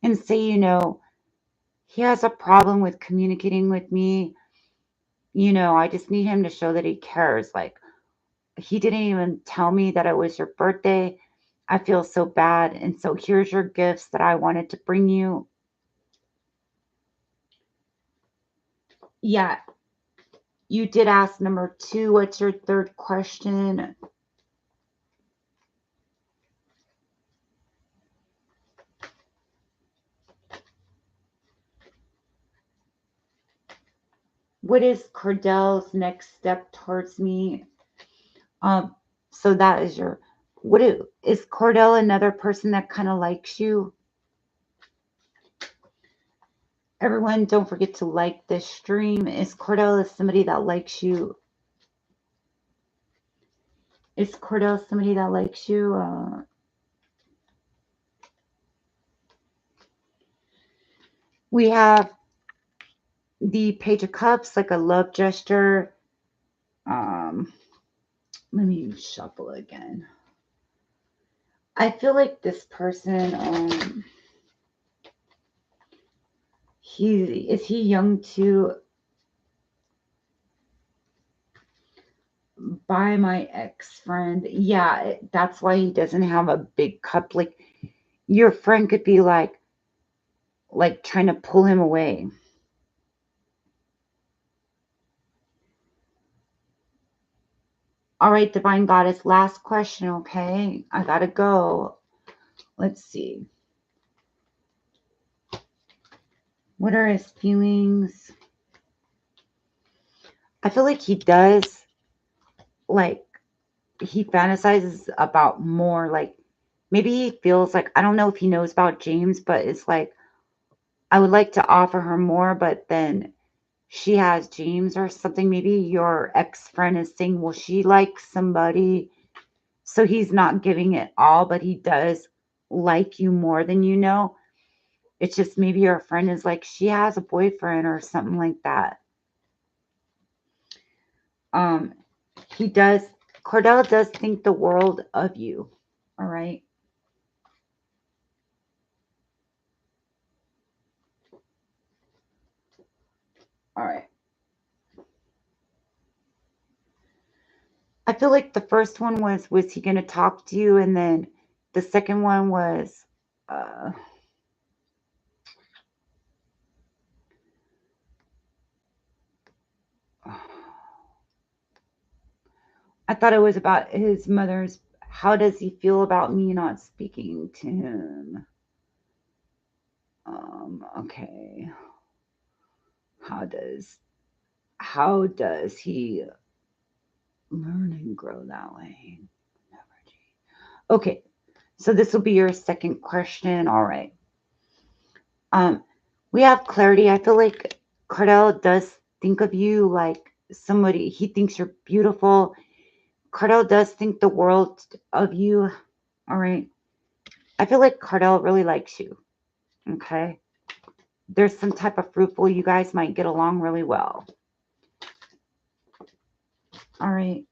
And say, he has a problem with communicating with me. I just need him to show that he cares. Like, he didn't even tell me that it was your birthday. I feel so bad. And so here's your gifts that I wanted to bring you. Yeah, you did ask number 2. What's your third question? What is Cordell's next step towards me? Um, so that is your, is Cordell another person that kind of likes you? Everyone, don't forget to like this stream. Is Cordell somebody that likes you? Is Cordell somebody that likes you? We have the Page of Cups, like a love gesture. Let me shuffle again. I feel like this person, is he young too? by my ex-friend. Yeah, that's why he doesn't have a big cup. Like your friend could be like trying to pull him away. All right, Divine Goddess, last question, okay? I gotta go. Let's see. What are his feelings? I feel like he does, like, he fantasizes about more, like, maybe he feels like, I don't know if he knows about James, but it's like, I would like to offer her more, but then she has James or something. Maybe your ex-friend is saying, well, she likes somebody, so he's not giving it all, but he does like you more than you know. It's just maybe your friend is like, she has a boyfriend or something like that. Um, he does, Cordell does think the world of you. All right. All right. I feel like the first one was he going to talk to you? And then the second one was, uh, I thought it was about his mother's. How does he feel about me not speaking to him? Okay. How does how does he learn and grow that way? Okay. So this will be your second question. All right. Um, we have clarity. I feel like Cardell does think of you like somebody. He thinks you're beautiful. Cardell does think the world of you. All right. I feel like Cardell really likes you. Okay. There's some type of fruitful. You guys might get along really well. All right.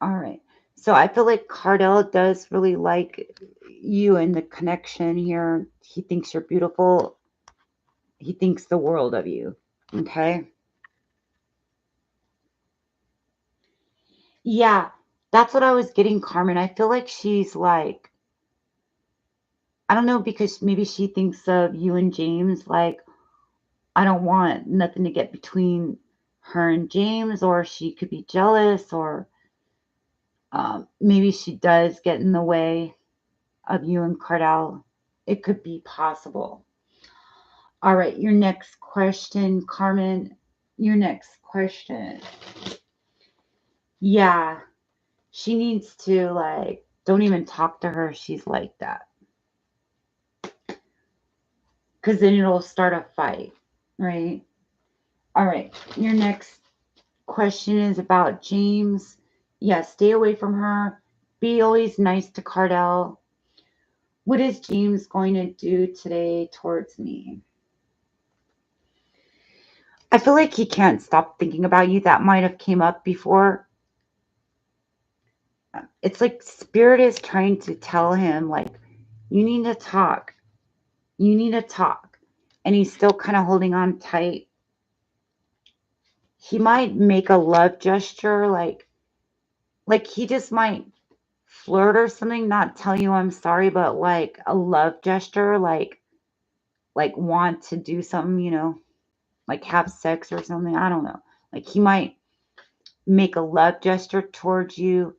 All right. So I feel like Cardell does really like you and the connection here. He thinks you're beautiful. He thinks the world of you. Okay. Yeah, that's what I was getting, Carmen. I feel like she's like, I don't know, because maybe she thinks of you and James like, I don't want nothing to get between her and James, or she could be jealous, or maybe she does get in the way of you and Cardell. It could be possible. All right, your next question, Carmen. Your next question. Yeah, she needs to, like, don't even talk to her. She's like that. Because then it'll start a fight, right? All right, your next question is about James. Yeah, stay away from her. Be always nice to Cardell. What is James going to do today towards me? I feel like he can't stop thinking about you. That might have came up before. It's like Spirit is trying to tell him, like, you need to talk. You need to talk. And he's still kind of holding on tight. He might make a love gesture, like he just might flirt or something, not tell you I'm sorry, but like a love gesture, like want to do something, like have sex or something. I don't know. Like he might make a love gesture towards you,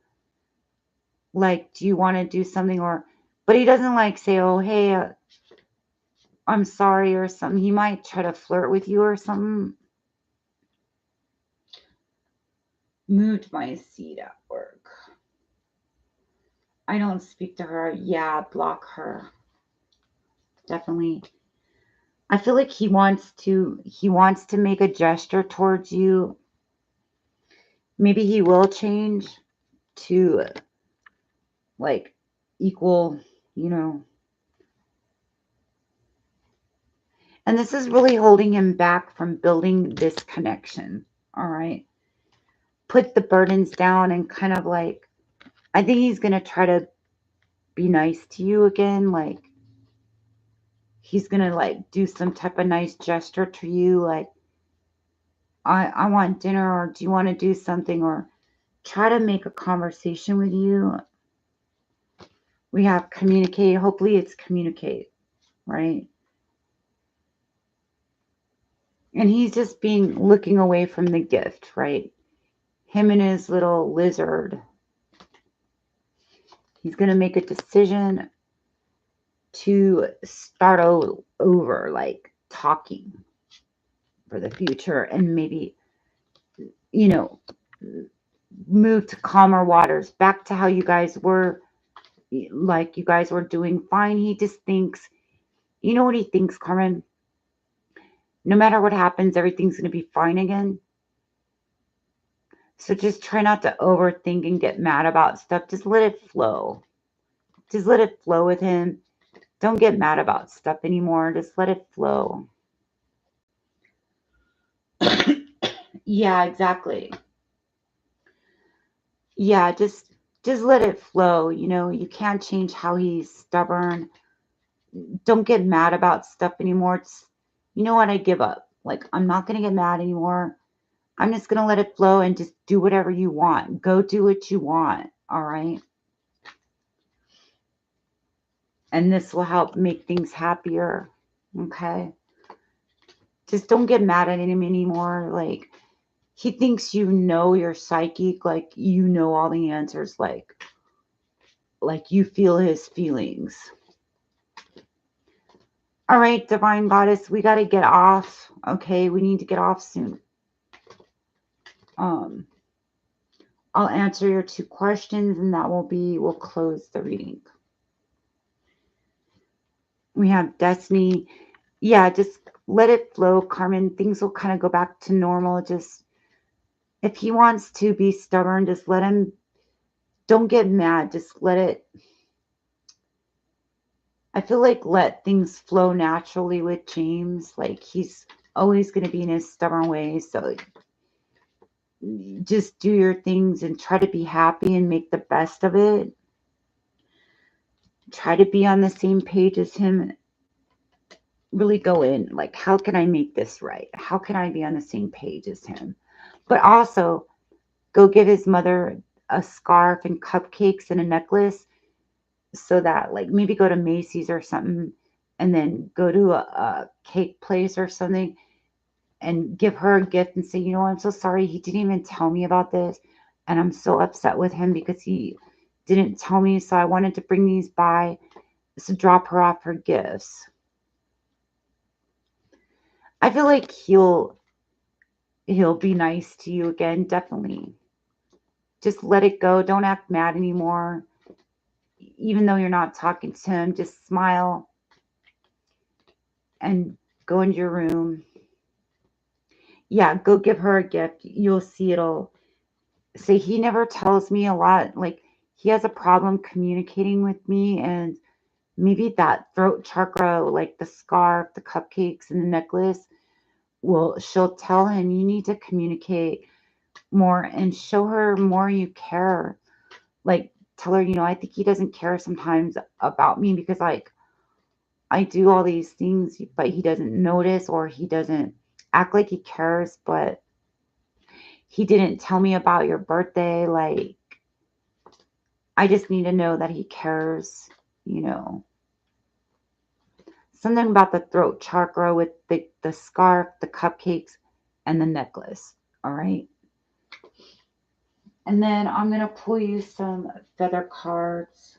like, do you want to do something? Or but he doesn't like say, oh hey, I'm sorry or something. He might try to flirt with you or something. Moved my seat at work. I don't speak to her. Yeah, block her. Definitely. I feel like he wants to make a gesture towards you. Maybe he will change to like equal, you know. And this is really holding him back from building this connection. All right. Put the burdens down and kind of like, I think he's going to try to be nice to you again. Like he's going to like do some type of nice gesture to you. Like I want dinner, or do you want to do something, or try to make a conversation with you. We have communicate. Hopefully it's communicate, right? And he's just being looking away from the gift, right? Him and his little lizard. He's going to make a decision to start over, like talking for the future, and maybe, you know, move to calmer waters, back to how you guys were, like you guys were doing fine. He just thinks, you know what he thinks, Carmen? No matter what happens, everything's going to be fine again. So just try not to overthink and get mad about stuff. Just let it flow. Just let it flow with him. Don't get mad about stuff anymore. Just let it flow. Yeah, exactly. Yeah, just let it flow. You can't change how he's stubborn. Don't get mad about stuff anymore. You know what? I give up. Like, I'm not going to get mad anymore. I'm just going to let it flow and just do whatever you want. Go do what you want. All right. And this will help make things happier. Okay. Just don't get mad at him anymore. Like, he thinks you know you're psychic, like you know all the answers, like you feel his feelings. All right, Divine Goddess, we got to get off. Okay, we need to get off soon. Um, I'll answer your 2 questions, and we'll close the reading. We have Destiny. Yeah, just let it flow, Carmen. Things will kind of go back to normal. Just, if he wants to be stubborn, just let him. Don't get mad. Just let it. I feel like let things flow naturally with James. Like, he's always going to be in his stubborn way. So just do your things and try to be happy and make the best of it. Try to be on the same page as him. Really go in, like, how can I make this right? How can I be on the same page as him? But also go give his mother a scarf and cupcakes and a necklace, so that, like, maybe go to Macy's or something, and then go to a cake place or something and give her a gift and say, I'm so sorry. He didn't even tell me about this. And I'm so upset with him because he didn't tell me. So I wanted to bring these by to drop her off her gifts. I feel like he'll be nice to you again. Definitely. Just let it go. Don't act mad anymore. Even though you're not talking to him, just smile and go into your room. Yeah, go give her a gift. You'll see it'll say, he never tells me a lot. Like, he has a problem communicating with me, and maybe that throat chakra, like the scarf, the cupcakes, and the necklace, she'll tell him, you need to communicate more and show her more you care. Like, tell her, I think he doesn't care sometimes about me because, like, I do all these things, but he doesn't notice, or he doesn't act like he cares, but he didn't tell me about your birthday. Like, I just need to know that he cares, you know. Something about the throat chakra with the scarf, the cupcakes, and the necklace. All right. And then I'm going to pull you some feather cards.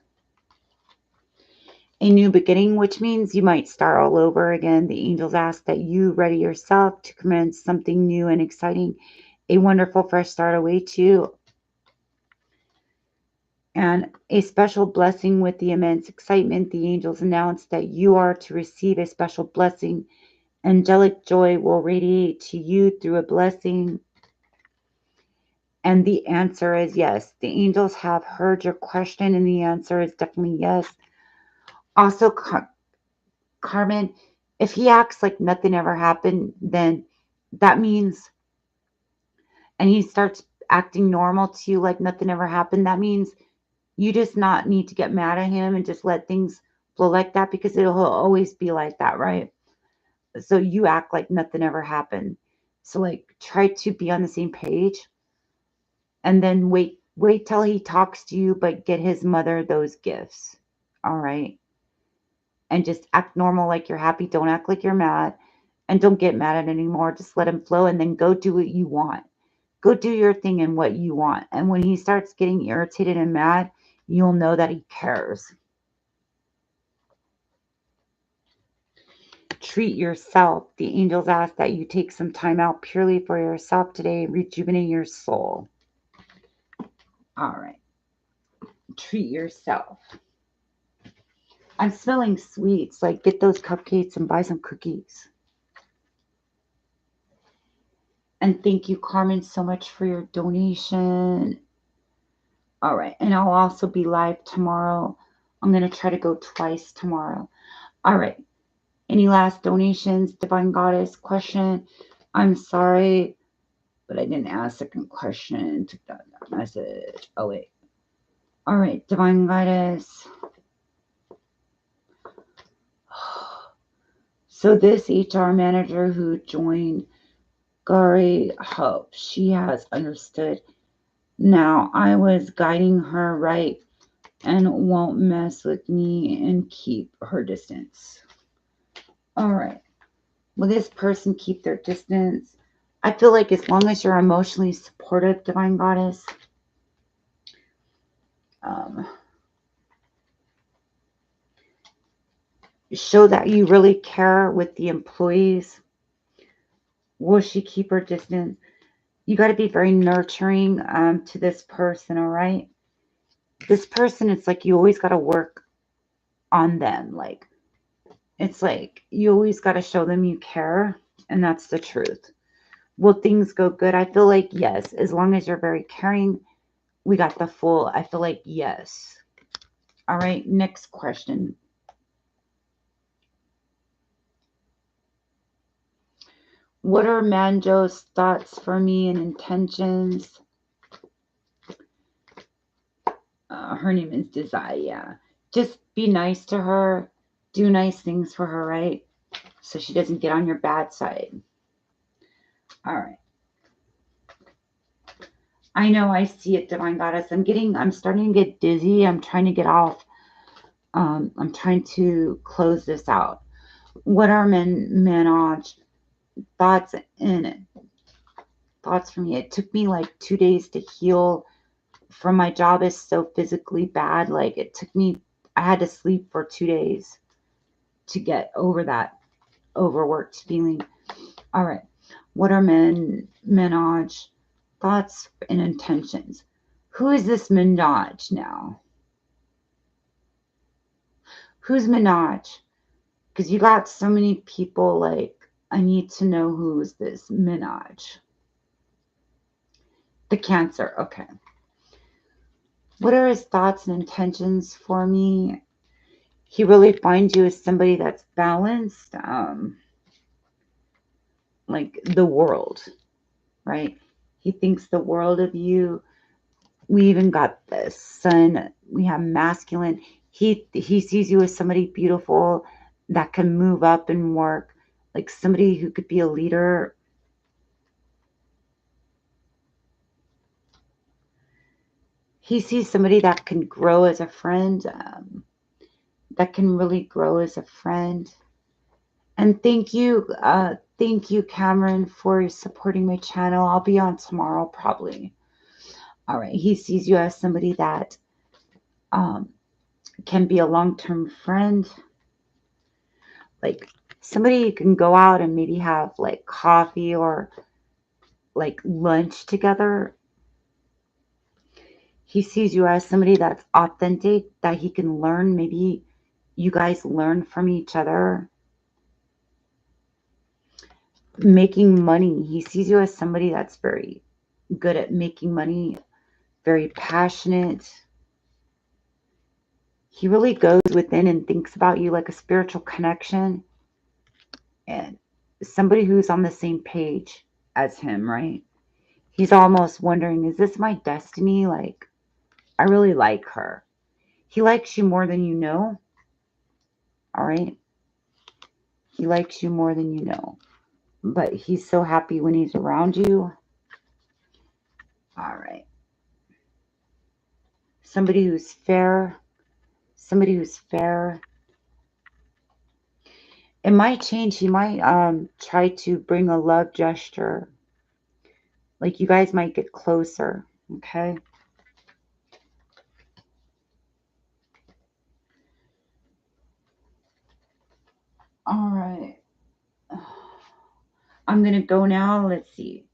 A new beginning, which means you might start all over again. The angels ask that you ready yourself to commence something new and exciting. A wonderful fresh start awaits you. And a special blessing. With the immense excitement, the angels announce that you are to receive a special blessing. Angelic joy will radiate to you through a blessing. And the answer is yes. The angels have heard your question, and the answer is definitely yes. Also, Carmen, if he acts like nothing ever happened, then that means, and he starts acting normal to you like nothing ever happened, that means you just not need to get mad at him and just let things flow like that, because it'll always be like that, right? So you act like nothing ever happened. So like try to be on the same page, and then wait till he talks to you, but get his mother those gifts. All right. And just act normal like you're happy. Don't act like you're mad. And don't get mad at it anymore. Just let him flow and then go do what you want. Go do your thing and what you want. And when he starts getting irritated and mad, you'll know that he cares. Treat yourself. The angels ask that you take some time out purely for yourself today, rejuvenate your soul. All right. Treat yourself. I'm smelling sweets. Like, get those cupcakes and buy some cookies. And thank you, Carmen, so much for your donation. All right. And I'll also be live tomorrow. I'm going to try to go twice tomorrow. All right. Any last donations? Divine Goddess question. I'm sorry, but I didn't ask the second question. Took that message. Oh, wait. All right. Divine Goddess. So this HR manager who joined Gary Hope, she has understood. Now I was guiding her right and won't mess with me and keep her distance. All right. Will this person keep their distance? I feel like as long as you're emotionally supportive, Divine Goddess, show that you really care with the employees. Will she keep her distance? You got to be very nurturing to this person, all right? This person, it's like you always got to work on them. Like, it's like you always got to show them you care, and that's the truth. Will things go good? I feel like yes. As long as you're very caring, we got the full. I feel like yes. All right, next question. What are Manjo's thoughts for me and intentions? Her name is Desire. Yeah. Just be nice to her. Do nice things for her, right? So she doesn't get on your bad side. All right. I know I see it, Divine Goddess. I'm starting to get dizzy. I'm trying to get off. I'm trying to close this out. What are Manoj thoughts in it? Thoughts for me? It took me like 2 days to heal from my job is so physically bad. Like it took me, I had to sleep for 2 days to get over that overworked feeling. All right. What are Manoj thoughts and intentions? Who is this Manoj now? Who's Manoj? Because you got so many people, like, I need to know who's this Manoj. The Cancer, okay. What are his thoughts and intentions for me? He really finds you as somebody that's balanced, like the world, right? He thinks the world of you. We even got the sun. We have masculine. He sees you as somebody beautiful that can move up and work, like somebody who could be a leader. He sees somebody that can grow as a friend, that can really grow as a friend. And thank you, Cameron, for supporting my channel. I'll be on tomorrow probably. All right. He sees you as somebody that can be a long-term friend, like somebody you can go out and maybe have like coffee or like lunch together. He sees you as somebody that's authentic, that he can learn. Maybe you guys learn from each other. Making money. He sees you as somebody that's very good at making money, very passionate. He really goes within and thinks about you like a spiritual connection and somebody who's on the same page as him, right? He's almost wondering, is this my destiny? Like, I really like her. He likes you more than you know. All right. He likes you more than you know. but he's so happy when he's around you. All right. Somebody who's fair. Somebody who's fair. It might change. He might try to bring a love gesture. Like you guys might get closer. Okay. All right. I'm going to go now. Let's see.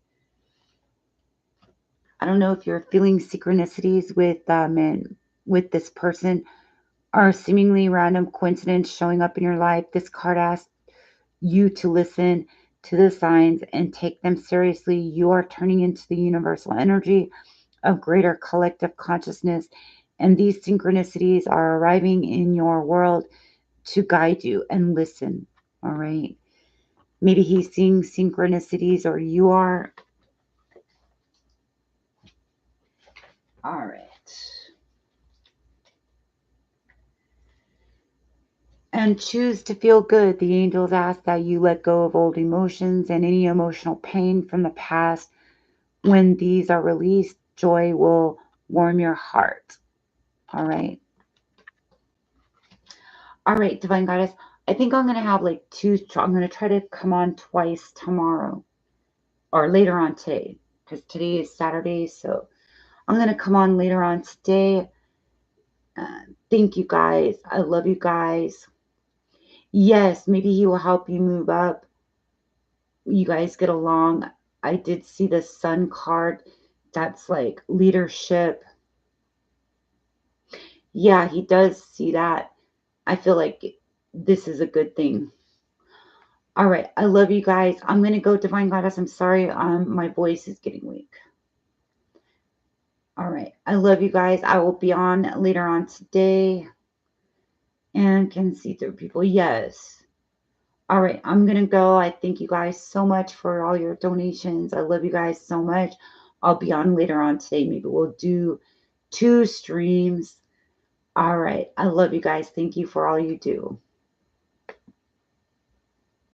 I don't know if you're feeling synchronicities with this person or seemingly random coincidence showing up in your life. This card asks you to listen to the signs and take them seriously. You are turning into the universal energy of greater collective consciousness, and these synchronicities are arriving in your world to guide you and listen. All right. Maybe he's seeing synchronicities or you are. All right. And choose to feel good. The angels ask that you let go of old emotions and any emotional pain from the past. When these are released, joy will warm your heart. All right. All right, Divine Goddess. I think I'm going to have like I'm going to try to come on twice tomorrow or later on today because today is Saturday. So I'm going to come on later on today. Thank you guys. I love you guys. Yes, maybe he will help you move up. You guys get along. I did see the Sun card. That's like leadership. Yeah, he does see that. I feel like this is a good thing. All right. I love you guys. I'm going to go, Divine Goddess. I'm sorry. My voice is getting weak. All right. I love you guys. I will be on later on today and can see through people. Yes. All right. I'm going to go. I thank you guys so much for all your donations. I love you guys so much. I'll be on later on today. Maybe we'll do 2 streams. All right. I love you guys. Thank you for all you do.